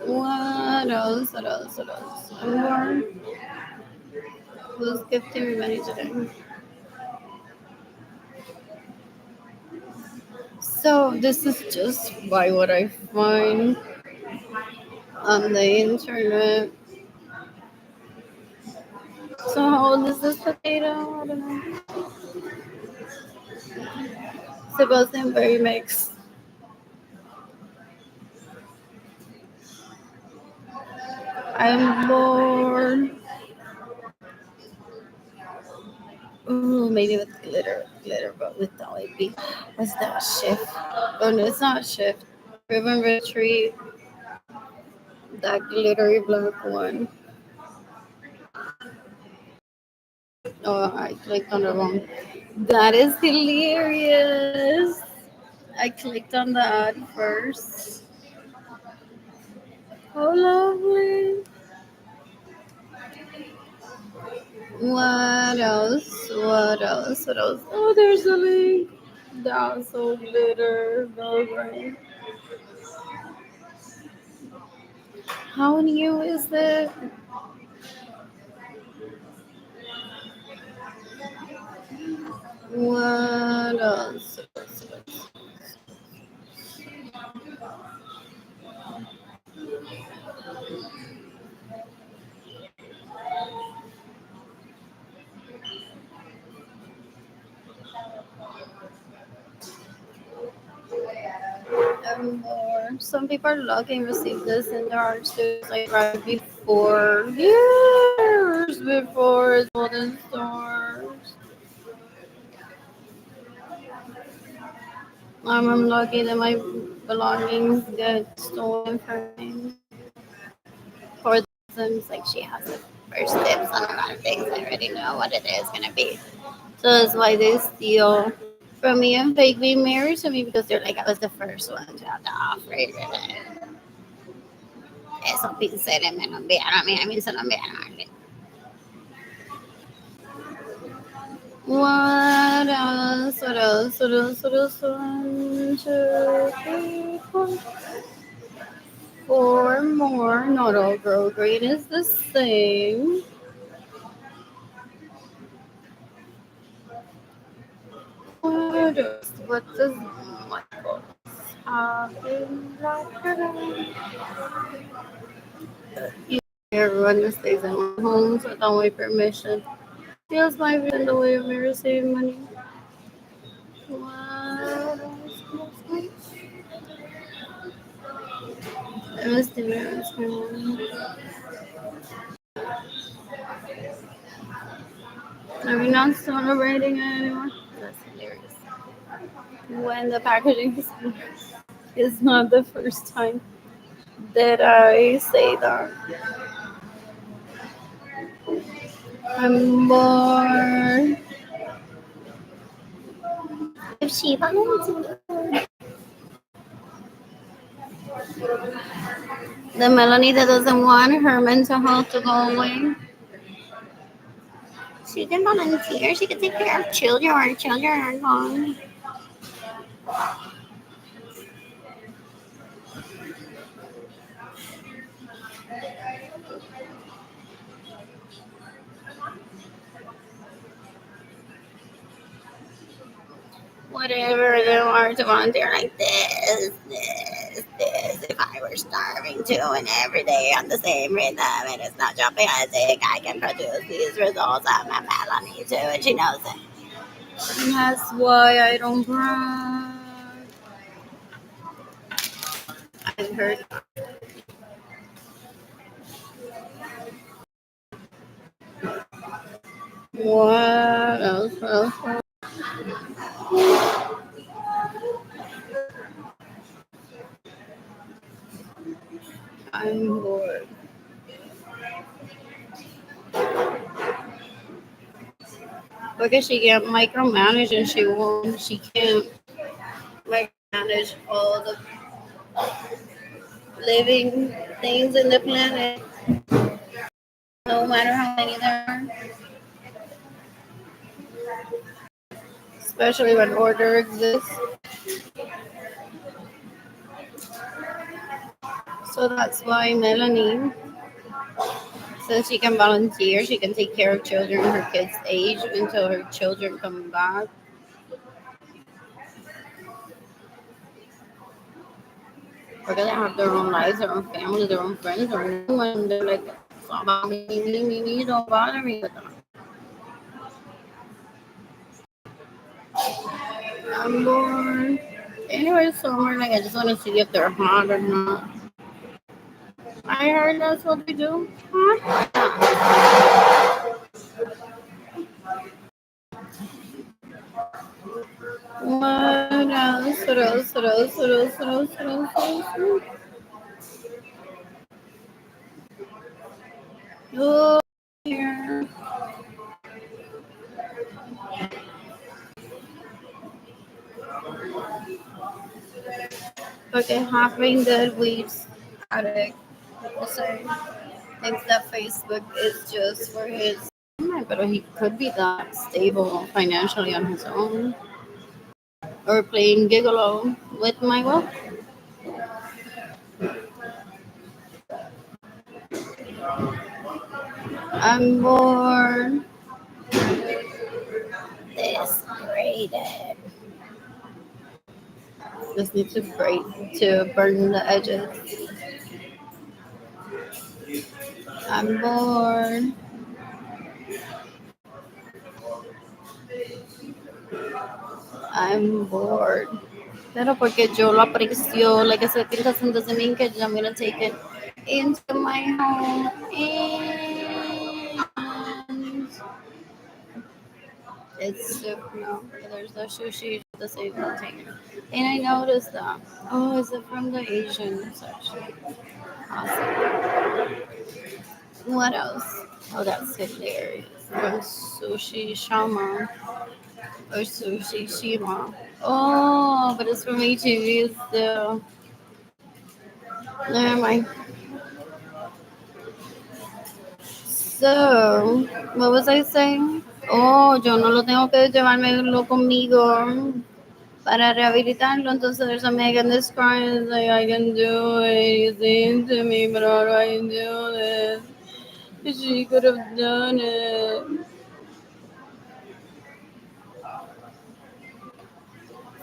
What else? What else? What else? More. Who's gifting me money today? So this is just by what I find on the internet. So how old is this potato? I don't know. Sebastian Berry mix. I'm bored. Ooh, maybe with glitter, but without it be. What's that shift? Oh no, it's not shift. Ribbon retreat. That glittery black one. Oh, I clicked on the wrong. That is hilarious. I clicked on the ad first. How lovely. What else? What else? What else? Oh, there's a link. That's so glitter. Right. How new is it? What else? some people are lucky and receive this in their art studios like right before, years bore it's golden stars. I'm lucky that my belongings get stolen from me. For Sims, like she has the first dibs on a lot of things. I already know what it is gonna be. So it's why they steal from me and fake being married to me because they're like, I was the first one to have the offer. Eso pensé de me lo enviaron a mí se lo enviaron a mí. What else? What else? What else? What else? 1, 2, 3, 4. 4 more. Not all girl grade is the same. What else? What does what else happen? Everyone just stays in my homes without my permission. Feels my in the way of me receiving money. What else? I must do it. Are we not celebrating it anymore? That's hilarious. When the packaging is not the first time that I say that. I'm bored. If she volunteered. The Melanie that doesn't want her mental health to go away. She can volunteer. She can take care of children or children are gone. Whatever they are to volunteer like this. If I were starving too and every day on the same rhythm and it's not jumping, I think I can produce these results. I'm a Melanie too, and she knows it. And that's why I don't cry. I heard. What else? I'm bored. Because she can't micromanage and she won't. She can't micromanage all the living things in the planet, no matter how many there are. Especially when order exists. So that's why Melanie, since she can volunteer, she can take care of children her kids' age until her children come back. Because they have their own lives, their own family, their own friends, or no one. They're like, it's all about me, don't bother me with them. I'm bored. Anyway, somewhere like I just want to see if they're hot or not. I heard that's what they do. Hot. What else? What else? What else? What else? What else? What else? What else? Oh, here. Okay, having the weeds addict also thinks that Facebook is just for his, but he could be that stable financially on his own or playing gigolo with my wealth. I'm bored. This graded. Just need to break to burn the edges. I'm bored. I'm bored. Pero porque yo lo aprecio, like I said, it doesn't mean that I'm gonna take it into my home and it's no, there's no sushi, the same container. And I noticed that. Oh, is it from the Asian section? Awesome. What else? Oh, that's hilarious. From Sushi Shama or Sushi Shima. Oh, but it's from HEB still. Never mind. So, what was I saying? Oh, yo no lo tengo que llevármelo conmigo para rehabilitarlo. Entonces, there's a Megan this crying, like, I can do it. You seem to me, but how do I do this? She could have done it.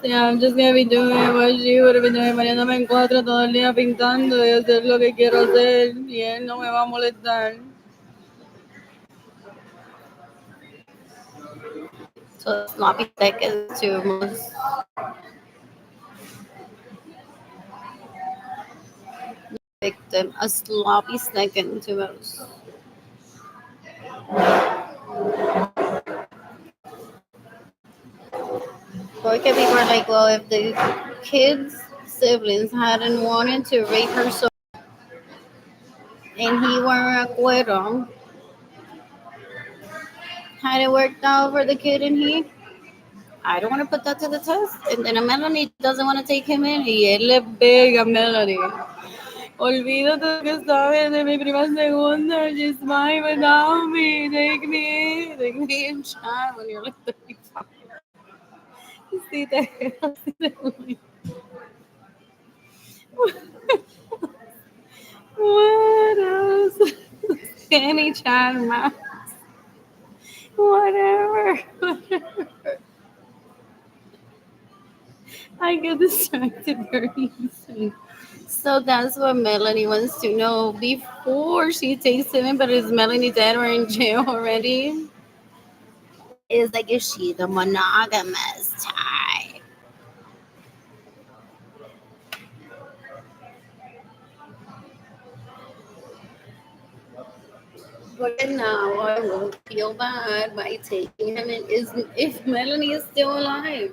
So, yeah, I'm just gonna be doing what she would have been doing, poniéndome en cuatro todo el día pintando y hacer lo que quiero hacer. Y él no me va a molestar. So, sloppy seconds to most victim, a sloppy second to most. Porque people are like, well, if the kids' siblings hadn't wanted to rape her so and he weren't acuerdo, had it worked out for the kid and he, I don't want to put that to the test. And then a Melanie doesn't want to take him in. Y él le pega a Melanie. Olvídate que sabes de mi prima segunda. She's mine without me. Take me in shot when you're like 35. Sí, te What else? Danny Chan Mouse. Whatever. I get distracted very easily. So that's what Melanie wants to know before she takes him in. But is Melanie dead or in jail already? Is like, is she the monogamous type? But now I won't feel bad by taking him in. Is if Melanie is still alive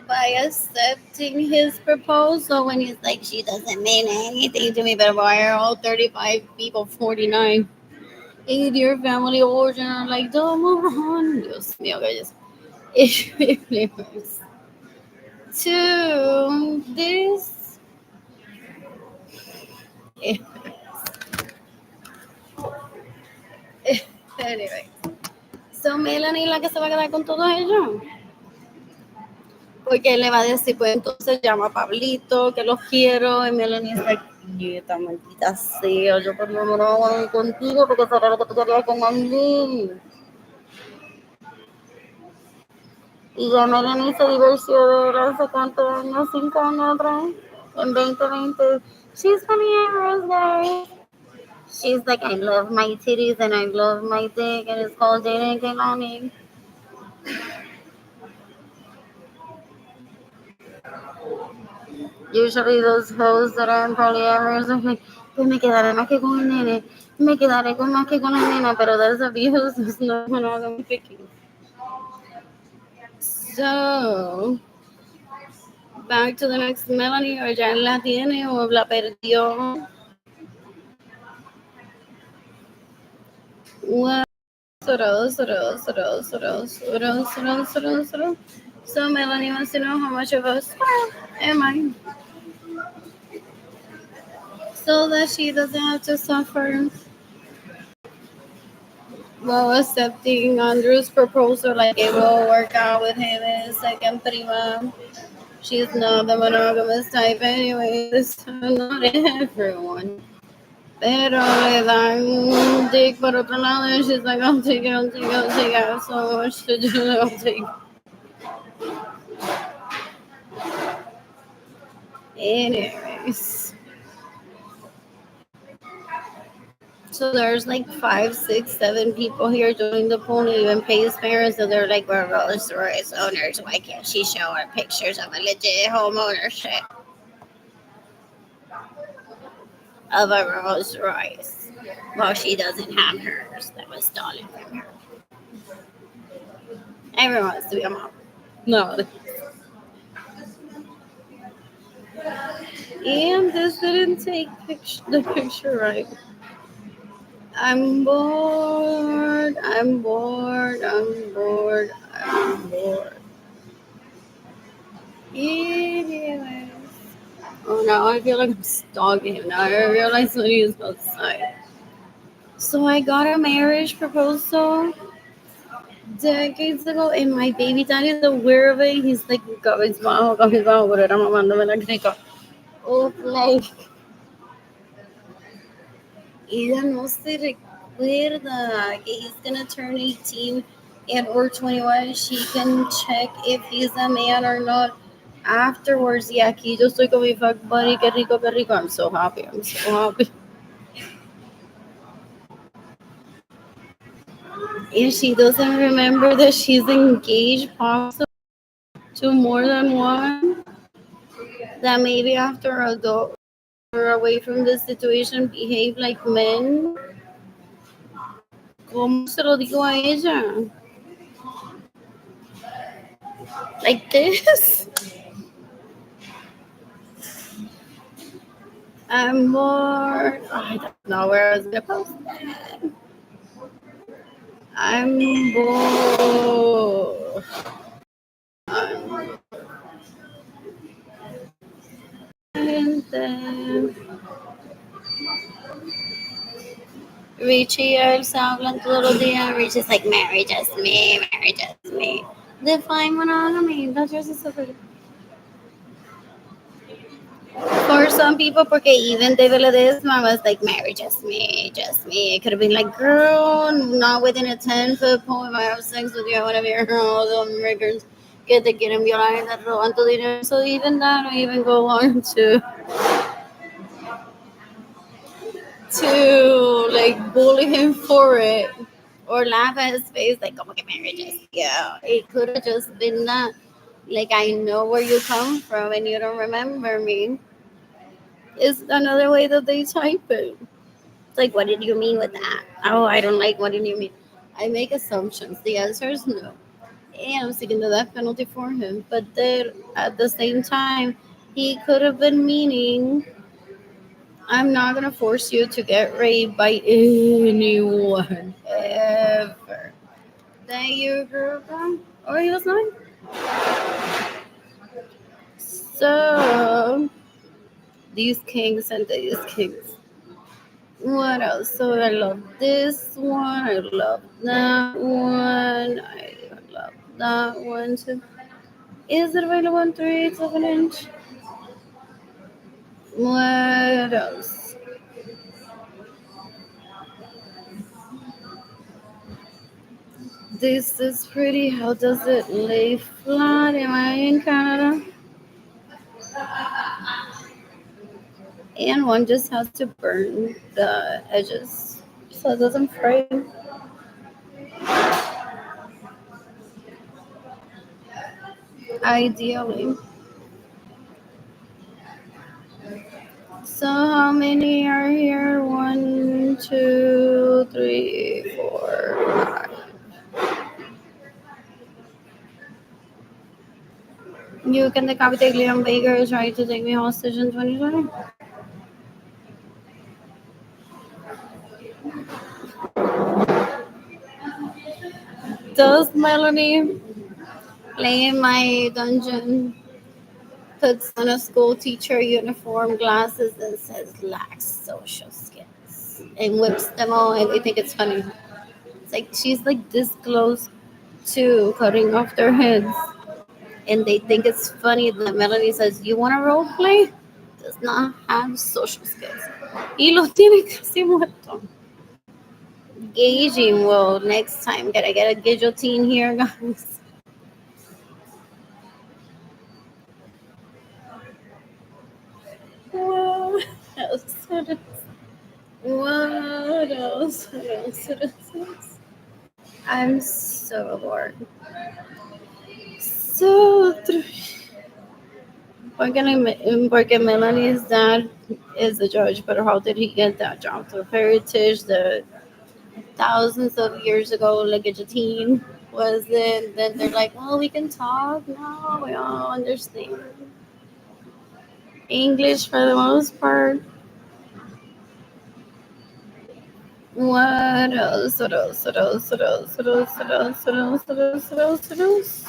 by accepting his proposal when he's like, she doesn't mean anything to me, but why are all 35 people 49? In your family origin are like, don't move on. Dios mío, guys. Anyways, to this. Anyway, so Melanie la que se va a quedar con todos ellos. Porque él le va a decir, pues entonces llama a Pablito, que los quiero. Y Melanie es like, esta maldita sea, yo por lo menos no hago contigo porque será lo que tú querías con Andy. Y ya Melanie se divorció de hace cuántos años, 5 años atrás, en 2020. She's funny as guys. She's like, I love my titties and I love my dick and it's called dating Kehlani. Usually those hoes that are in polyamorous are like, pues me quedaré más que con el nene, me quedaré con más que con la nena, pero that's abuse, it's not monogamy picking. So, back to the next Melanie, o ya la tiene o la perdió. Well, so Melanie wants to know how much of a spoil am I? So that she doesn't have to suffer while accepting Andrew's proposal, like it will work out with him and his second prima. She's not the monogamous type anyway, so not everyone. Pero le dan dick por otro lado and she's like, I'll take it, I'll take it, I'll take it. I have so much to do, I'll take it. Anyways. So there's like 5, 6, 7 people here doing the pool, and even pay his parents. So they're like, we're Rolls Royce owners. Why can't she show her pictures of a legit home ownership of a Rolls Royce? Well, she doesn't have hers. That was stolen from her. Everyone wants to be a mom. No. And this didn't take the picture right. I'm bored. I'm bored. I'm bored. I'm bored. Anyways. Oh, now I feel like I'm stalking him. Now I realize what he is outside. So I got a marriage proposal decades ago, and my baby daddy is aware of it. He's like, cabizbajo, pero era mamándome la crica. Oh, like, ella no se recuerda que he's gonna turn 18 and or 21. She can check if he's a man or not afterwards. Y aquí yo estoy con mi fuck buddy, qué rico, qué rico. I'm so happy. I'm so happy. And she doesn't remember that she's engaged possibly to more than one. That maybe after adult or away from the situation behave like men. ¿Cómo se lo digo a ella? Like this? I'm bored. I don't know where I was gonna post that. I'm bored. Richie y él se hablan todos los días. Richie's like, marry just me, marry just me. Define monogamy. That's just so pretty. For some people, porque even David Ledesma was like, marry just me, just me. It could have been like, girl, not within a 10-foot pole. If I have sex with you, I want to be all the Americans que te quieren violar y te roban tu dinero. So even that, I even go on to like bully him for it or laugh at his face like, como que marry just yeah. It could have just been that. Like, I know where you come from and you don't remember me. Is another way that they type it. It's like, what did you mean with that? Oh, I don't like, what did you mean? I make assumptions. The answer is no. And I'm seeking the death penalty for him. But then at the same time, he could have been meaning, I'm not going to force you to get raped by anyone ever. That you grew up. Or he was not. So, these kings and these kings. What else? So I love this one. I love that one. I love that one too. Is it available on 3/8 of an inch? What else? This is pretty. How does it lay flat? Am I in Canada? And one just has to burn the edges so it doesn't fray. Ideally. So how many are here? 1, 2, 3, 4, 5. You can decapitate Leon Baker is trying to take me hostage in 2020. Does Melanie play in my dungeon? Puts on a school teacher uniform, glasses, and says lacks social skills, and whips them all, and they think it's funny. It's like she's like this close to cutting off their heads, and they think it's funny that Melanie says, "You want to role play?" Does not have social skills. Y lo tiene casi muerto. Gauging. Well, next time, gotta get a guillotine here, guys. What else? What I'm so bored. So porque Melanie's dad is a judge, but how did he get that job? Through heritage, the thousands of years ago, like a teen was it? Then they're like, oh, we can talk now. We all understand English for the most part. What else? What else? What else? What else? What else? What else? What else? What else? What else? What else?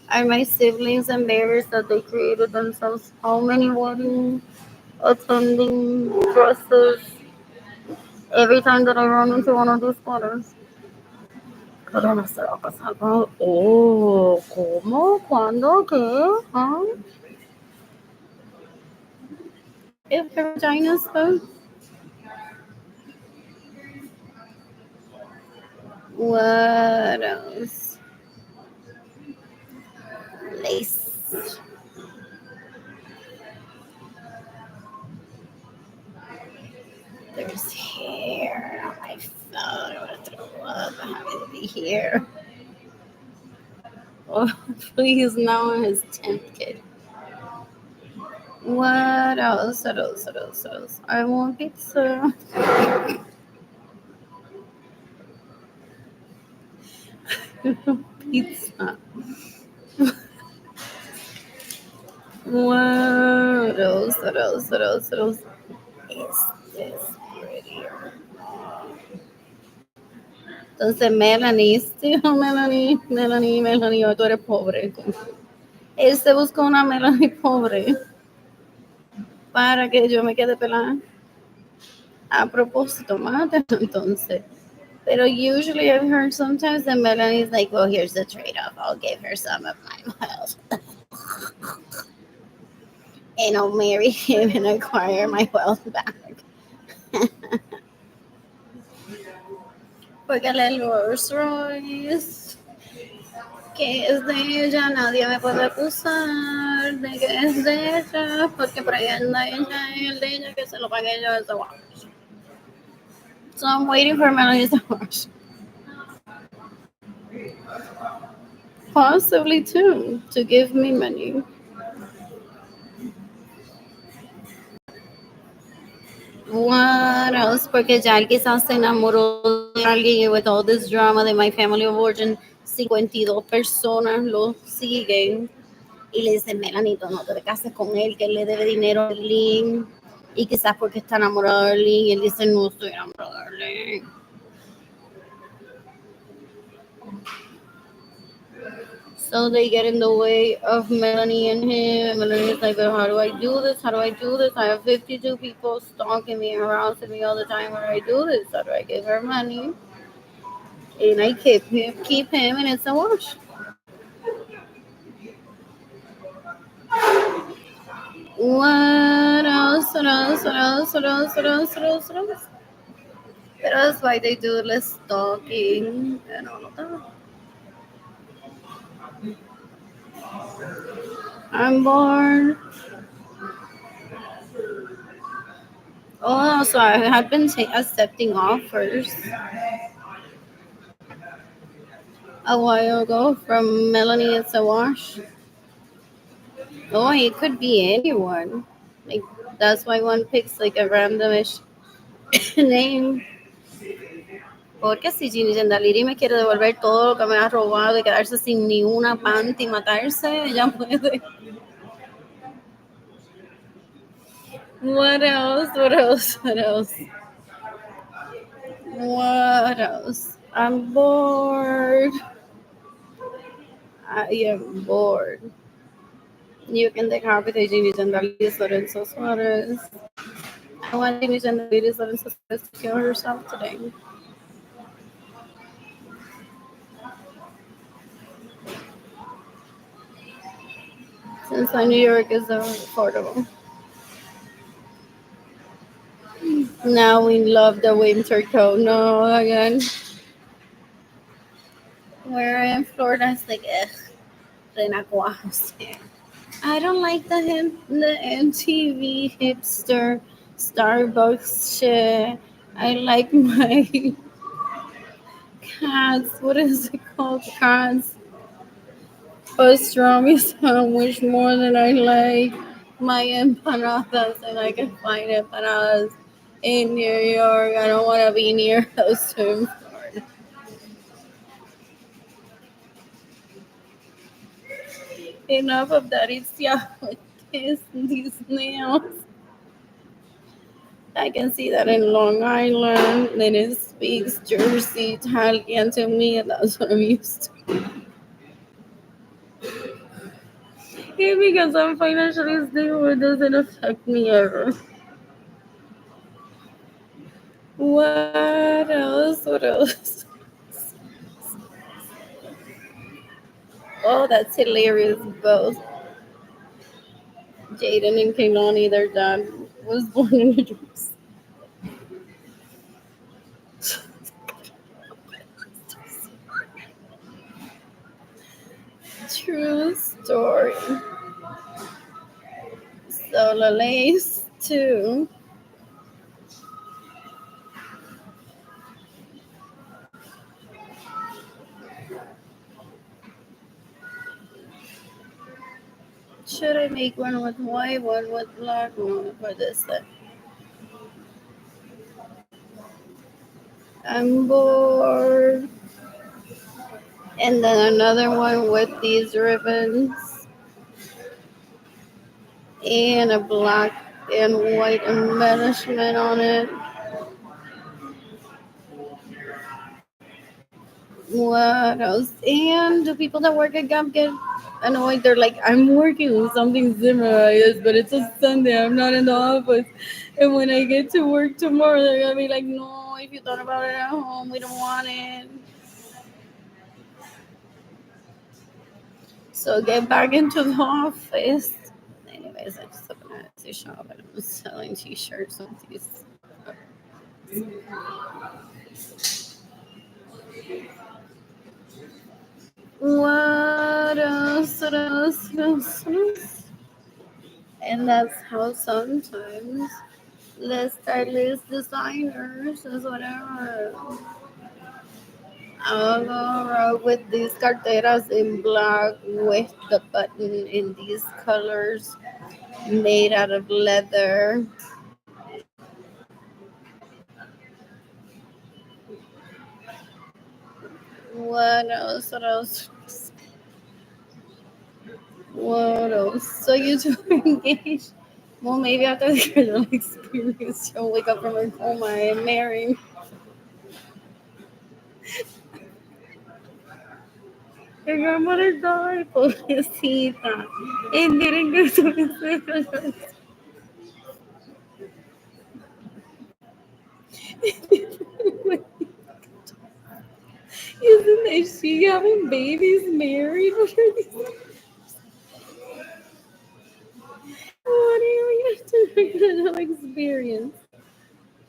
Are my siblings embarrassed that they created themselves how many wedding attending dresses every time that I run into one of these sweaters? ¿Qué no se va a pasar? Oh, ¿cómo? ¿Cuándo? ¿Qué? ¿Ah? If her vagina spoke. What else? Lace. There's hair on my phone. I want to throw up. I have to be here. Oh, please, now I'm his 10th kid. What else? What else? What else? What else? I want pizza. Pizza. What else? What else? What else? What else? Is this prettier? Entonces, Melanie, still Melanie, oh, tú eres pobre. Él se buscó una Melanie pobre para que yo me quede pelada. A propósito, mátalo entonces. Pero usually I've heard sometimes that Melanie's like, well, here's the trade-off. I'll give her some of my wealth. And I'll marry him and acquire my wealth back. Porque el Rolls Royce, que es de ella, nadie me puede acusar de que es de ella, porque por ahí anda ella y el de ella, que se lo pague yo as a wash. So I'm waiting for Melanie to wash. Possibly too, to give me money. What else? Porque ya él quizás se enamoró de alguien y with all this drama de My Family of Origin, 52 personas lo siguen y le dicen, Melanie, tú no te cases con él, que él le debe dinero a Arlene. Y quizás porque está enamorado de Arlene y él dice, no estoy enamorado de Arlene. So they get in the way of Melanie and him. And Melanie's like, well, how do I do this? How do I do this? I have 52 people stalking me, harassing me all the time. How do I do this? How do I give her money? And I keep him, and it's a wash. What else? What else? What else? What else? What else? What else? What else? But that's why they do less stalking and all of that. I'm bored. Oh, so I had been accepting offers a while ago from Melanie. It's a wash. Oh, it could be anyone. Like that's why one picks like a randomish name. Porque si Ginny Jandaliri me quiere devolver todo lo que me ha robado y quedarse sin ni una panty y matarse, ella puede. What else? What else? What else? What else? I'm bored. I am bored. You can decapita Ginny Jandaliri's Lorenzo Suarez. I want Ginny Jandaliri's Lorenzo Suarez to kill herself today. Since New York is affordable. Now we love the winter coat. No, again. Where in Florida, it's like, renacuajos. I don't like the MTV hipster Starbucks shit. I like my cats. What is it called? Cats pastrami sandwich more than I like my empanadas, and I can find empanadas in New York. I don't want to be near those two in Florida. Enough of that. It's yeah, it's these nails. I can see that in Long Island, and it speaks Jersey Italian to me, and that's what I'm used to. Yeah, because I'm financially stable, it doesn't affect me ever. What else? What else? Oh, that's hilarious. Both Jaden and Kaylani, their dad was born in New Jersey. True story. So Lalace too. Should I make one with white, one with black? No, for this set. I'm bored. And then another one with these ribbons and a black and white embellishment on it. What else? And the people that work at Gap get annoyed. They're like, I'm working on something similar, yes, but it's a Sunday. I'm not in the office. And when I get to work tomorrow, they're going to be like, no, if you thought about it at home, we don't want it. So get back into the office. Anyways, I just opened an Etsy shop and I'm selling t-shirts on these. What else? What else? What else? What else? And that's how sometimes the stylist designers is whatever. I'll go around with these carteras in black with the button in these colors made out of leather. What else? What else? What else? So you two are engaged. Well, maybe after the gradual experience, you'll wake up from a coma and marry. Your grandmother died, pobrecita. And didn't go to visit. Isn't she having babies married? What do you have to gradual experience?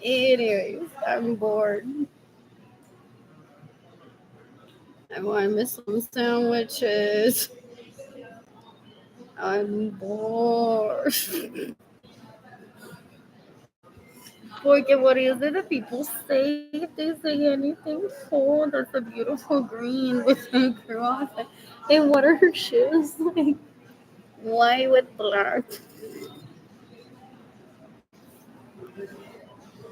Anyways, I'm bored. I want to miss some sandwiches. I'm bored. Porque what is it that people say? If they say anything cool, that's a beautiful green with a cross. And what are her shoes? Like white with black.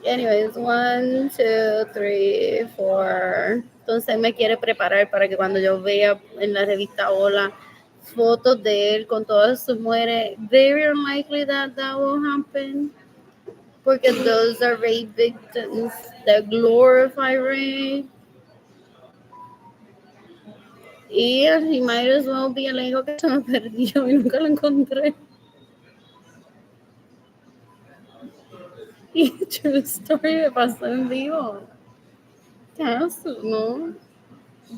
Anyways, 1, 2, 3, 4. Entonces me quiere preparar para que cuando yo vea en la revista Hola fotos de él con todas sus mujeres, very unlikely that that will happen. Porque those are rape victims that glorify rape. Y he might as well be el hijo que se me perdió y nunca lo encontré. Y true story me pasó en vivo. Caso, ¿no?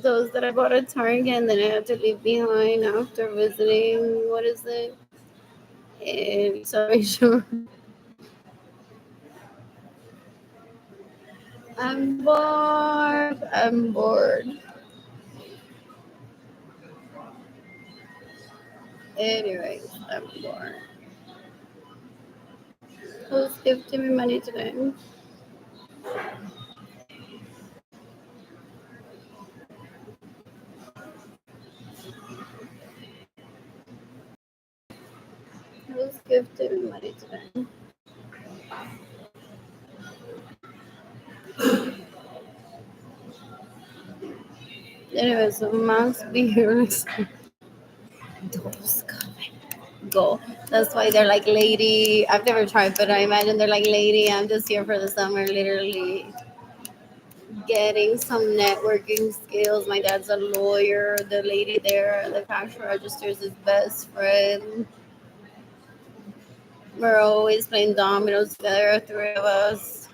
Those that I bought at Target and then I had to leave behind after visiting, what is it? Sorry, sure. I'm bored. I'm bored. Anyways, I'm bored. Who's gifting me money today? Who's gifted money today? Anyways, so must be here. Those go. That's why they're like, lady. I've never tried, but I imagine they're like, lady, I'm just here for the summer, literally getting some networking skills. My dad's a lawyer. The lady there at the cash register is his best friend. We're always playing dominoes together, three of us.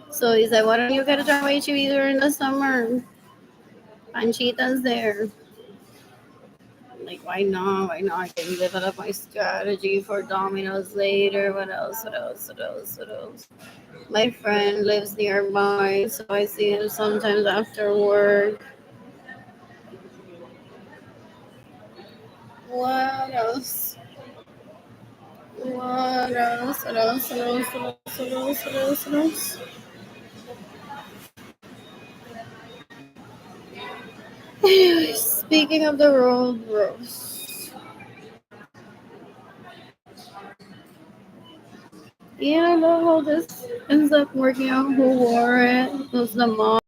So he said, why don't you get a job at HEB during the summer? Panchita's there. Like, why not? Why not? I can develop my strategy for dominoes later. What else? What else? What else? What else? My friend lives nearby, so I see him sometimes after work. What else? What else? What else? What else? What else? What else? What else? What else? Anyways, speaking of the road roast. Yeah, I love how this ends up working out. Who wore it? It was the mom.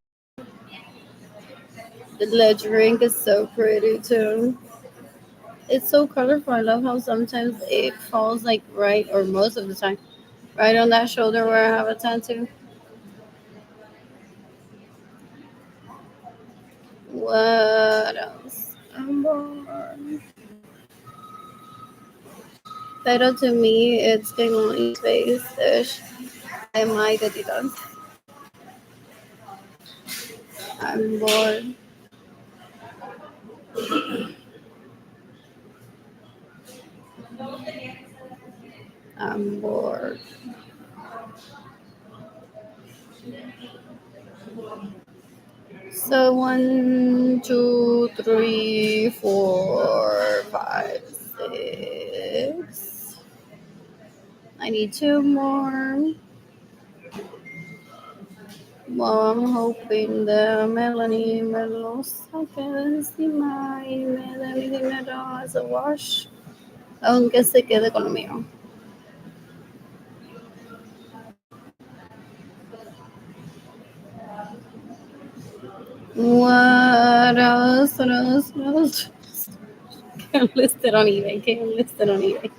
The lettering is so pretty too. It's so colorful. I love how sometimes it falls like right, or most of the time, right on that shoulder where I have a tattoo. What else? Pero to me, it's Kingly Space Fish by my Gatitas. I'm bored. I'm bored. So 1, 2, 3, 4, 5, 6. I need 2 more. Well, I'm hoping that Melanie me lo saque de encima y me dé mi dinero as a wash, aunque se quede con lo mío. What else? What else? What else? Can't list it on eBay. Can't list it on eBay.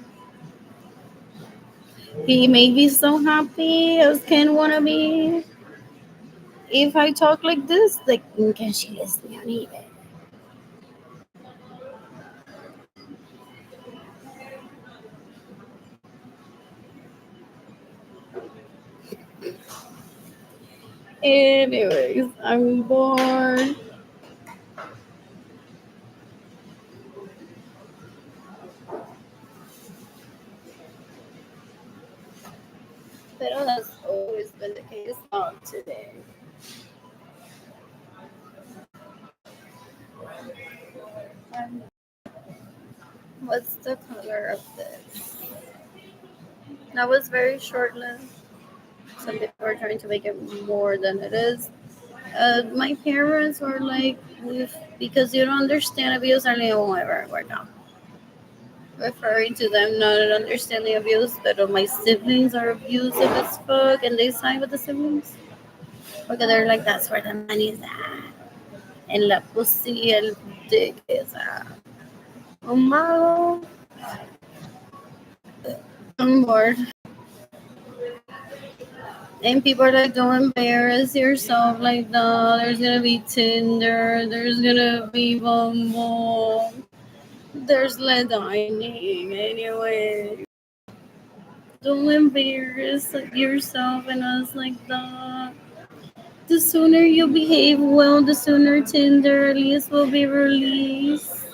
He may be so happy as Ken wanna be. If I talk like this, like, can she list me on eBay? Anyways, I'm bored. Pero that's always been the case, not today. What's the color of this? That was very short-lived. Some people are trying to make it more than it is. My parents were like, because you don't understand abuse, I don't ever work out. Referring to them not understanding abuse, but my siblings are abusive as fuck, and they side with the siblings. Because they're like, that's where the money's at. And la pussy, el dick is at. Oh my. I'm bored. And people are like, don't embarrass yourself like that. There's gonna be Tinder. There's gonna be Bumble. There's lead dining anyway. Don't embarrass yourself and us like that. The sooner you behave well, the sooner Tinder at least will be released.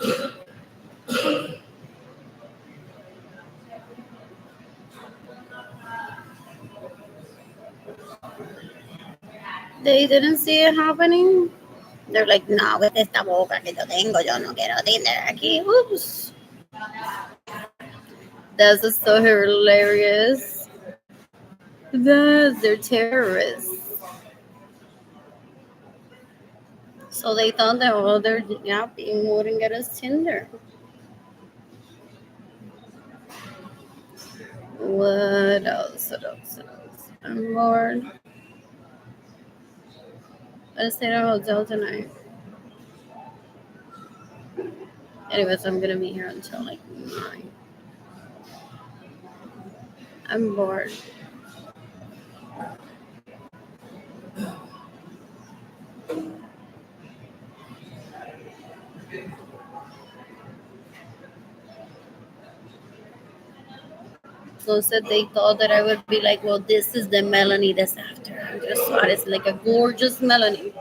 They didn't see it happening. They're like, no, with esta boca que yo tengo, yo no quiero Tinder aquí. Oops. That's so hilarious. They're terrorists. So they thought that all their yapping wouldn't get us Tinder. What else? What else? What else? I'm bored. I stayed at a hotel tonight. Anyways, I'm gonna be here until like 9. I'm bored. So said they thought that I would be like, well, this is the Melanie that's after Andrew Suarez, like a gorgeous Melanie.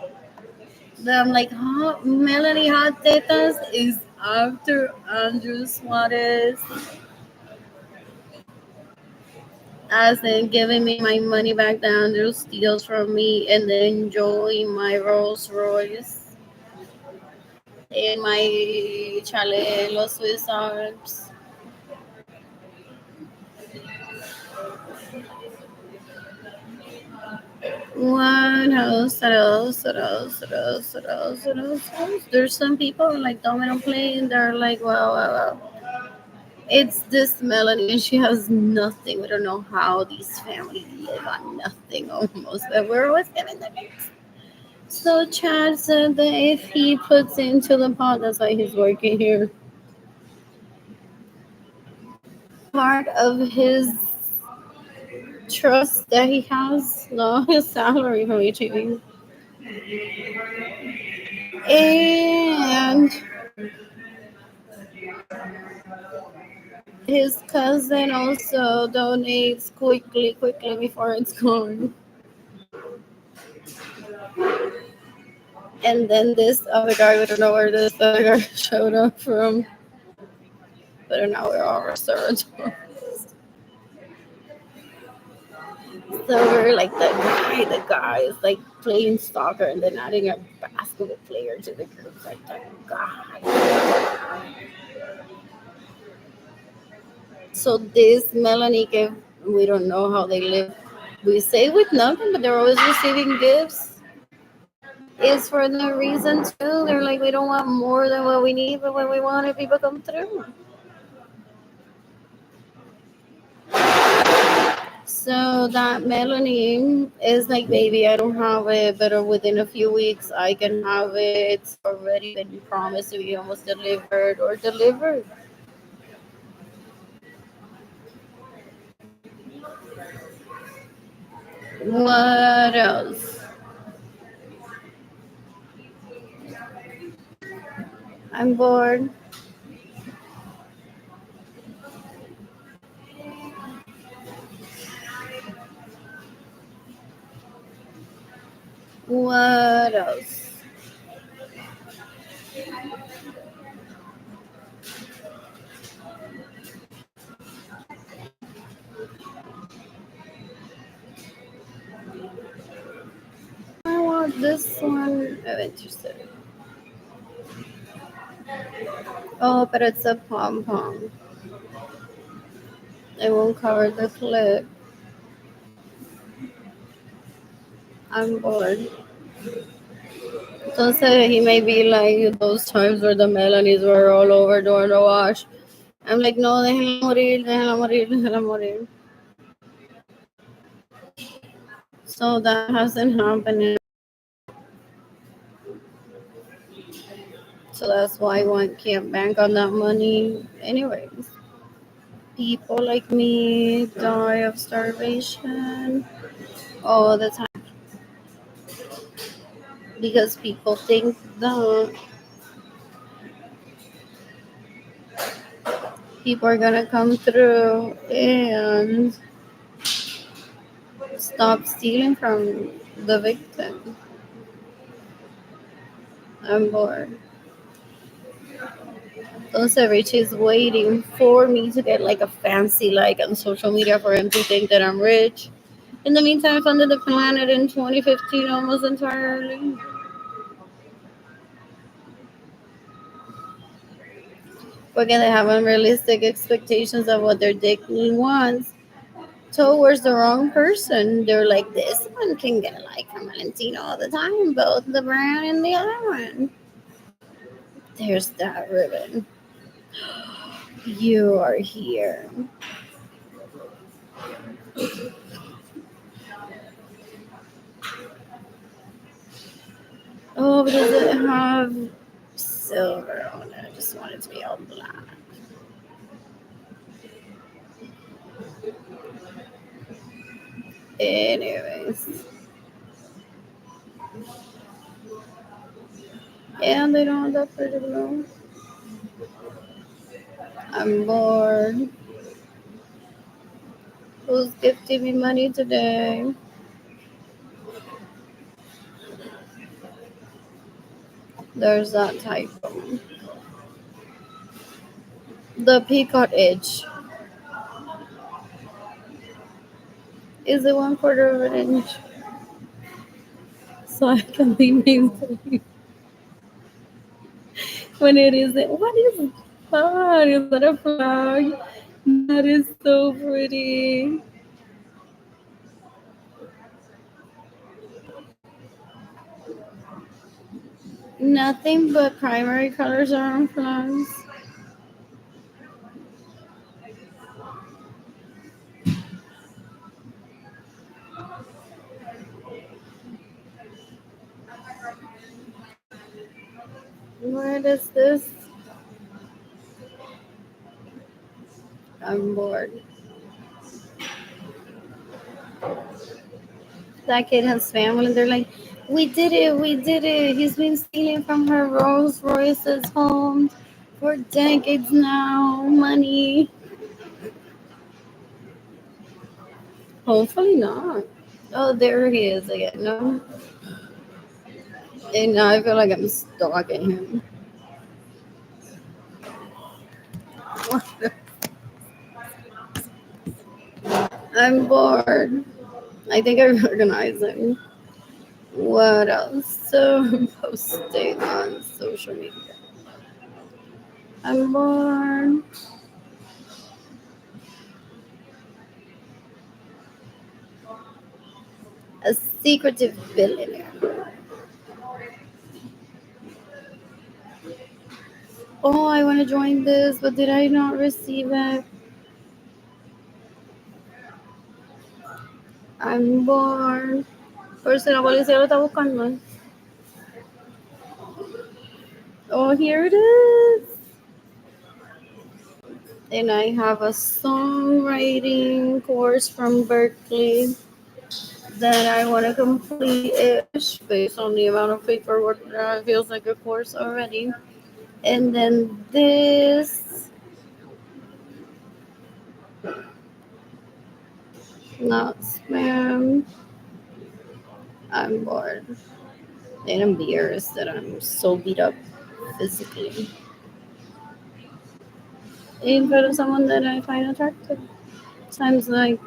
Then I'm like, huh? Melanie Hot Tetas is after Andrew Suarez, as in giving me my money back that Andrew steals from me and then enjoying my Rolls Royce and my chalet, Los Swiss Alps. What else? What else? What else? What else? What else? What else? What else? There's some people like Domino playing. They're like, well. It's this Melanie, and she has nothing. We don't know how these families live on nothing almost, but we're always getting the mix. So Chad said that if he puts into the pot, that's why he's working here. Part of his trust that he has, no, his salary from HEB. And his cousin also donates quickly before it's gone. And then this other guy, we don't know where this other guy showed up from. But now we're all reserved. So we're like the guy is like playing soccer and then adding a basketball player to the group. Like the guy. So this Melanie gave, we don't know how they live. We say with nothing, but they're always receiving gifts. Is for the reason too. They're like, we don't want more than what we need, but when we want it, people come through. So that Melanie is like, baby, I don't have it, but within a few weeks I can have it. It's already been promised to be almost delivered or delivered. What else? I'm bored. What else? I want this one. I'm interested. Oh, but it's a pom pom. It won't cover the clip. I'm bored. Don't say he may be like those times where the Melanies were all over doing the wash. I'm like, no, déjala morir, déjala morir, déjala morir. So that hasn't happened. So that's why one can't bank on that money. Anyways, people like me die of starvation all the time because people think that people are gonna come through and stop stealing from the victim. I'm bored. Also, Richie is waiting for me to get like a fancy like on social media for him to think that I'm rich. In the meantime, I funded the planet in 2015 almost entirely. Because they have unrealistic expectations of what their dick wants towards the wrong person. They're like, this one can get like from Valentino all the time, both the brown and the other one. There's that ribbon. You are here. Oh, but does it have silver on it? I just want it to be all black. Anyways. And they don't have that pretty blue. I'm bored. Who's gifting me money today? There's that typo. The peacock edge is the 1/4 of an inch. So I can be maintained when it isn't. What is that? Is that a flag? That is so pretty. Nothing but primary colors are on flags. Where does this? I'm bored. That kid has family. They're like, we did it, we did it. He's been stealing from her Rolls Royce's home for decades now. Money. Hopefully not. Oh, there he is again. No. And now I feel like I'm stalking him. I'm bored. I think I recognize him. What else? So posting on social media. I'm bored. A secretive billionaire. Oh, I want to join this, but did I not receive it? I'm bored. Por si la policía lo está buscando. Oh, here it is. And I have a songwriting course from Berkeley that I want to complete-ish based on the amount of paperwork that feels like a course already. And then this, not spam. I'm bored. And I'm embarrassed that I'm so beat up physically in front of someone that I find attractive. Times like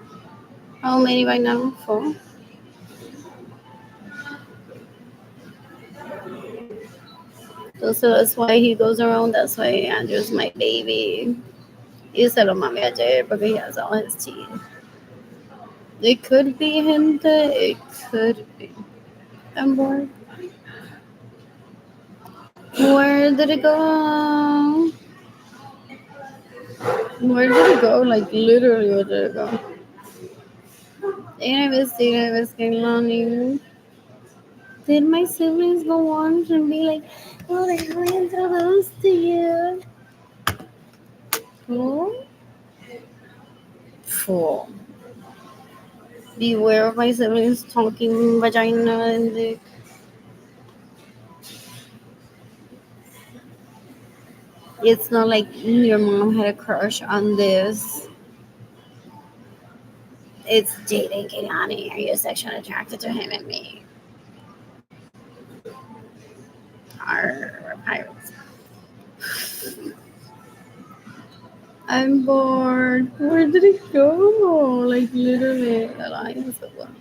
how many right now? 4. So that's why he goes around. That's why Andrew's my baby. Y se lo mame ayer porque he has all his teeth. It could be gente. It could be. I'm bored. Where did it go? Where did it go? Like literally, where did it go? And I miss Kehlani. Did my siblings go on and be like, oh, let me introduce to you? Oh? Fool. Beware of my siblings talking vagina and dick. It's not like your mom had a crush on this. It's dating Kehlani. Are you sexually attracted to him and me? We're pirates. I'm bored. Where did it go? Like literally, Alliance of Love.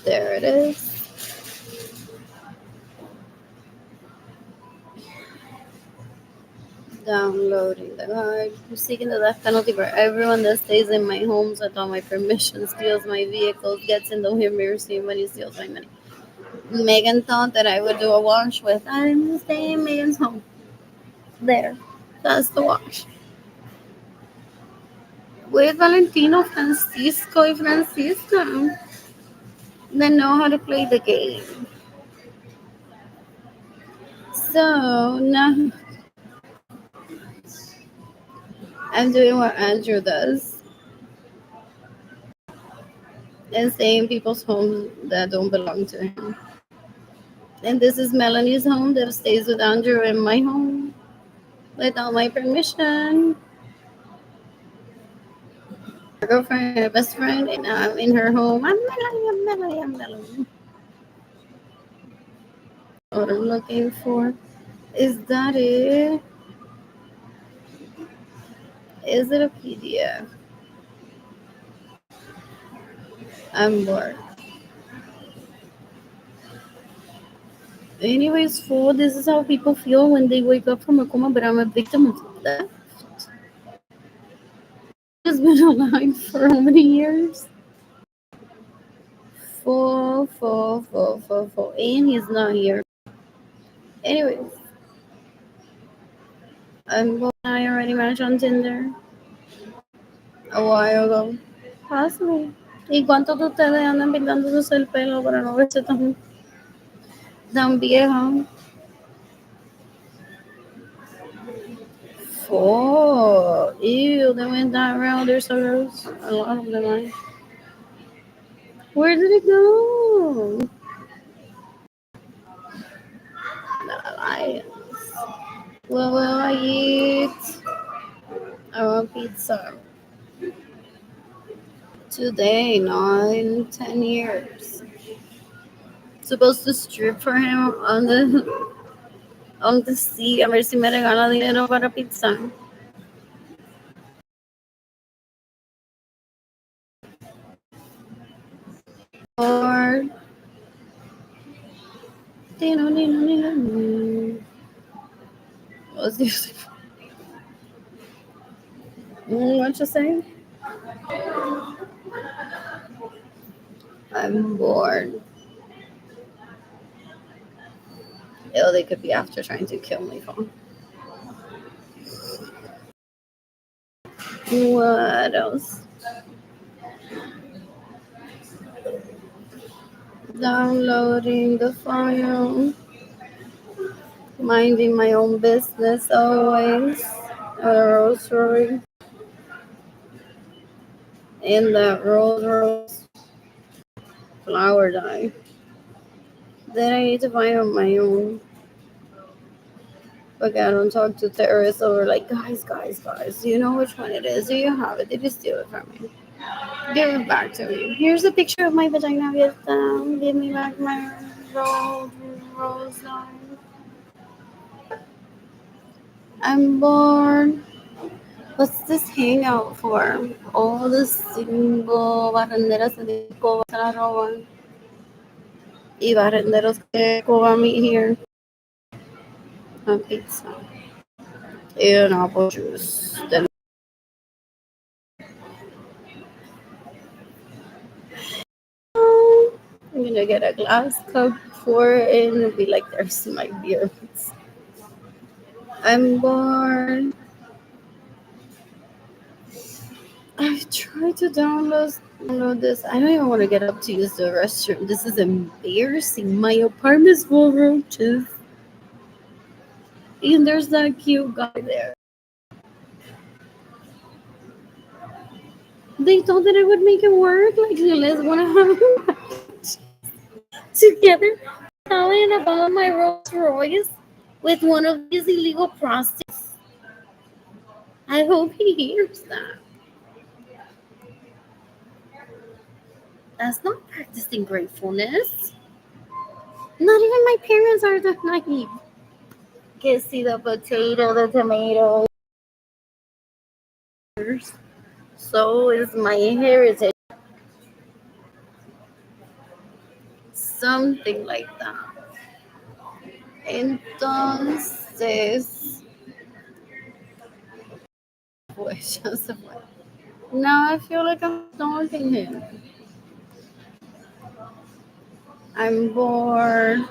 There it is. Downloading the guide. I'm seeking the death penalty for everyone that stays in my homes without my permission, steals my vehicles, gets in the way of mercy, money, steals my money. Megan thought that I would do a wash with. I'm staying in Megan's home. There. That's the wash. With Valentino, Francisco, and Francisca. They know how to play the game. So now I'm doing what Andrew does and staying in people's homes that don't belong to him. And this is Melanie's home that stays with Andrew in my home without my permission. Her girlfriend, her best friend, and I'm in her home. I'm Melanie, I'm Melanie, I'm Melanie. What I'm looking for. Is that it? Is it a PDF? I'm bored. Anyways, fool, this is how people feel when they wake up from a coma, but I'm a victim of theft. He's been alive for how many years? Full. And he's not here. Anyways, I already matched on Tinder a while ago. Possibly. ¿Y cuántos de ustedes andan pintándose el pelo para no verse tan vieja? 4. Ew, they went that route. They're so gross. A lot of them are. Where did it go? The alliance. What will I eat? I want pizza. Today, not in 10 years. Supposed to strip for him on the sea a ver si me regala dinero para pizza. Or what's this? What you saying? I'm bored. Oh, they could be after trying to kill me. What else? Downloading the file. Minding my own business always. A rosary. In that rose flower dye. Then I need to find on my own. But I don't talk to terrorists over like, guys, do you know which one it is? Do you have it? Did you steal it from me? Give it back to me. Here's a picture of my vagina, Vietnam. Give me back my rose dye. I'm bored. What's this hangout for? All the single baranderas de Cuba se la roban. Y baranderos que Cuba meet here. A pizza. And apple juice. Then I'm gonna get a glass cup for it and be like, there's my beer. I'm bored. I've tried to download this. I don't even want to get up to use the restroom. This is embarrassing. My apartment's full of roaches. And there's that cute guy there. They thought that I would make it work. Like, let's want to have together. Telling about my Rolls Royce with one of these illegal prostitutes. I hope he hears that. That's not practicing gratefulness. Not even my parents are that naive. Can see the potato, the tomato. So is my heritage. Something like that. Entonces, fue, ya se fue. Now I feel like I'm stalking him. I'm bored.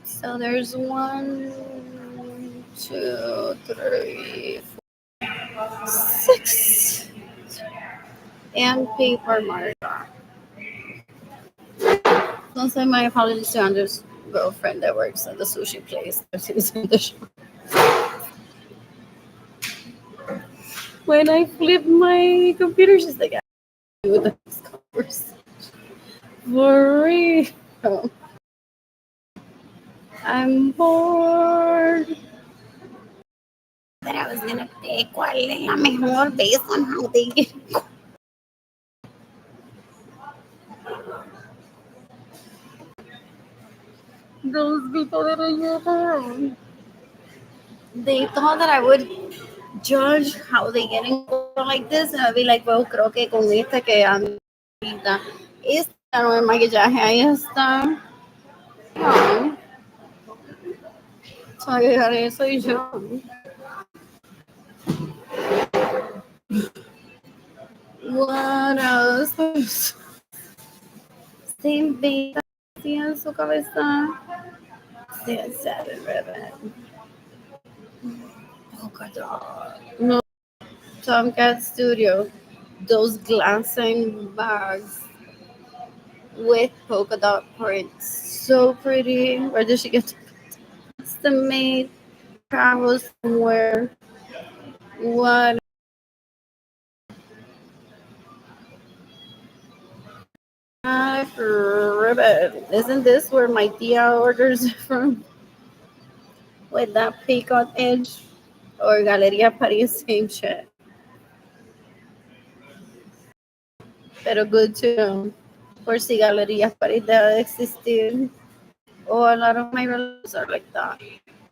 So there's 1, 2, 3, 4, 6. And paper marker. Don't say my apologies to Andrew's girlfriend that works at the sushi place. She's in the shop. When I flip my computer, she's like, "I with this conversation for real. I'm bored." That I was gonna pick cuál es la mejor based on how they get. Those people that are your home. They thought that I would judge how they get in like this, and I'd be like, well, creo que con esta que anda ahorita, esta no es maquillaje, ahí está. No. Soy yo. What else? Same beta en su cabeza. Same 7-Eleven. Polka dot. No. Tomcat Studio. Those glassine bags with polka dot prints. So pretty. Where did she get to estimate travel somewhere? What? Ribbon. Isn't this where my tia orders from? With that peacock edge? Or Galeria Paris, same shit. Pero good to know. Por si Galeria Paris debe de existir. Oh, a lot of my relatives are like that.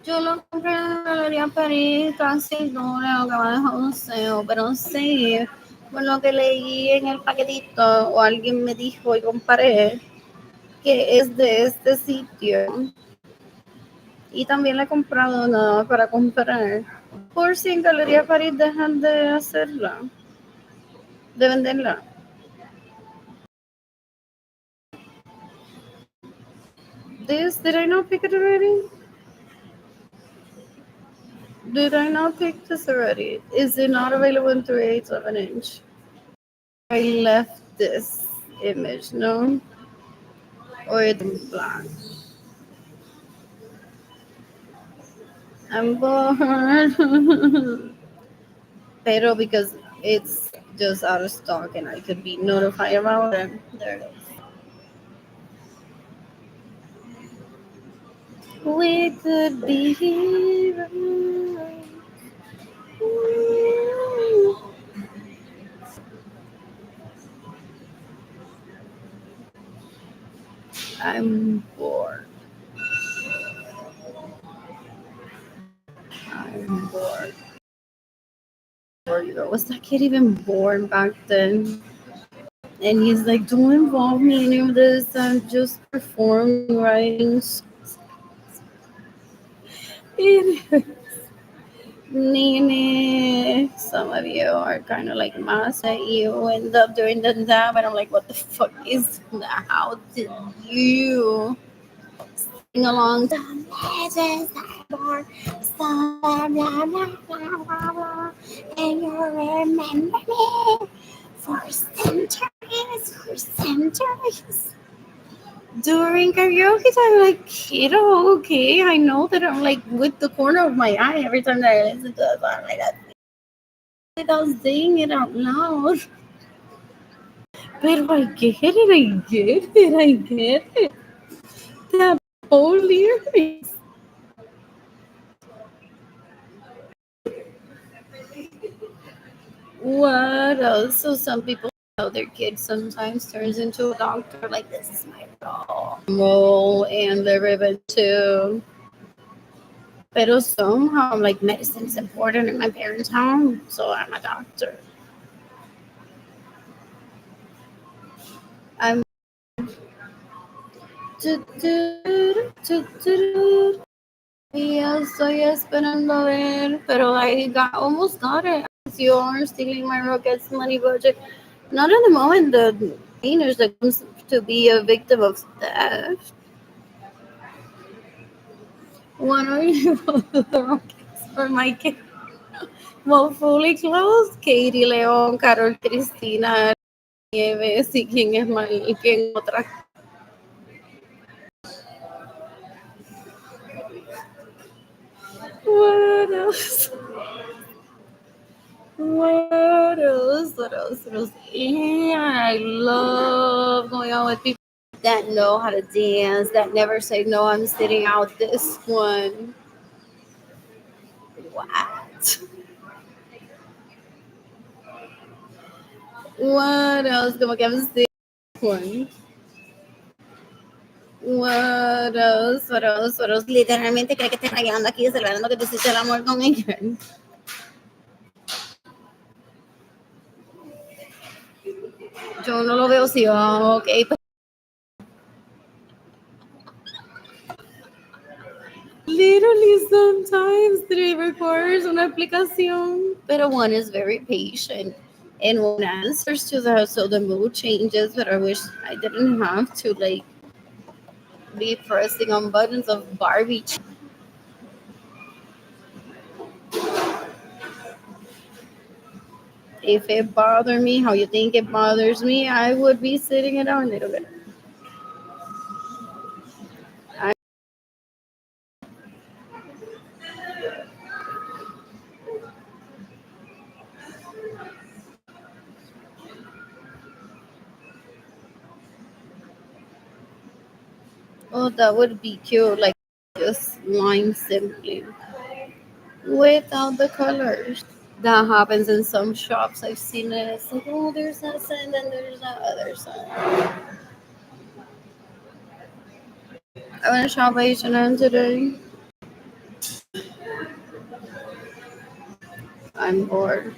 Yo lo compré en Galería París, casi no le acaba de museo, pero sí, por lo que leí en el paquetito, o alguien me dijo y comparé, que es de este sitio. Y también le he comprado nada para comprar. Por si en Galería París dejan de hacerla, de venderla. Did I not pick it already? Did I not pick this already? Is it not available in 3/8 of an inch? I left this image, no? Or it's black. I'm bored. Pero because it's just out of stock and I could be notified about it. There it is. We could be heroes. I'm bored. I'm bored. 4-year-old. Was that kid even born back then? And he's like, don't involve me in any of this. I'm just performing writings. Nene, some of you are kind of like mass that you end up doing that, but I'm like, what the fuck is that? How did you sing along the legends that born blah blah blah blah blah blah, and you remember me for centuries. During karaoke time, like, kiddo, okay, I know that I'm like with the corner of my eye every time that I listen to a song like that. Without saying it out loud. But I get it. That whole lyrics. What else? So some people know their kids sometimes turns into a doctor. Like, this is my role and the ribbon too. But somehow, like, medicine is important in my parents' home, so I'm a doctor. Tu, tu, tu, tu. Ya estoy esperando a ver, pero almost got it. You're stealing my Rockets money budget. Not at the moment. The painters that comes to be a victim of theft. When are you the Rockets for my kid? Well, fully closed. Katie León, Carol Cristina, Nieves y quién es mal, y quién otra. What else? What else? What else? What else? Yeah, I love going out with people that know how to dance, that never say no. I'm sitting out this one. What? What else? Como que I'm sitting one. What else? What else? What else? Literalmente cree que estoy rayando aquí celebrando que tú hiciste el amor con ella. Yo no lo veo así. Oh, ok, pues. Literally, sometimes it requires una aplicación, pero one is very patient and one answers to that, so the mood changes. But I wish I didn't have to like be pressing on buttons of Barbie. If it bothered me, how you think it bothers me, I would be sitting it down a little bit. Oh, that would be cute. Like just line simply without the colors. That happens in some shops. I've seen it. It's like, oh, there's that sign, then there's that other sign. I went to shop at H&M today. I'm bored.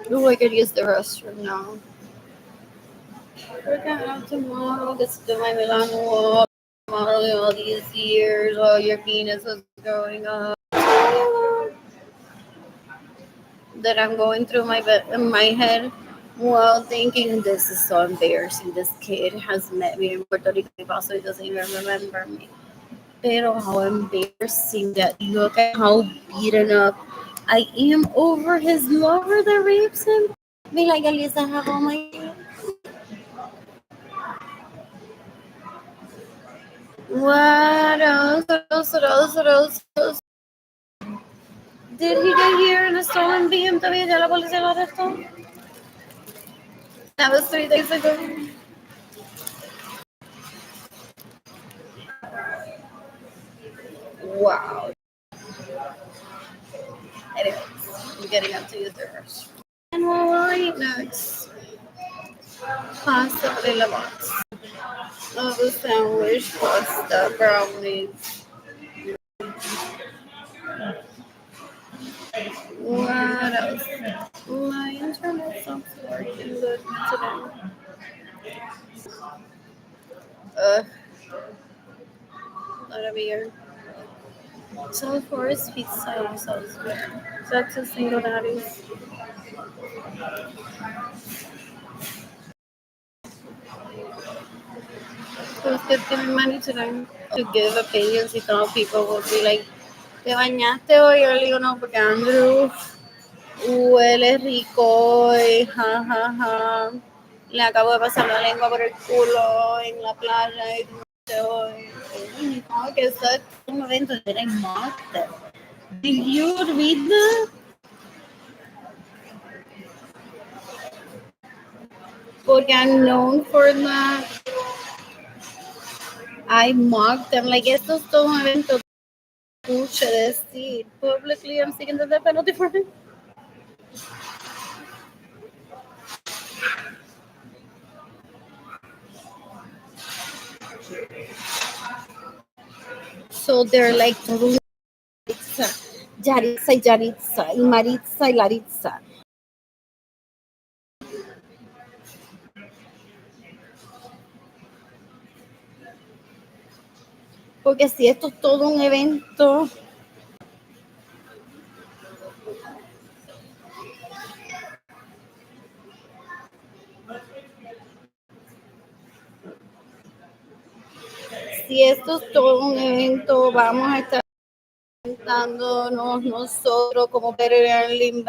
Oh, I could use the restroom now. We're gonna have tomorrow. Let's do my Milan walk. Tomorrow, all these years, oh, your penis was growing up. That I'm going through my head while thinking this is so embarrassing. This kid has met me in Puerto Rico. He possibly doesn't even remember me. Pero how embarrassing that look at how beaten up I am over his lover that rapes him. Be like, at least I have all my. What else? What else? What else? What else? What else? Did he get here in a stolen BMW? Ya la policía lo arrestó. That was 3 days ago. Wow. Anyways, I'm getting up to use the restroom. And what will I eat next? Possibly the box. Of a sandwich, pasta, brownies. What else? My internet stopped working good today. Not a beer. So Forest Pizza sells beer. That's a single daddies. Who's giving money to them to give opinions? You know, people will be like, ¿te bañaste hoy? Yo le digo, no, porque Andrew huele rico y ja, ja, ja. Le acabo de pasar la lengua por el culo en la playa y hoy. No, que eso es un evento de muerte. Did you read that? Porque I'm known for that. I mocked them like esto es todo un evento. Escuche decir publicly I'm seeking the death penalty for him. So they're like todo Yaritza, Yaritza y Yaritza, y Maritza y Laritza. Porque si esto es todo un evento, si esto es todo un evento, vamos a estar presentándonos nosotros como Berlin.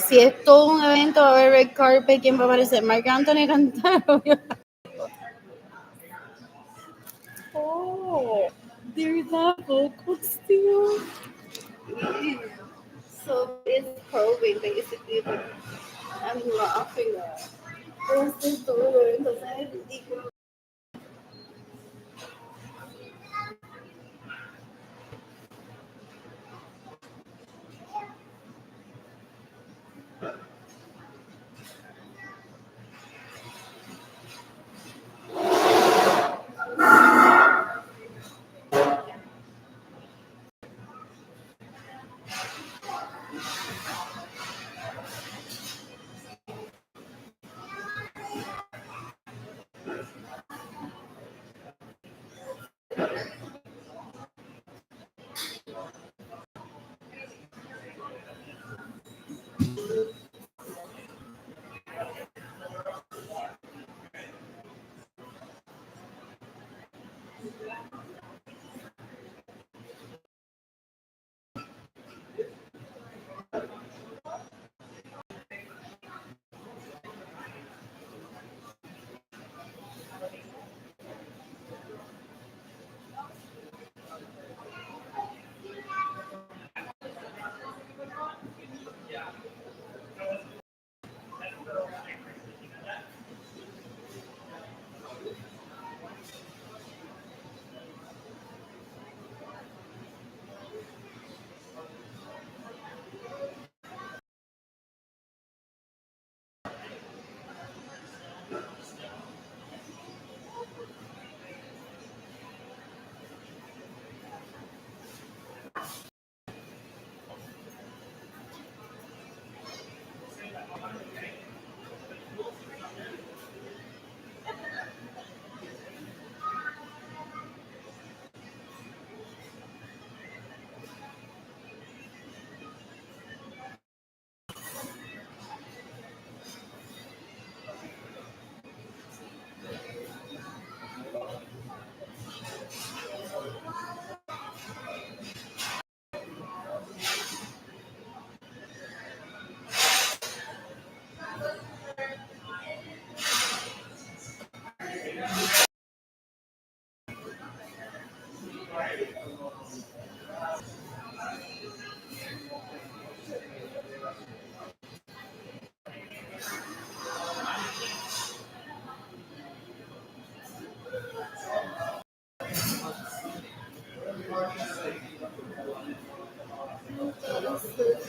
Si es todo un evento, va a haber red carpet, ¿quién va a aparecer? Marc Anthony a cantar. Oh, there's that vocal still. So it's probing basically, but I'm laughing at. Esto es todo un evento, o sea, es ridículo.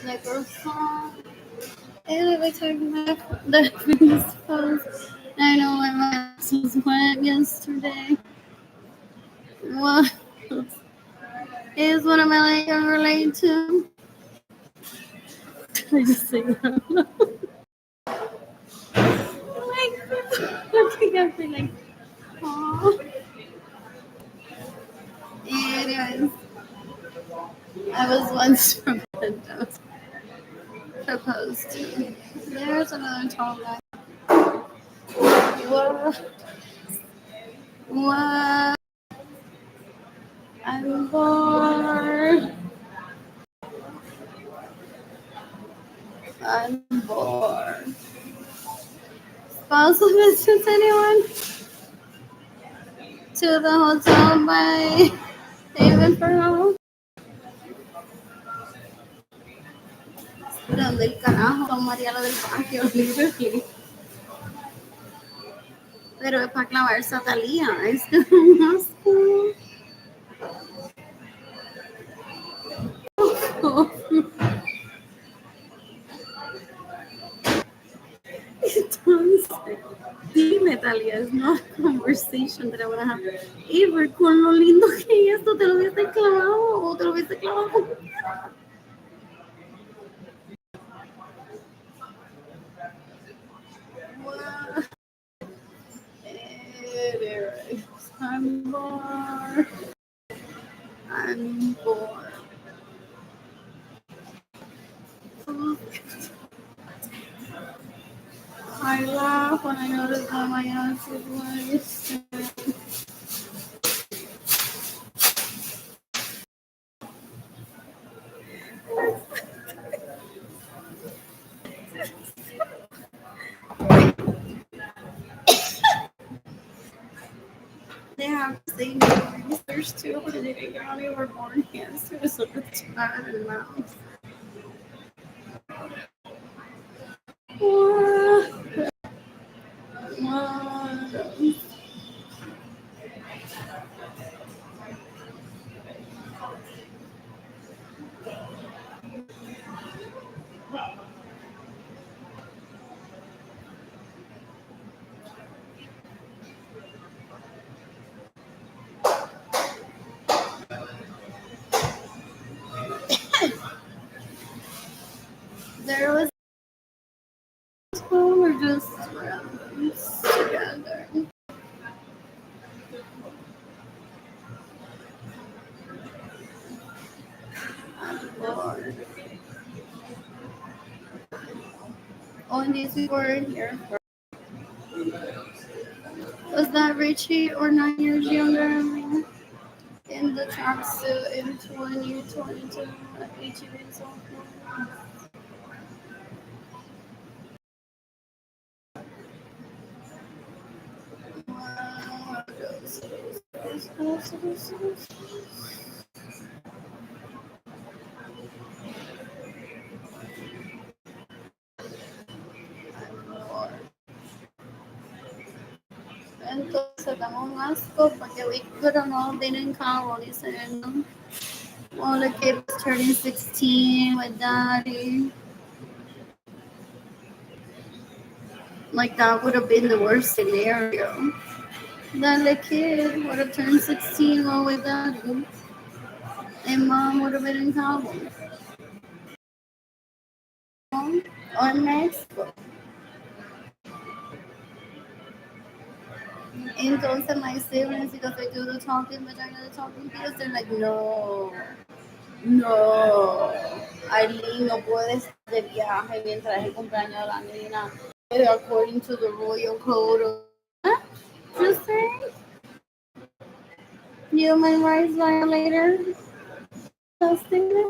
Like our song. And every time that Vinny's post, I know my ass was wet yesterday. What is what am I like related to? I just say that. Like, looking at me like, oh. Anyways, I was once proposed to. There's another tall guy. What? What? I'm bored. I'm bored. Spousal visits, anyone? To the hotel by David Pearl. Donde el carajo tomaría lo del patio, literally. Pero es para clavarse a Talía. Es un asco. Entonces, dime Natalia, it's not a conversation that I want to have. Ever, con lo lindo que es esto, te lo hubiese clavado o te lo hubiese clavado con tierra. Wow. I'm bored. I'm bored. I laugh when I notice that my ass is wasted. They have the same research too, but they figure out they were born cancer, so it's bad and mouth. What? What? There was school or just randoms together. I'm bored. Oh, and these people were here for. Was that Richie or 9 years younger than me? In the tracksuit in 2022 at HEB sophomore. Wow. Entonces damos un asco porque we couldn't all been in college and all the kids turning 16 with daddy. Like that would have been the worst scenario. Then the kid would have turned 16 all with daddy. And mom would have been in college. Or Mexico. Entonces my siblings, because they do the talking vagina, the talking penis, they're like, no, Aileen no puede estar de viaje mientras es el cumpleaños de la nena. According to the royal code of what? Just saying? Human rights violator? Testing it?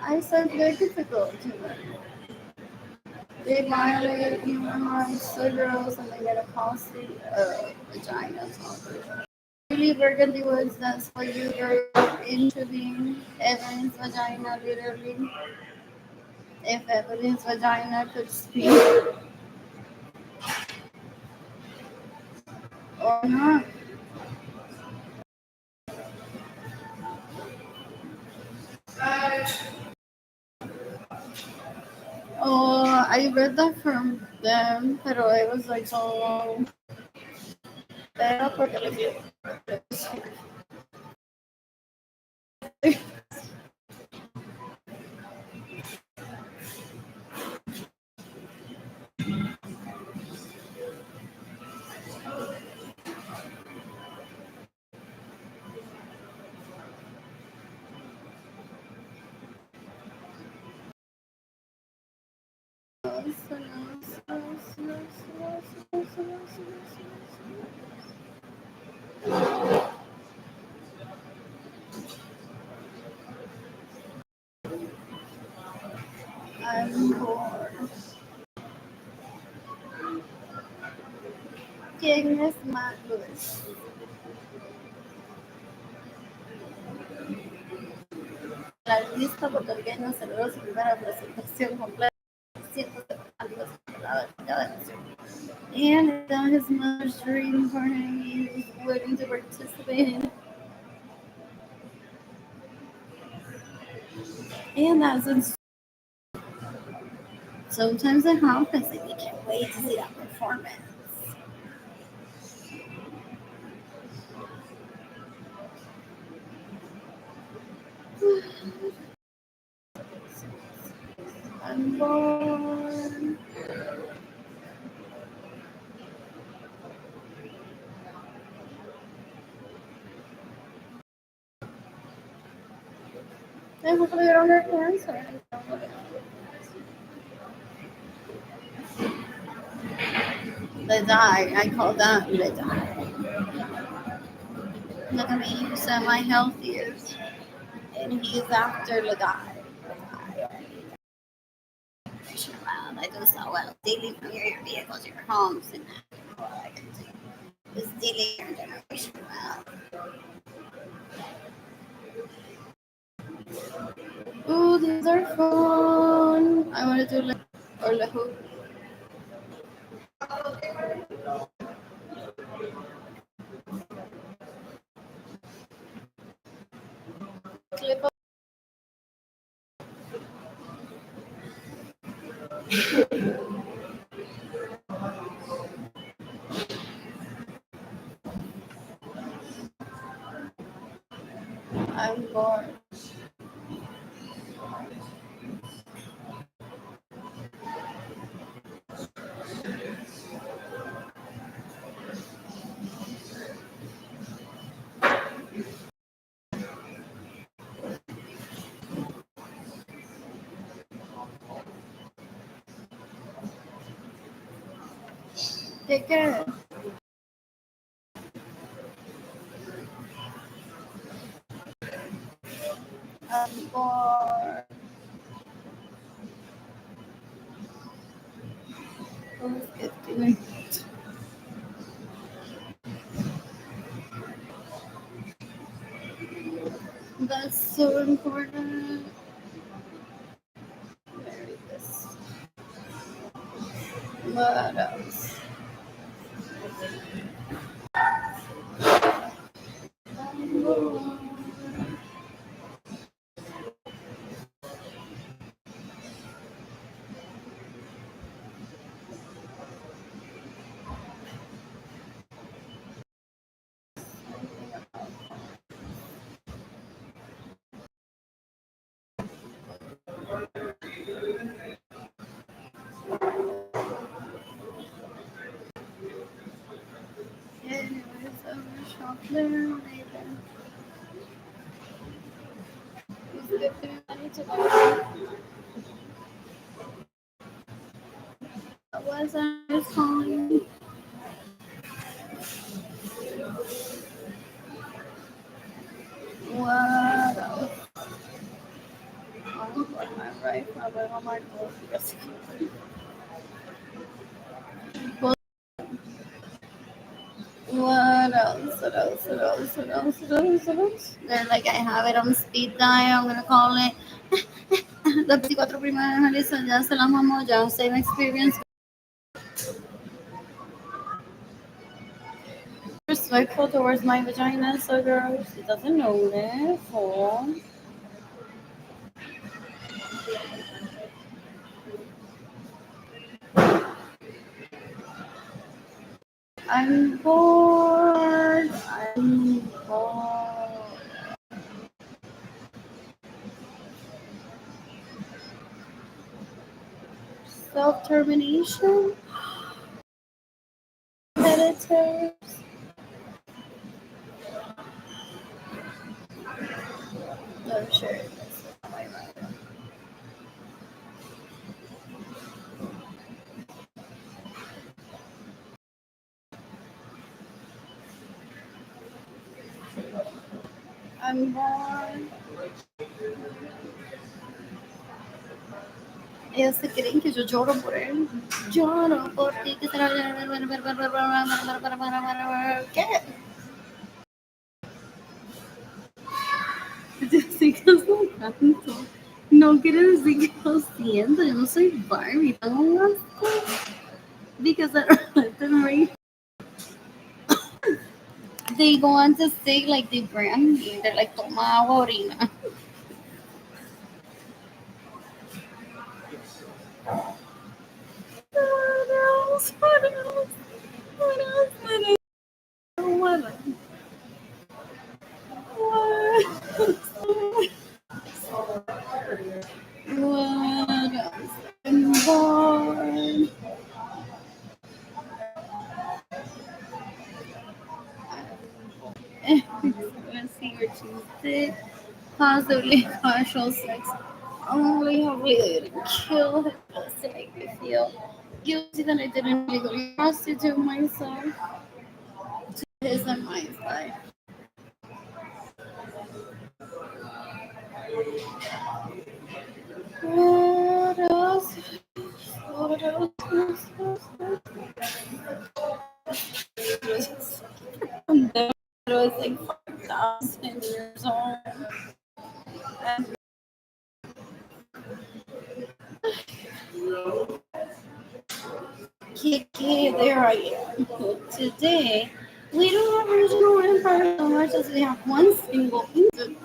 I said they're difficult to learn. They violate human rights to girls and they get a costly vagina. Really, Burgundy Woods, that's for you girl intervene. Evan's vagina, literally. If Evan's vagina could speak. Or not. Oh, I read that from them, pero it was like so long. Pero porque I'm bored. ¿Quién es Matt Lewis? La lista puertorriqueña celebró su primera presentación completa. Cientos de fanáticos esperaban cada canción. And it's not his mother's dream for him. He was willing to participate in. And that's in Sometimes I have because I can't wait to see that performance. I'm born. Hey, hopefully they don't get cancer. They die. I call that they die. Look at me, you said my healthiest. And he's after the guy. Around. I do so well. Stealing from your vehicles, your homes, and that's all I can do. Is stealing your generation well. Oh, these are fun. I want to do like or like hoop. Clip up. I'm bored. Take care. I'm bored. Who's 50? That's so important. Marry this. What else? I'm bored. Anyways, I'm gonna shop there later. Who's 50? I need to go. What was I just calling you? What else? Oh, my right, my right, my right. What else? What else? What else? What else? What else? What else? They're like, I have it on speed dial. I'm gonna call it. The 24 primeras listas ya se las mamó, ya same experience. Respectful towards my vagina, so girl, she doesn't know this. So. I'm bored. I'm bored. Self-termination? Predators? No, sure. I'm bored. Ellos se creen que yo lloro por él. Lloro por ti. ¿Qué? Sigas tanto. No quiere decir que lo siento. Yo no soy Barbie. Tengo asco. Because I don't read. They go on to say like they brand me. They're like, toma agua, orina. suspected possibly partial sex. Only hopefully they didn't kill him just to make me feel guilty that I didn't legally prostitute myself to his and my side. What else? What else? That was like 5,000 years old. And Kiki, there I am. Today, we don't have regional empire so much as we have one single kingdom.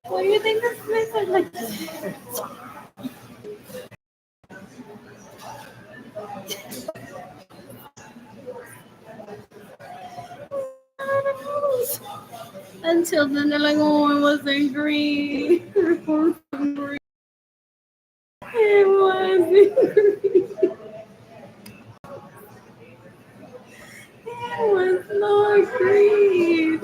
What do you think this makes it like? Until then, they're like, oh, it wasn't green. It wasn't green. It wasn't green. It was not green.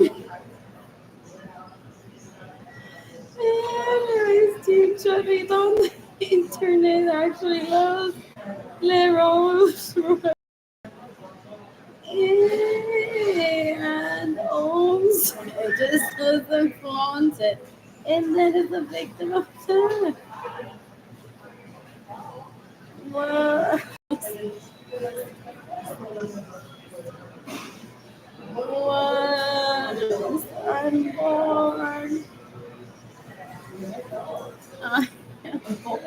And Steve Jobs on the internet actually loves Le Rose. And owns it just doesn't flaunt it. And then is a victim of that. What? What? I'm born. I am born.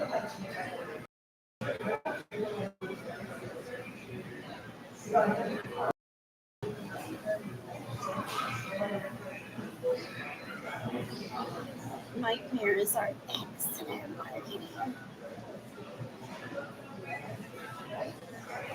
Nightmares are excellent marketing.